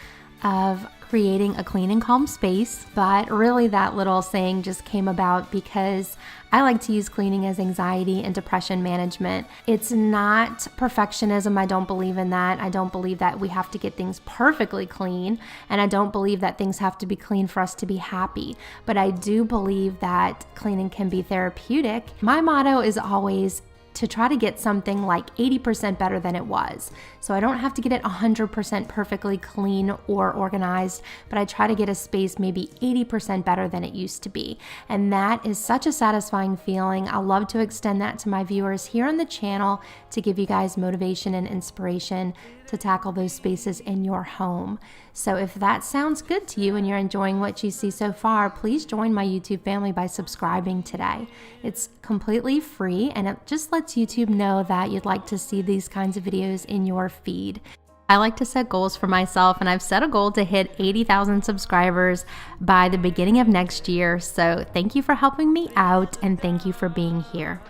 of creating a clean and calm space, but really that little saying just came about because I like to use cleaning as anxiety and depression management. It's not perfectionism. I don't believe in that. I don't believe that we have to get things perfectly clean, and I don't believe that things have to be clean for us to be happy, but I do believe that cleaning can be therapeutic. My motto is always to try to get something like 80% better than it was. So I don't have to get it 100% perfectly clean or organized, but I try to get a space maybe 80% better than it used to be. And that is such a satisfying feeling. I love to extend that to my viewers here on the channel to give you guys motivation and inspiration to tackle those spaces in your home. So if that sounds good to you and you're enjoying what you see so far, please join my YouTube family by subscribing today. It's completely free, and it just lets YouTube know that you'd like to see these kinds of videos in your feed. I like to set goals for myself, and I've set a goal to hit 80,000 subscribers by the beginning of next year. So thank you for helping me out, and thank you for being here.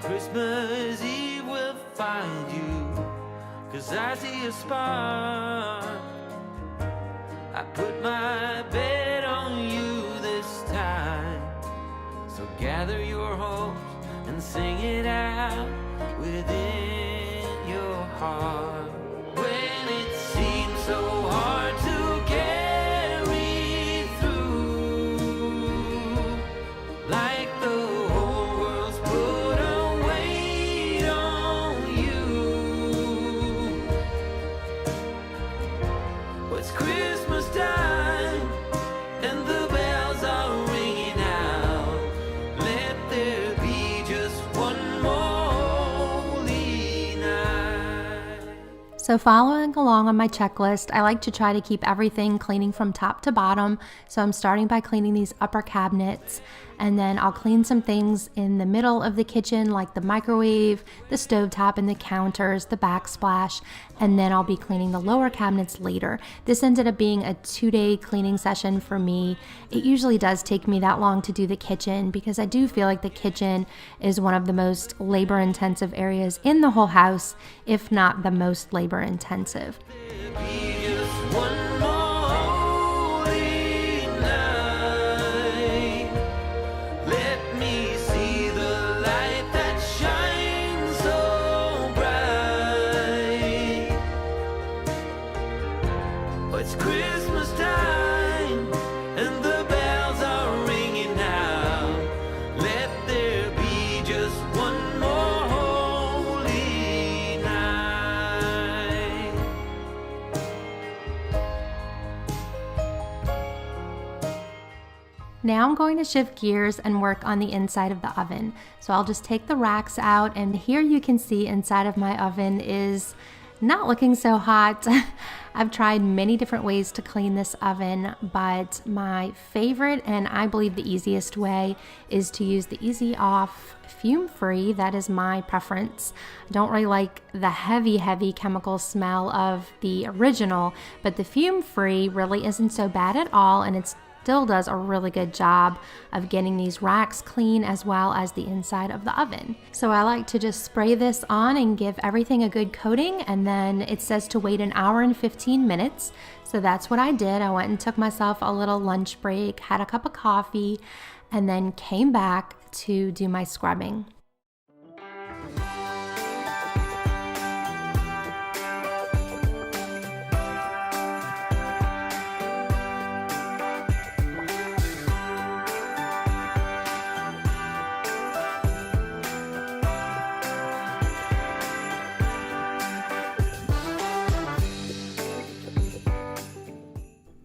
Christmas Eve will find you, 'cause I see a spark. I put my bet on you this time, so gather your hopes and sing it out within your heart. When it seems so hard to carry through, like the whole world's put a weight on you. What's Christmas time? So following along on my checklist, I like to try to keep everything cleaning from top to bottom. So I'm starting by cleaning these upper cabinets, and then I'll clean some things in the middle of the kitchen like the microwave, the stovetop, and the counters, the backsplash, and then I'll be cleaning the lower cabinets later. This ended up being a 2-day cleaning session for me. It usually does take me that long to do the kitchen because I do feel like the kitchen is one of the most labor-intensive areas in the whole house, if not the most labor-intensive. Just one more holy night. Let me see the light that shines so bright. Oh, it's Christmas time and the bells are ringing out. Let there be just one more holy night. Now I'm going to shift gears and work on the inside of the oven. So I'll just take the racks out, and here you can see inside of my oven is not looking so hot. I've tried many different ways to clean this oven, but my favorite and I believe the easiest way is to use the Easy Off fume free. That is my preference. I don't really like the heavy chemical smell of the original, but the fume free really isn't so bad at all, and it's still does a really good job of getting these racks clean as well as the inside of the oven. So I like to just spray this on and give everything a good coating, and then it says to wait 1 hour and 15 minutes. So that's what I did. I went and took myself a little lunch break, had a cup of coffee, and then came back to do my scrubbing.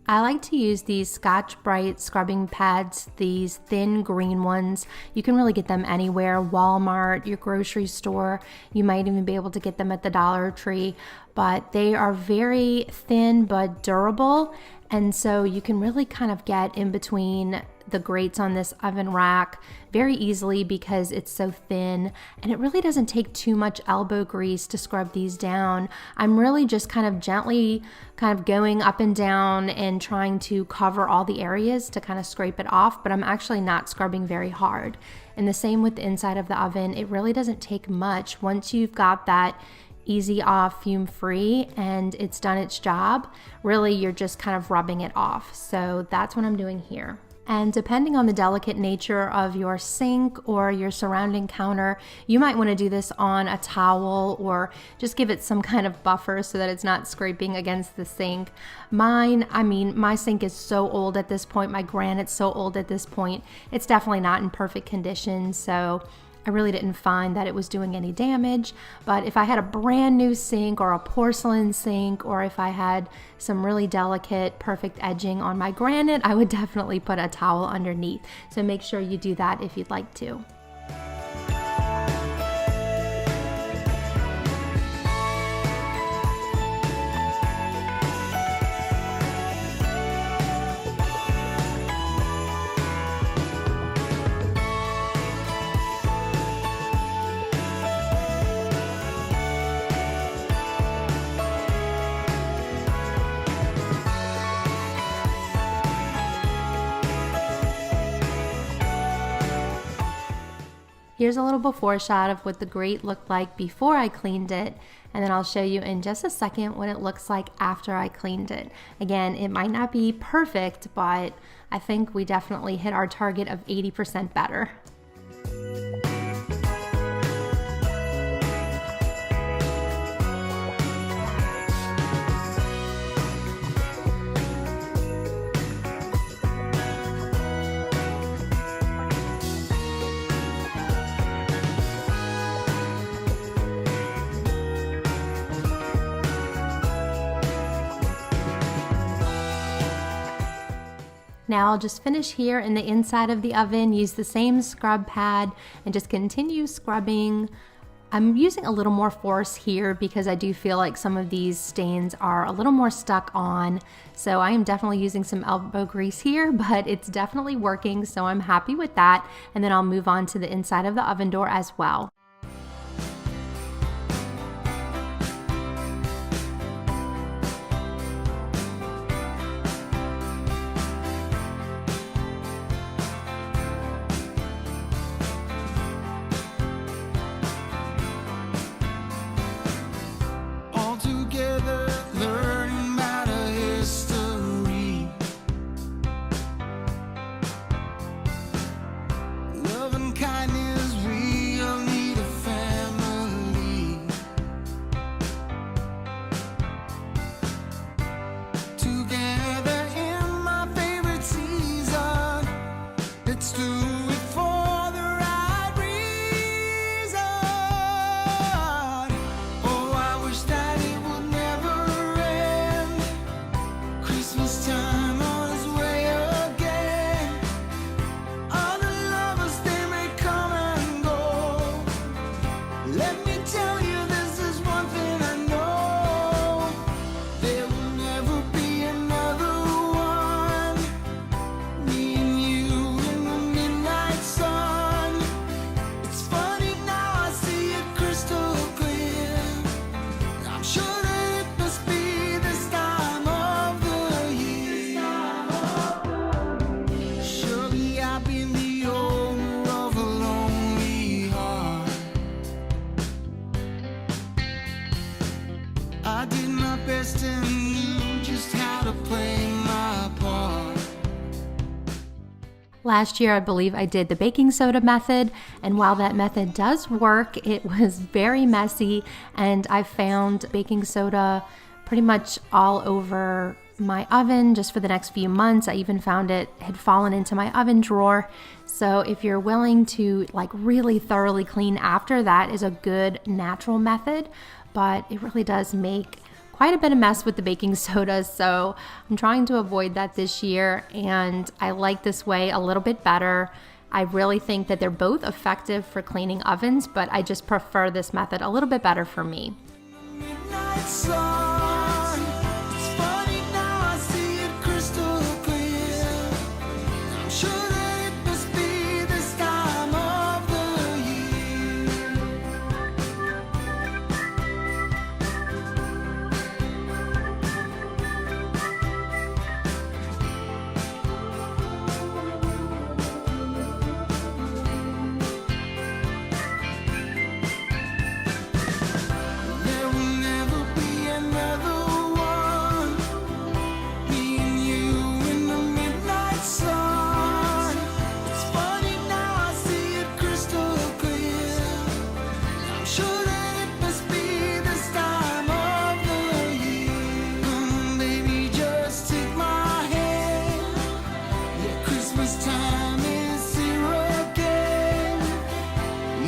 I like to use these Scotch-Brite scrubbing pads, these thin green ones. You can really get them anywhere, Walmart, your grocery store. You might even be able to get them at the Dollar Tree, but they are very thin but durable, and so you can really kind of get in between the grates on this oven rack very easily because it's so thin, and it really doesn't take too much elbow grease to scrub these down. I'm really just kind of gently going up and down and trying to cover all the areas to kind of scrape it off, but I'm actually not scrubbing very hard. And the same with the inside of the oven. It really doesn't take much. Once you've got that Easy Off fume free and it's done its job, really you're just kind of rubbing it off. So that's what I'm doing here. And depending on the delicate nature of your sink or your surrounding counter, you might want to do this on a towel or just give it some kind of buffer so that it's not scraping against the sink. My sink is so old at this point. My granite's so old at this point. It's definitely not in perfect condition, so I really didn't find that it was doing any damage. But if I had a brand new sink or a porcelain sink, or if I had some really delicate, perfect edging on my granite, I would definitely put a towel underneath. So make sure you do that if you'd like to. Here's a little before shot of what the grate looked like before I cleaned it, and then I'll show you in just a second what it looks like after I cleaned it. Again, it might not be perfect, but I think we definitely hit our target of 80% better. Now I'll just finish here in the inside of the oven, use the same scrub pad, and just continue scrubbing I'm using a little more force here because I do feel like some of these stains are a little more stuck on. So I am definitely using some elbow grease here, but it's definitely working, so I'm happy with that. And then I'll move on to the inside of the oven door as well. All together, learning about our history. Love and kindness, we all need a family. Together in my favorite season, let's do it for the right reason. Oh, I wish that it would never end. Christmas time on its way again. Other lovers, they may come and go. Let me tell you, this is one thing I know. There will never be another one. Me and you in the midnight sun. It's funny now, I see it crystal clear. I'm sure that it must be this time of the year. Surely I've been the owner of a lonely heart. I did my best and knew just how to play my part. Last year, I believe I did the baking soda method, and while that method does work, it was very messy, and I found baking soda pretty much all over my oven just for the next few months. I even found it had fallen into my oven drawer. So if you're willing to like really thoroughly clean after, that is a good natural method, but it really does make quite a bit of mess with the baking soda, so I'm trying to avoid that this year, and I like this way a little bit better. I really think that they're both effective for cleaning ovens, but I just prefer this method a little bit better for me. Midnight sun. It's funny now, I see it crystal clear. I'm sure that it must be this time of the year. There will never be another one. Me and you in the midnight sun. It's funny now, I see it crystal clear. I'm sure that it must be this time of the year. Baby, just take my hand. Yeah, Christmas time is here again.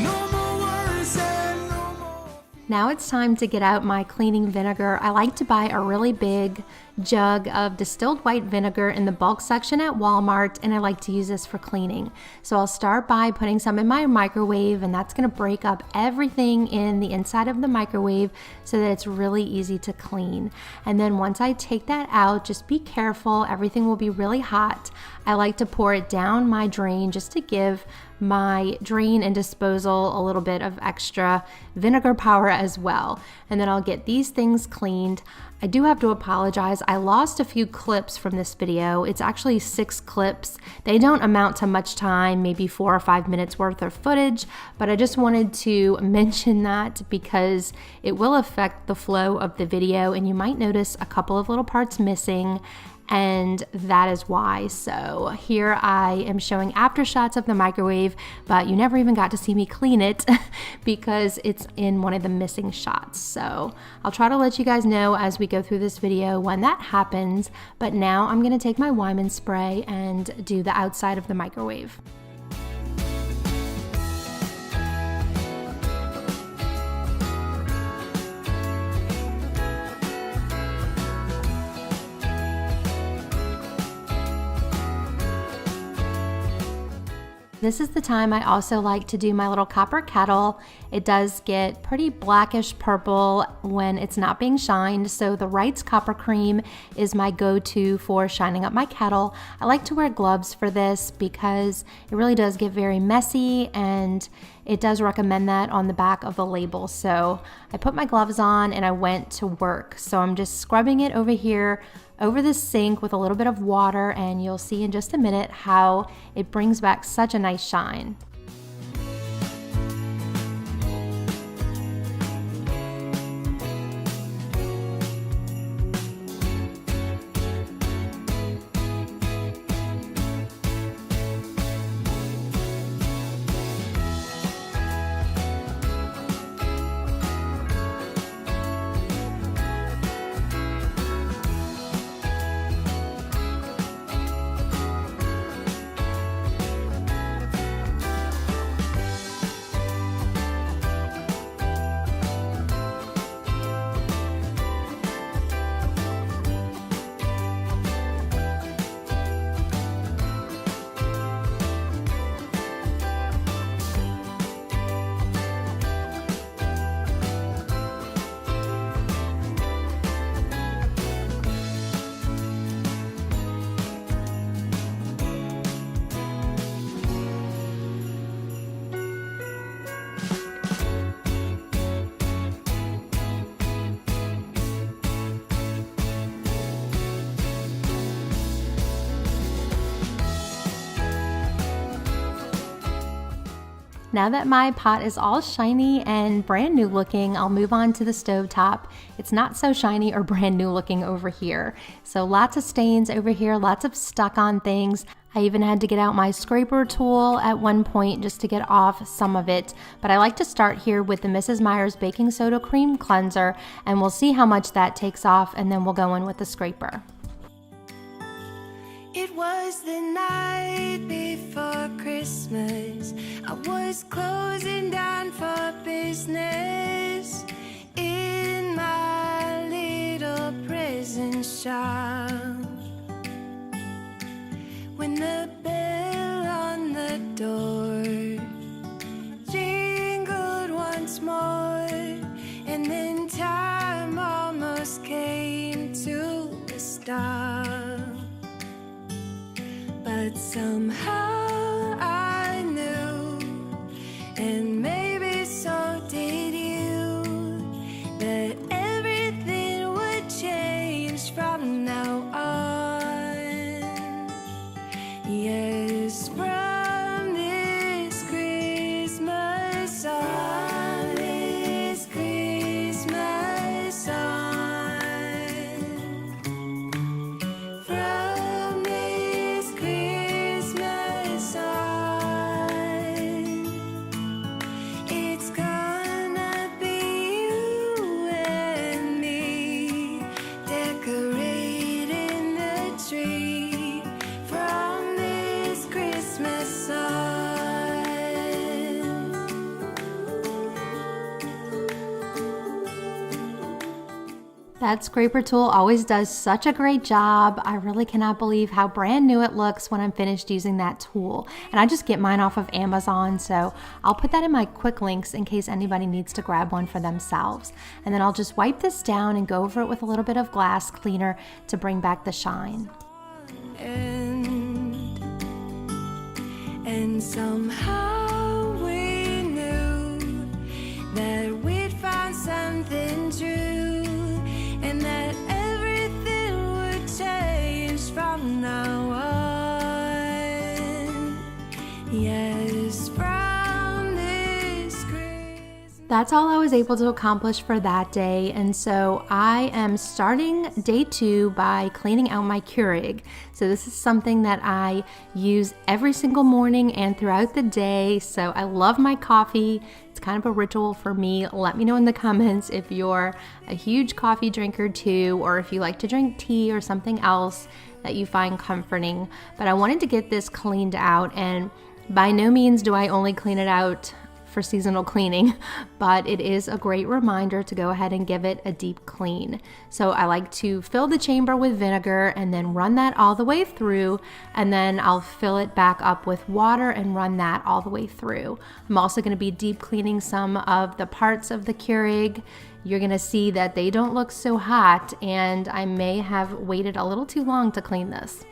No more worries and no more. Now it's time to get out my cleaning vinegar. I like to buy a really big jug of distilled white vinegar in the bulk section at Walmart, and I like to use this for cleaning. So I'll start by putting some in my microwave, and that's going to break up everything in the inside of the microwave so that it's really easy to clean. And then once I take that out, just be careful, everything will be really hot. I like to pour it down my drain just to give my drain and disposal a little bit of extra vinegar power as well. And then I'll get these things cleaned. I do have to apologize. I lost a few clips from this video. It's actually 6 clips. They don't amount to much time, maybe 4 or 5 minutes worth of footage, but I just wanted to mention that because it will affect the flow of the video, and you might notice a couple of little parts missing, and that is why. So here I am showing after shots of the microwave, but you never even got to see me clean it because it's in one of the missing shots. So I'll try to let you guys know as we go through this video when that happens, but now I'm gonna take my Wyman spray and do the outside of the microwave. This is the time I also like to do my little copper kettle. It does get pretty blackish purple when it's not being shined, so the Wright's Copper Cream is my go-to for shining up my kettle. I like to wear gloves for this because it really does get very messy, and it does recommend that on the back of the label. So I put my gloves on and I went to work. So I'm just scrubbing it over here over the sink with a little bit of water, and you'll see in just a minute how it brings back such a nice shine. Now that my pot is all shiny and brand new looking, I'll move on to the stove top. It's not so shiny or brand new looking over here. So lots of stains over here, lots of stuck on things. I even had to get out my scraper tool at one point just to get off some of it. But I like to start here with the Mrs. Meyer's Baking Soda Cream Cleanser, and we'll see how much that takes off, and then we'll go in with the scraper. It was the night before Christmas. I was closing down for business in my little prison shop, when the bell on the door jingled once more, and then time almost came to a stop. But somehow I knew, and maybe so did you, that everything would change from now on. Yes, from this Christmas on, this Christmas on, from this Christmas on, it's gonna be you and me decorating the tree from this Christmas on. That scraper tool always does such a great job. I really cannot believe how brand new it looks when I'm finished using that tool. And I just get mine off of Amazon, so I'll put that in my quick links in case anybody needs to grab one for themselves. And then I'll just wipe this down and go over it with a little bit of glass cleaner to bring back the shine. And somehow we knew that we'd found something true, and that everything would change from now on. Yes, from this Christmas. That's all I was able to accomplish for that day, and so I am starting day 2 by cleaning out my Keurig. So this is something that I use every single morning and throughout the day. So I love my coffee. It's kind of a ritual for me. Let me know in the comments if you're a huge coffee drinker too, or if you like to drink tea or something else that you find comforting. But I wanted to get this cleaned out, and by no means do I only clean it out for seasonal cleaning, but it is a great reminder to go ahead and give it a deep clean. So I like to fill the chamber with vinegar and then run that all the way through, and then I'll fill it back up with water and run that all the way through. I'm also going to be deep cleaning some of the parts of the Keurig. You're going to see that they don't look so hot, and I may have waited a little too long to clean this.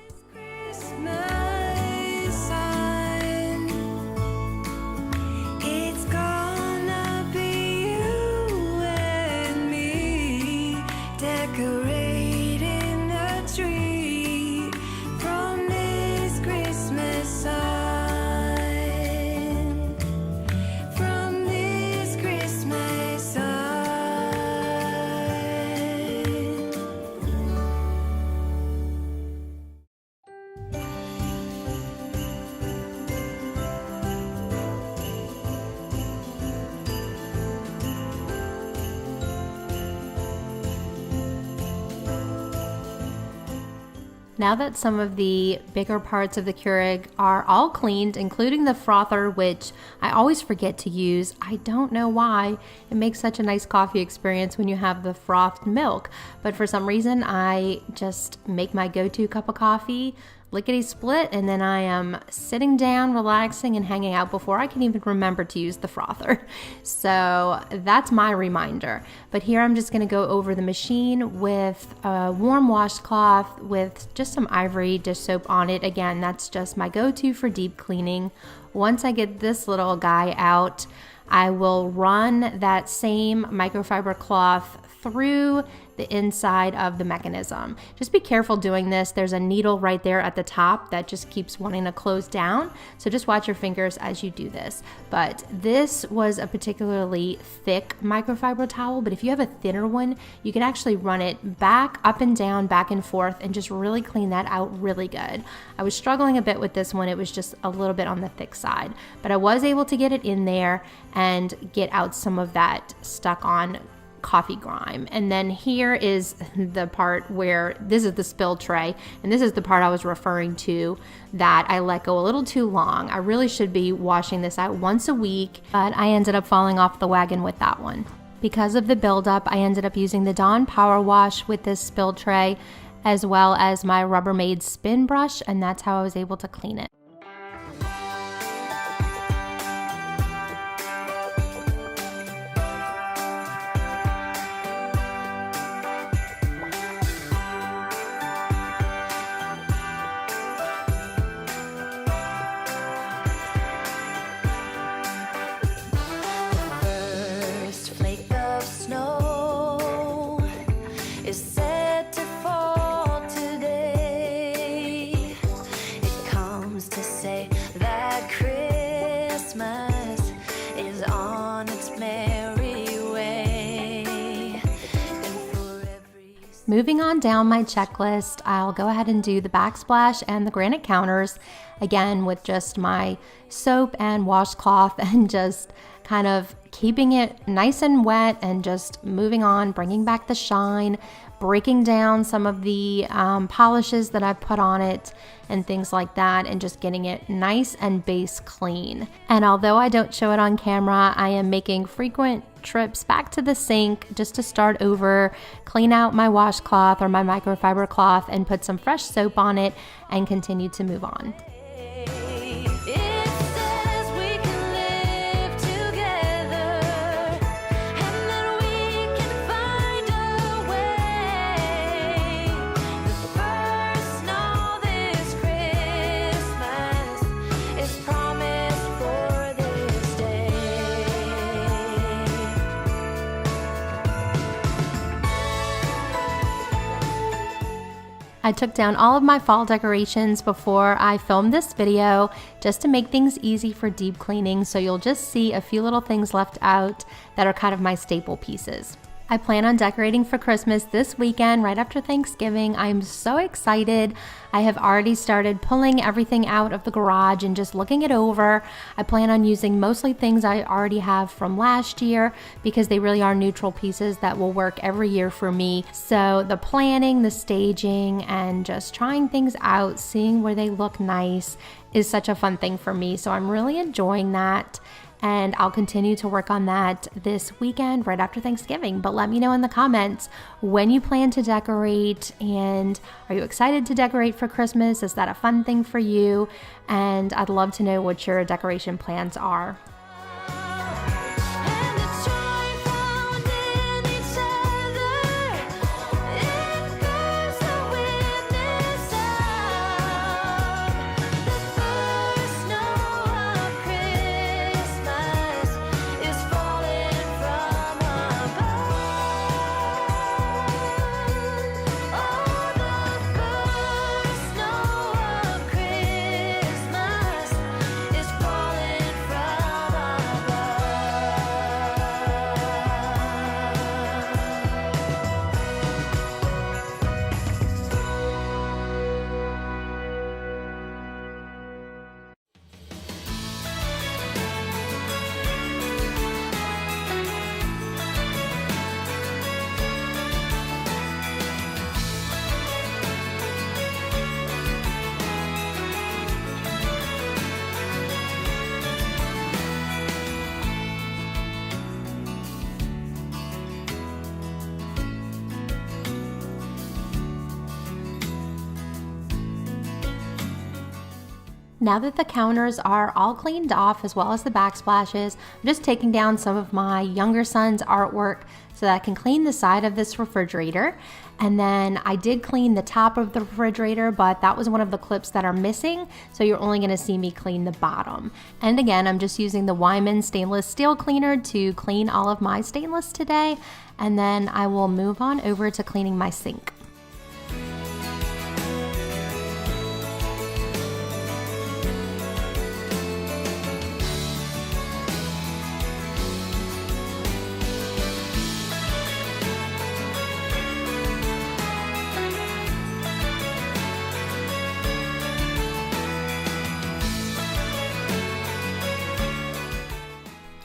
It's gonna be you and me decorating the tree from this Christmas sign. From this Christmas sign. Now that some of the bigger parts of the Keurig are all cleaned, including the frother, which I always forget to use. I don't know why. It makes such a nice coffee experience when you have the frothed milk, but for some reason I just make my go-to cup of coffee lickety split, and then I am sitting down, relaxing, and hanging out before I can even remember to use the frother. So that's my reminder. But here I'm just gonna go over the machine with a warm washcloth with just some Ivory dish soap on it. Again, that's just my go-to for deep cleaning. Once I get this little guy out, I will run that same microfiber cloth through the inside of the mechanism. Just be careful doing this. There's a needle right there at the top that just keeps wanting to close down. So just watch your fingers as you do this. But this was a particularly thick microfiber towel, but if you have a thinner one, you can actually run it back, up and down, back and forth, and just really clean that out really good. I was struggling a bit with this one. It was just a little bit on the thick side, but I was able to get it in there and get out some of that stuck on coffee grime. And then here is the part where this is the spill tray, and this is the part I was referring to that I let go a little too long. I really should be washing this out once a week, but I ended up falling off the wagon with that one. Because of the buildup, I ended up using the Dawn Power Wash with this spill tray, as well as my Rubbermaid spin brush, and that's how I was able to clean it. Moving on down my checklist, I'll go ahead and do the backsplash and the granite counters, again with just my soap and washcloth and just kind of keeping it nice and wet and just moving on, bringing back the shine, breaking down some of the polishes that I've put on it and things like that, and just getting it nice and base clean. And although I don't show it on camera, I am making frequent trips back to the sink just to start over, clean out my washcloth or my microfiber cloth and put some fresh soap on it and continue to move on. I took down all of my fall decorations before I filmed this video just to make things easy for deep cleaning, so you'll just see a few little things left out that are kind of my staple pieces. I plan on decorating for Christmas this weekend right after Thanksgiving. I'm so excited. I have already started pulling everything out of the garage and just looking it over. I plan on using mostly things I already have from last year because they really are neutral pieces that will work every year for me. So the planning, the staging, and just trying things out, seeing where they look nice is such a fun thing for me. So I'm really enjoying that. and I'll continue to work on that this weekend right after Thanksgiving. But let me know in the comments when you plan to decorate, and are you excited to decorate for Christmas? Is that a fun thing for you? And I'd love to know what your decoration plans are. And the joy found in each other, it bears the witness of the first snow of Christmas is falling from above. Oh, the first snow of Christmas is falling from above. Now that the counters are all cleaned off, as well as the backsplashes, I'm just taking down some of my younger son's artwork so that I can clean the side of this refrigerator. And then I did clean the top of the refrigerator, but that was one of the clips that are missing, so you're only gonna see me clean the bottom. And again, I'm just using the Wyman stainless steel cleaner to clean all of my stainless today, and then I will move on over to cleaning my sink.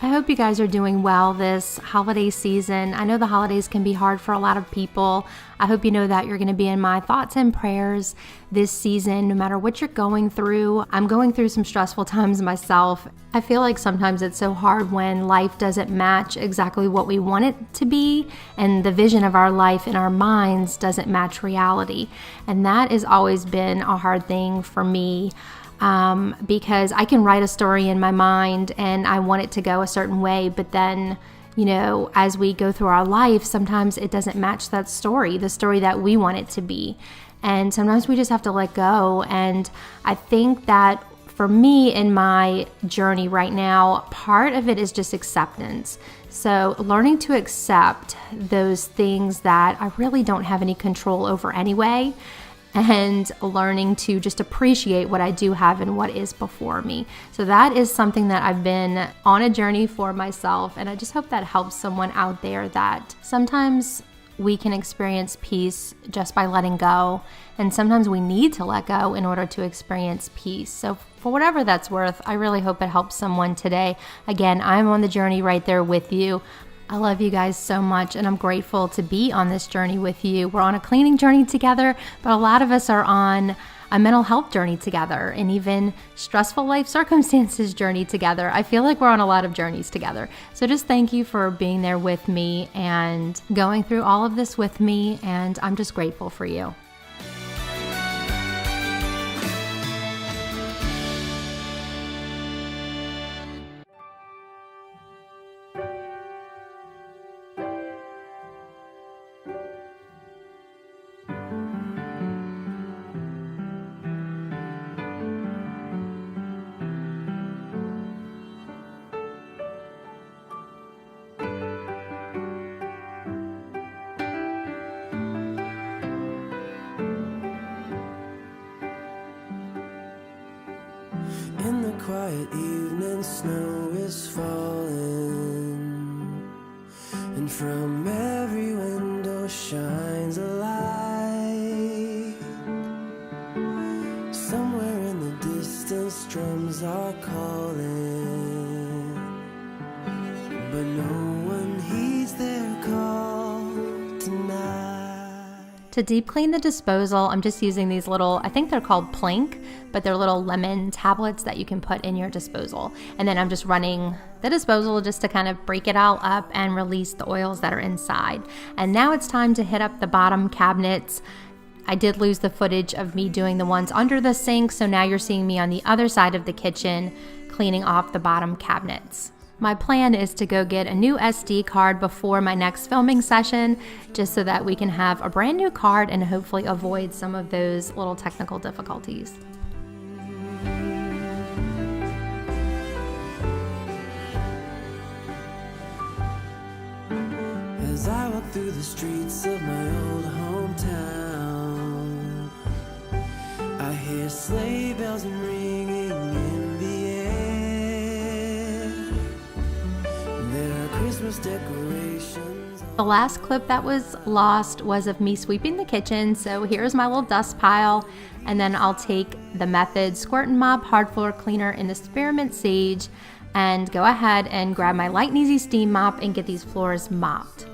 I hope you guys are doing well this holiday season. I know the holidays can be hard for a lot of people. I hope you know that you're going to be in my thoughts and prayers this season, no matter what you're going through. I'm going through some stressful times myself. I feel like sometimes it's so hard when life doesn't match exactly what we want it to be, and the vision of our life in our minds doesn't match reality. And that has always been a hard thing for me. Because I can write a story in my mind and I want it to go a certain way, but then, you know, as we go through our life, sometimes it doesn't match that story, the story that we want it to be. And sometimes we just have to let go. And I think that for me in my journey right now, part of it is just acceptance. So learning to accept those things that I really don't have any control over anyway, and learning to just appreciate what I do have and what is before me. So that is something that I've been on a journey for myself, and I just hope that helps someone out there, that sometimes we can experience peace just by letting go, and sometimes we need to let go in order to experience peace. So for whatever that's worth, I really hope it helps someone today. Again, I'm on the journey right there with you. I love you guys so much, and I'm grateful to be on this journey with you. We're on a cleaning journey together, but a lot of us are on a mental health journey together, and even stressful life circumstances journey together. I feel like we're on a lot of journeys together. So just thank you for being there with me and going through all of this with me, and I'm just grateful for you. In the quiet evening, snow is falling, and from every window shines a light. Somewhere in the distance, drums are calling, but no one heeds their call tonight. To deep clean the disposal, I'm just using these little, I think they're called Plank, but they're little lemon tablets that you can put in your disposal. And then I'm just running the disposal just to kind of break it all up and release the oils that are inside. And now it's time to hit up the bottom cabinets. I did lose the footage of me doing the ones under the sink, so now you're seeing me on the other side of the kitchen cleaning off the bottom cabinets. My plan is to go get a new SD card before my next filming session, just so that we can have a brand new card and hopefully avoid some of those little technical difficulties. As I walk through the streets of my old hometown, I hear sleigh bells ringing in the air. There are Christmas decorations. The last clip that was lost was of me sweeping the kitchen, so here's my little dust pile, and then I'll take the Method Squirt and Mop Hard Floor Cleaner in the Spearmint Sage and go ahead and grab my Light and Easy Steam Mop and get these floors mopped.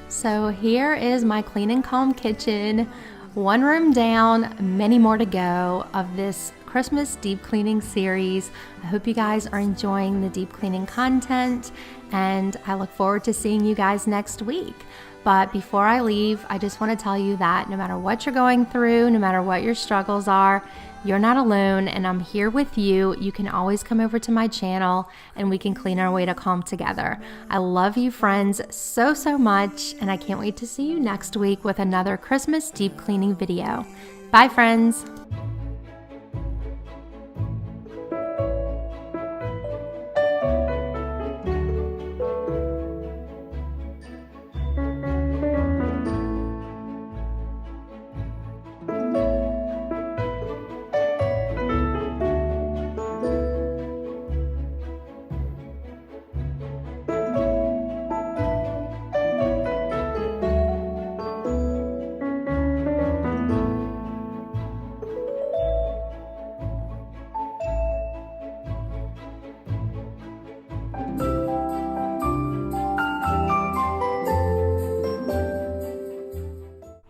So here is my clean and calm kitchen. One room down, many more to go of this Christmas deep cleaning series. I hope you guys are enjoying the deep cleaning content, and I look forward to seeing you guys next week. But before I leave, I just want to tell you that no matter what you're going through, no matter what your struggles are, you're not alone, and I'm here with you. You can always come over to my channel and we can clean our way to calm together. I love you friends so, so much, and I can't wait to see you next week with another Christmas deep cleaning video. Bye friends.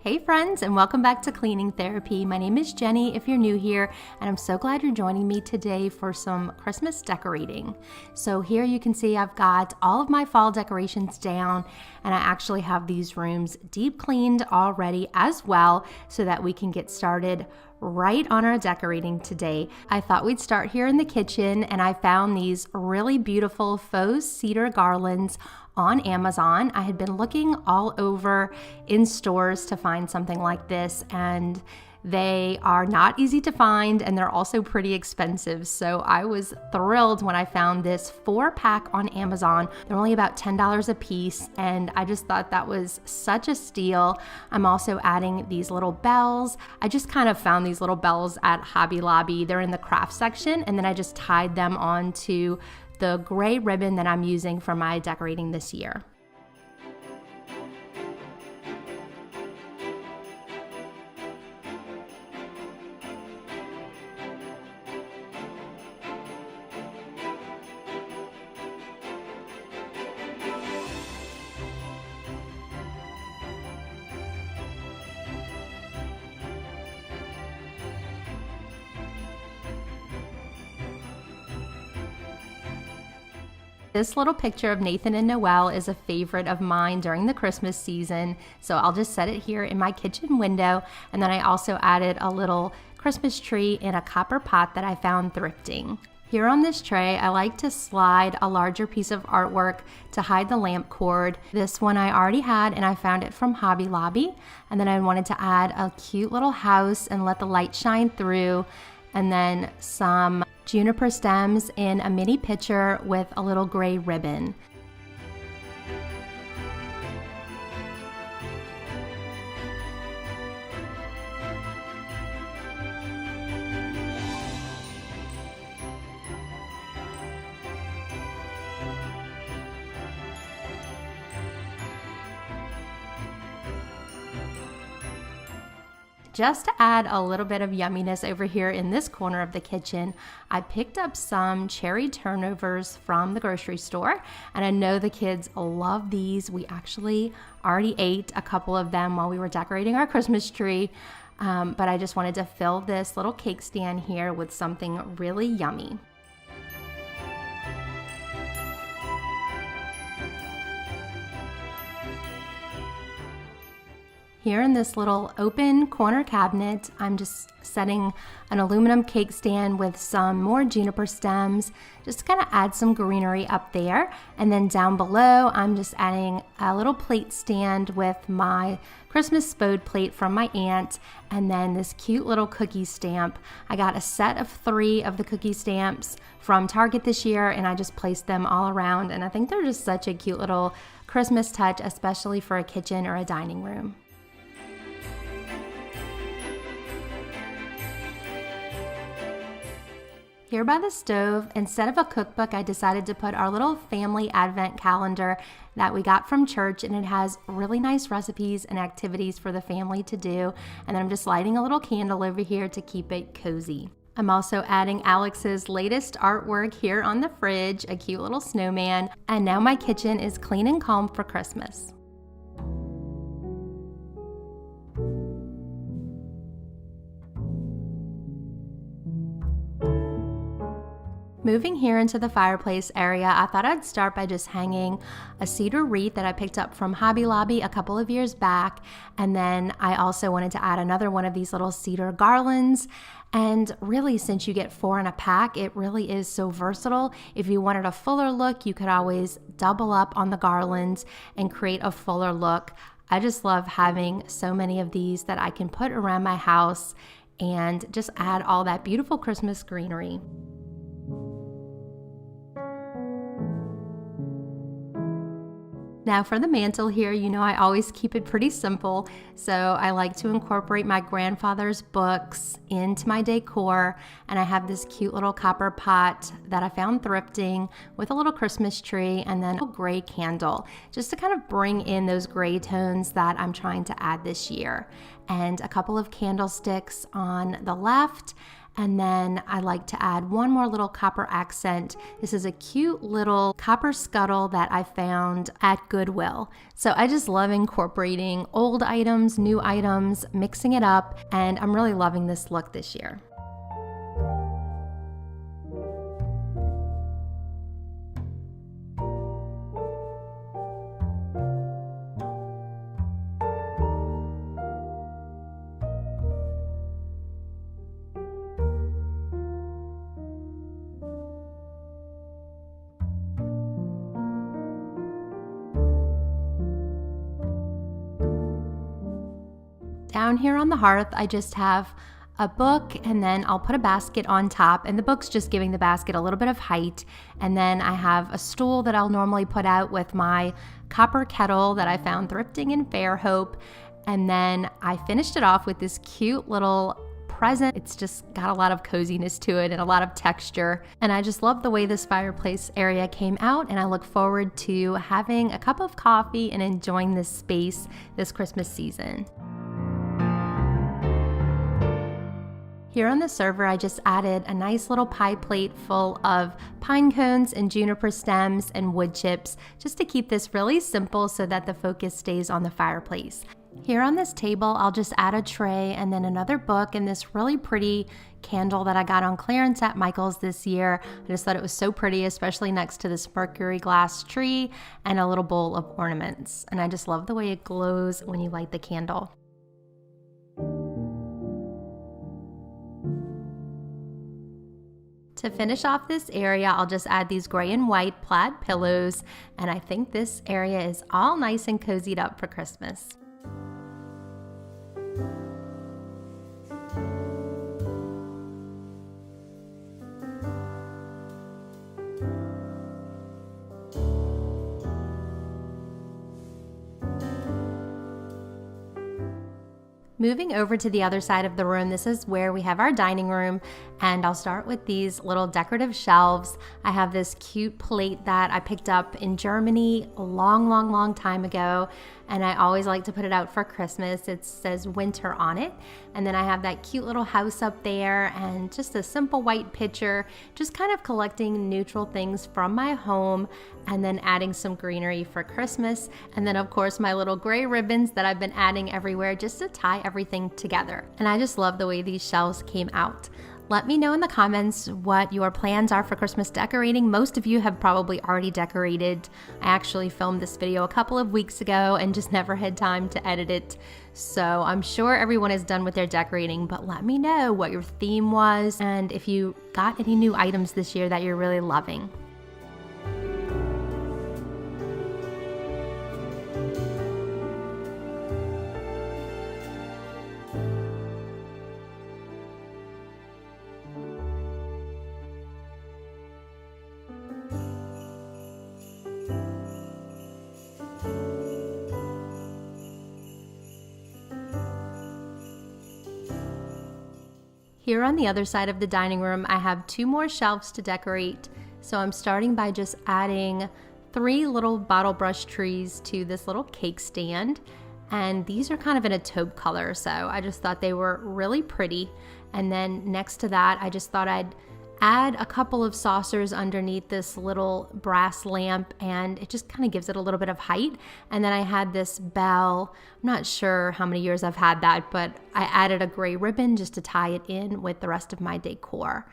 Hey friends, and welcome back to Cleaning Therapy. My name is Jenny if you're new here, and I'm so glad you're joining me today for some Christmas decorating. So here you can see I've got all of my fall decorations down, and I actually have these rooms deep cleaned already as well, so that we can get started right on our decorating today. I thought we'd start here in the kitchen, and I found these really beautiful faux cedar garlands on Amazon. I had been looking all over in stores to find something like this, and they are not easy to find, and they're also pretty expensive. So I was thrilled when I found this 4-pack on Amazon. They're only about $10 a piece, and I just thought that was such a steal. I'm also adding these little bells. I just kind of found these little bells at Hobby Lobby. They're in the craft section, and then I just tied them onto the gray ribbon that I'm using for my decorating this year. This little picture of Nathan and Noelle is a favorite of mine during the Christmas season, so I'll just set it here in my kitchen window. And then I also added a little Christmas tree in a copper pot that I found thrifting. Here on this tray, I like to slide a larger piece of artwork to hide the lamp cord. This one I already had, and I found it from Hobby Lobby. And then I wanted to add a cute little house and let the light shine through, and then some juniper stems in a mini pitcher with a little gray ribbon. Just to add a little bit of yumminess over here in this corner of the kitchen, I picked up some cherry turnovers from the grocery store, and I know the kids love these. We actually already ate a couple of them while we were decorating our Christmas tree, but I just wanted to fill this little cake stand here with something really yummy. Here in this little open corner cabinet, I'm just setting an aluminum cake stand with some more juniper stems, just to kind of add some greenery up there. And then down below, I'm just adding a little plate stand with my Christmas spode plate from my aunt, and then this cute little cookie stamp. I got a set of 3 of the cookie stamps from Target this year, and I just placed them all around, and I think they're just such a cute little Christmas touch, especially for a kitchen or a dining room. Here by the stove, instead of a cookbook, I decided to put our little family advent calendar that we got from church, and it has really nice recipes and activities for the family to do. And then I'm just lighting a little candle over here to keep it cozy. I'm also adding Alex's latest artwork here on the fridge, a cute little snowman. And now my kitchen is clean and calm for Christmas. Moving here into the fireplace area, I thought I'd start by just hanging a cedar wreath that I picked up from Hobby Lobby a couple of years back. And then I also wanted to add another one of these little cedar garlands. And really, since you get 4 in a pack, it really is so versatile. If you wanted a fuller look, you could always double up on the garlands and create a fuller look. I just love having so many of these that I can put around my house and just add all that beautiful Christmas greenery. Now for the mantle here, you know I always keep it pretty simple, so I like to incorporate my grandfather's books into my decor, and I have this cute little copper pot that I found thrifting with a little Christmas tree and then a gray candle, just to kind of bring in those gray tones that I'm trying to add this year. And a couple of candlesticks on the left. And then I like to add one more little copper accent. This is a cute little copper scuttle that I found at Goodwill. So I just love incorporating old items, new items, mixing it up, and I'm really loving this look this year. Down here on the hearth, I just have a book, and then I'll put a basket on top, and the book's just giving the basket a little bit of height. And then I have a stool that I'll normally put out with my copper kettle that I found thrifting in Fairhope. And then I finished it off with this cute little present. It's just got a lot of coziness to it and a lot of texture. And I just love the way this fireplace area came out, and I look forward to having a cup of coffee and enjoying this space this Christmas season. Here on the server, I just added a nice little pie plate full of pine cones and juniper stems and wood chips, just to keep this really simple so that the focus stays on the fireplace. Here on this table, I'll just add a tray and then another book and this really pretty candle that I got on clearance at Michael's this year. I just thought it was so pretty, especially next to this mercury glass tree and a little bowl of ornaments. And I just love the way it glows when you light the candle. To finish off this area, I'll just add these gray and white plaid pillows, and I think this area is all nice and cozied up for Christmas. Moving over to the other side of the room, this is where we have our dining room, and I'll start with these little decorative shelves. I have this cute plate that I picked up in Germany a long time ago, and I always like to put it out for Christmas. It says winter on it, and then I have that cute little house up there and just a simple white pitcher, just kind of collecting neutral things from my home and then adding some greenery for Christmas. And then of course my little gray ribbons that I've been adding everywhere just to tie everything together. And I just love the way these shelves came out. Let me know in the comments what your plans are for Christmas decorating. Most of you have probably already decorated. I actually filmed this video a couple of weeks ago and just never had time to edit it. So I'm sure everyone is done with their decorating, but let me know what your theme was and if you got any new items this year that you're really loving. Here on the other side of the dining room, I have 2 more shelves to decorate. So I'm starting by just adding 3 little bottle brush trees to this little cake stand. And these are kind of in a taupe color, so I just thought they were really pretty. And then next to that, I just thought I'd add a couple of saucers underneath this little brass lamp, and it just kind of gives it a little bit of height. And then I had this bell. I'm not sure how many years I've had that, but I added a gray ribbon just to tie it in with the rest of my decor.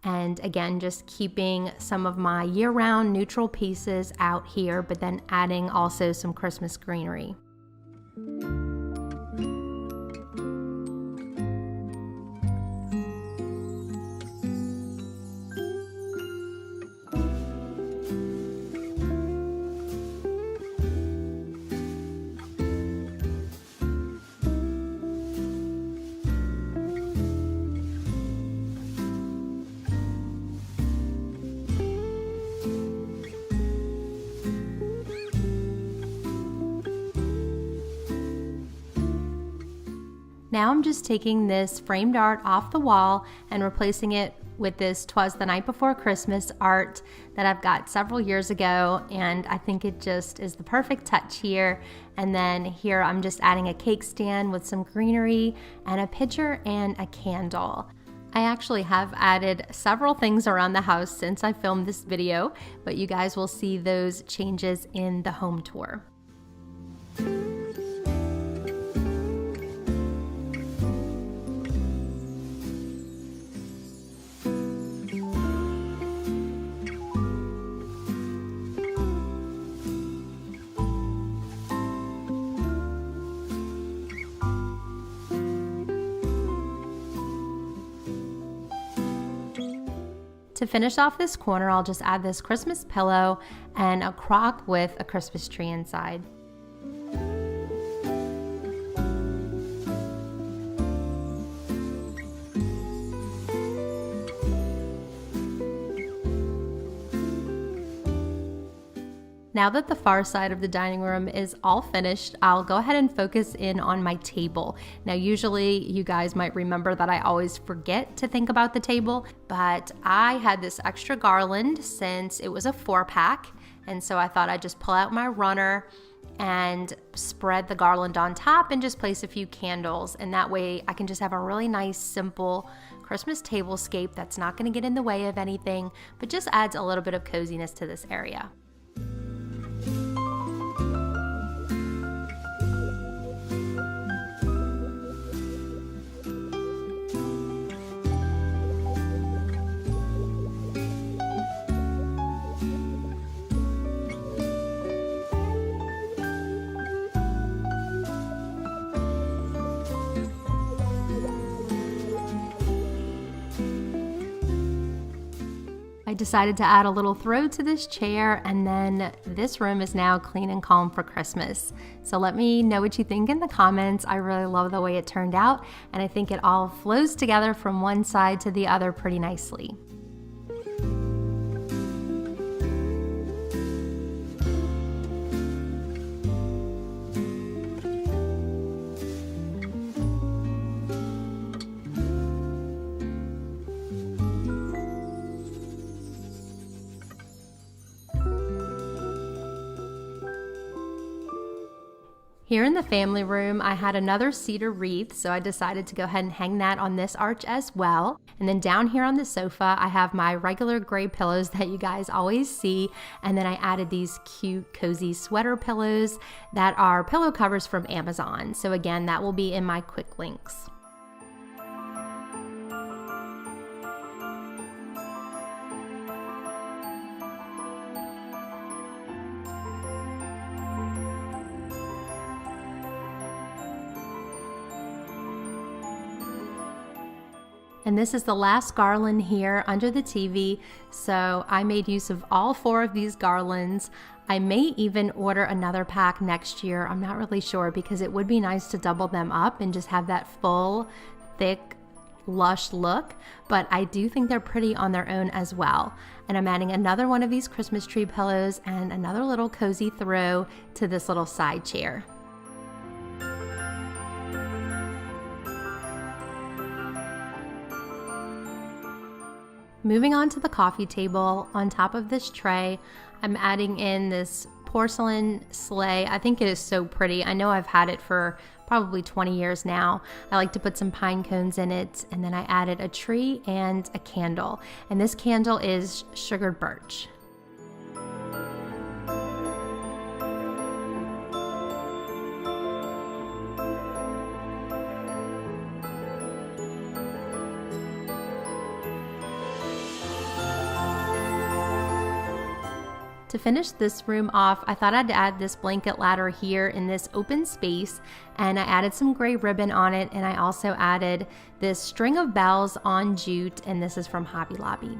And again, just keeping some of my year-round neutral pieces out here, but then adding also some Christmas greenery. Now I'm just taking this framed art off the wall and replacing it with this "'Twas the Night Before Christmas" art that I've got several years ago, and I think it just is the perfect touch here. And then here I'm just adding a cake stand with some greenery and a pitcher and a candle. I actually have added several things around the house since I filmed this video, but you guys will see those changes in the home tour. To finish off this corner, I'll just add this Christmas pillow and a crock with a Christmas tree inside. Now that the far side of the dining room is all finished, I'll go ahead and focus in on my table. Now, usually you guys might remember that I always forget to think about the table, but I had this extra garland since it was a 4-pack, and so I thought I'd just pull out my runner and spread the garland on top and just place a few candles. And that way I can just have a really nice, simple Christmas tablescape that's not going to get in the way of anything, but just adds a little bit of coziness to this area. I decided to add a little throw to this chair, and then this room is now clean and calm for Christmas. So let me know what you think in the comments. I really love the way it turned out, and I think it all flows together from one side to the other pretty nicely. Here in the family room, I had another cedar wreath, so I decided to go ahead and hang that on this arch as well. And then down here on the sofa, I have my regular gray pillows that you guys always see. And then I added these cute, cozy sweater pillows that are pillow covers from Amazon. So again, that will be in my quick links. And this is the last garland here under the TV, so I made use of all 4 of these garlands. I may even order another pack next year. I'm not really sure, because it would be nice to double them up and just have that full, thick, lush look, but I do think they're pretty on their own as well. And I'm adding another one of these Christmas tree pillows and another little cozy throw to this little side chair. Moving on to the coffee table, on top of this tray, I'm adding in this porcelain sleigh. I think it is so pretty. I know I've had it for probably 20 years now. I like to put some pine cones in it, and then I added a tree and a candle. And this candle is sugared birch. To finish this room off, I thought I'd add this blanket ladder here in this open space, and I added some gray ribbon on it, and I also added this string of bells on jute, and this is from Hobby Lobby.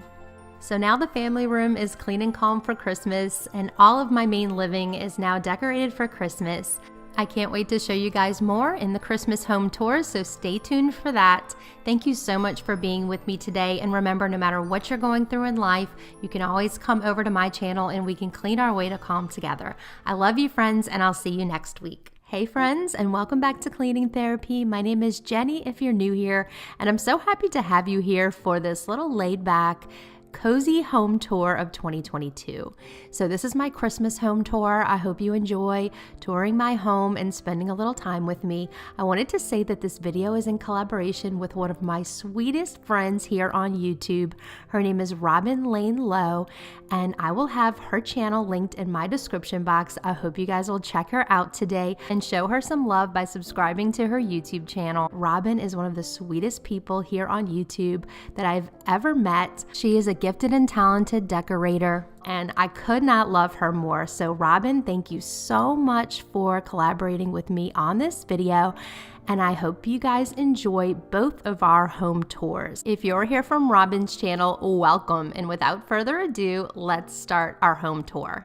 So now the family room is clean and calm for Christmas, and all of my main living is now decorated for Christmas. I can't wait to show you guys more in the Christmas home tour, so stay tuned for that. Thank you so much for being with me today, and remember, no matter what you're going through in life, you can always come over to my channel and we can clean our way to calm together. I love you, friends, and I'll see you next week. Hey friends, and welcome back to Cleaning Therapy. My name is Jenny if you're new here, and I'm so happy to have you here for this little laid back, cozy home tour of 2022. So this is my Christmas home tour. I hope you enjoy touring my home and spending a little time with me. I wanted to say that this video is in collaboration with one of my sweetest friends here on YouTube. Her name is Robin Lane Lowe, and I will have her channel linked in my description box. I hope you guys will check her out today and show her some love by subscribing to her YouTube channel. Robin is one of the sweetest people here on YouTube that I've ever met. She is a gifted and talented decorator, and I could not love her more. So Robin, thank you so much for collaborating with me on this video, and I hope you guys enjoy both of our home tours. If you're here from Robin's channel, welcome, and without further ado, let's start our home tour.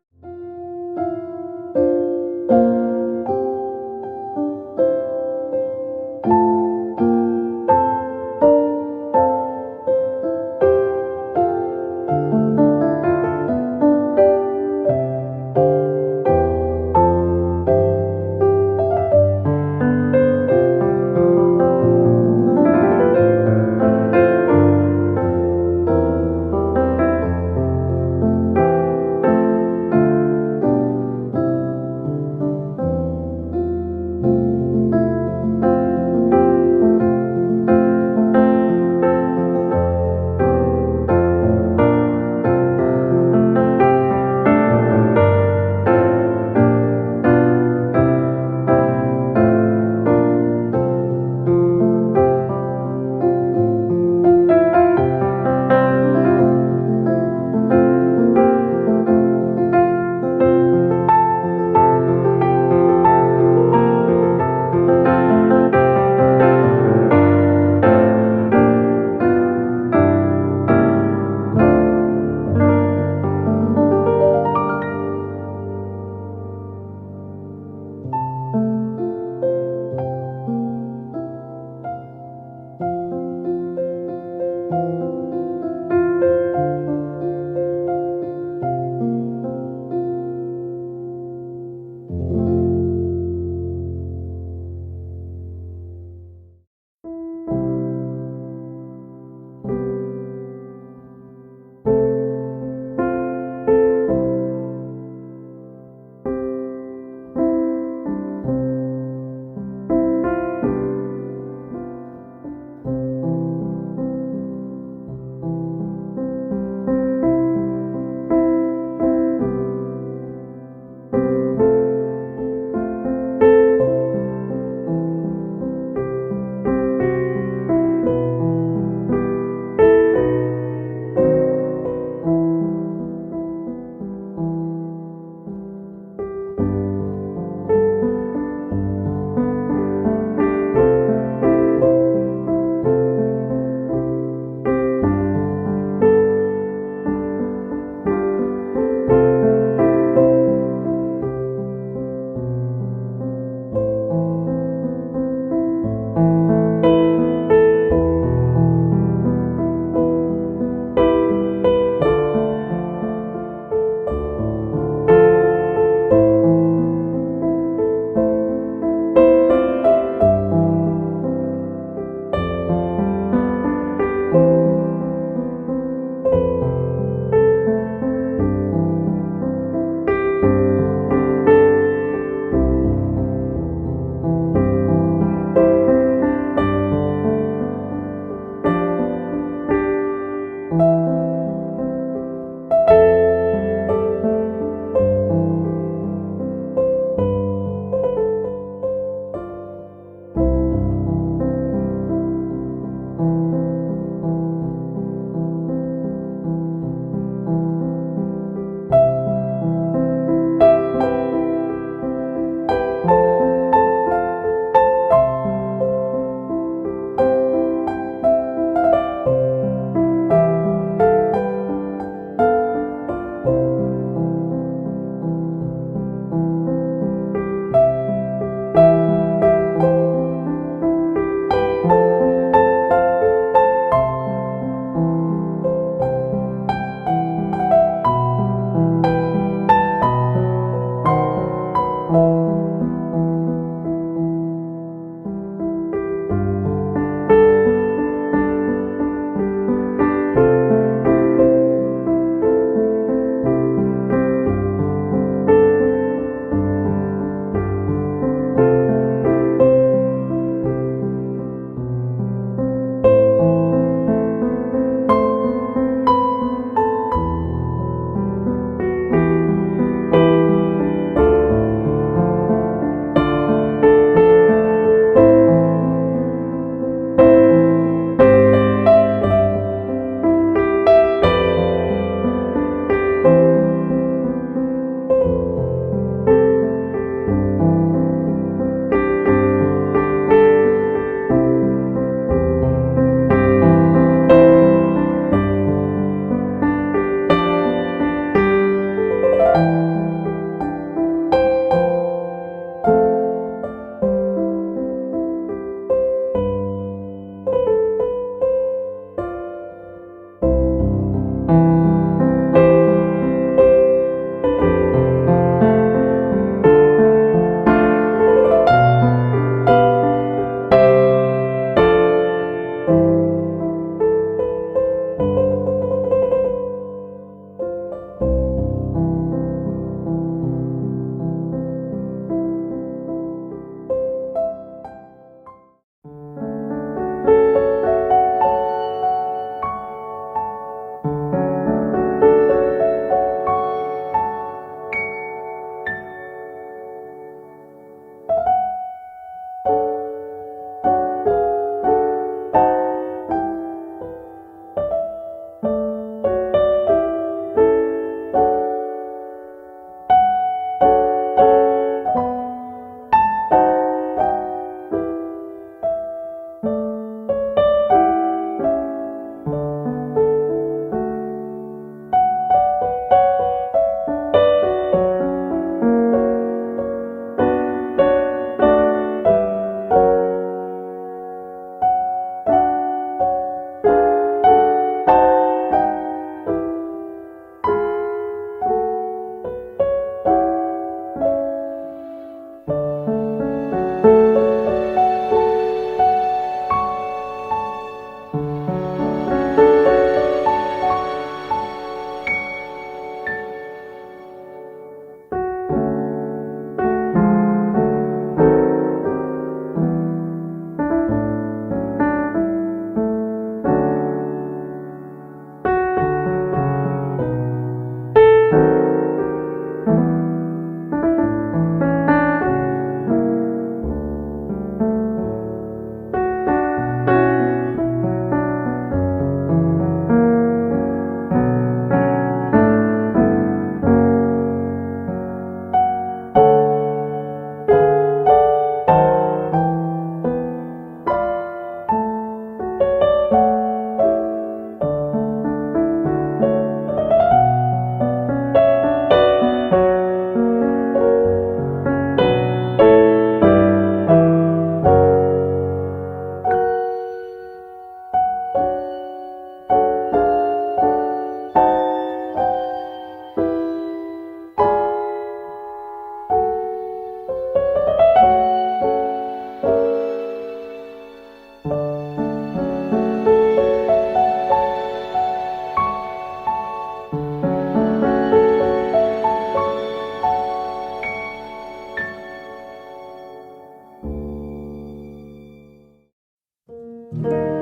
you.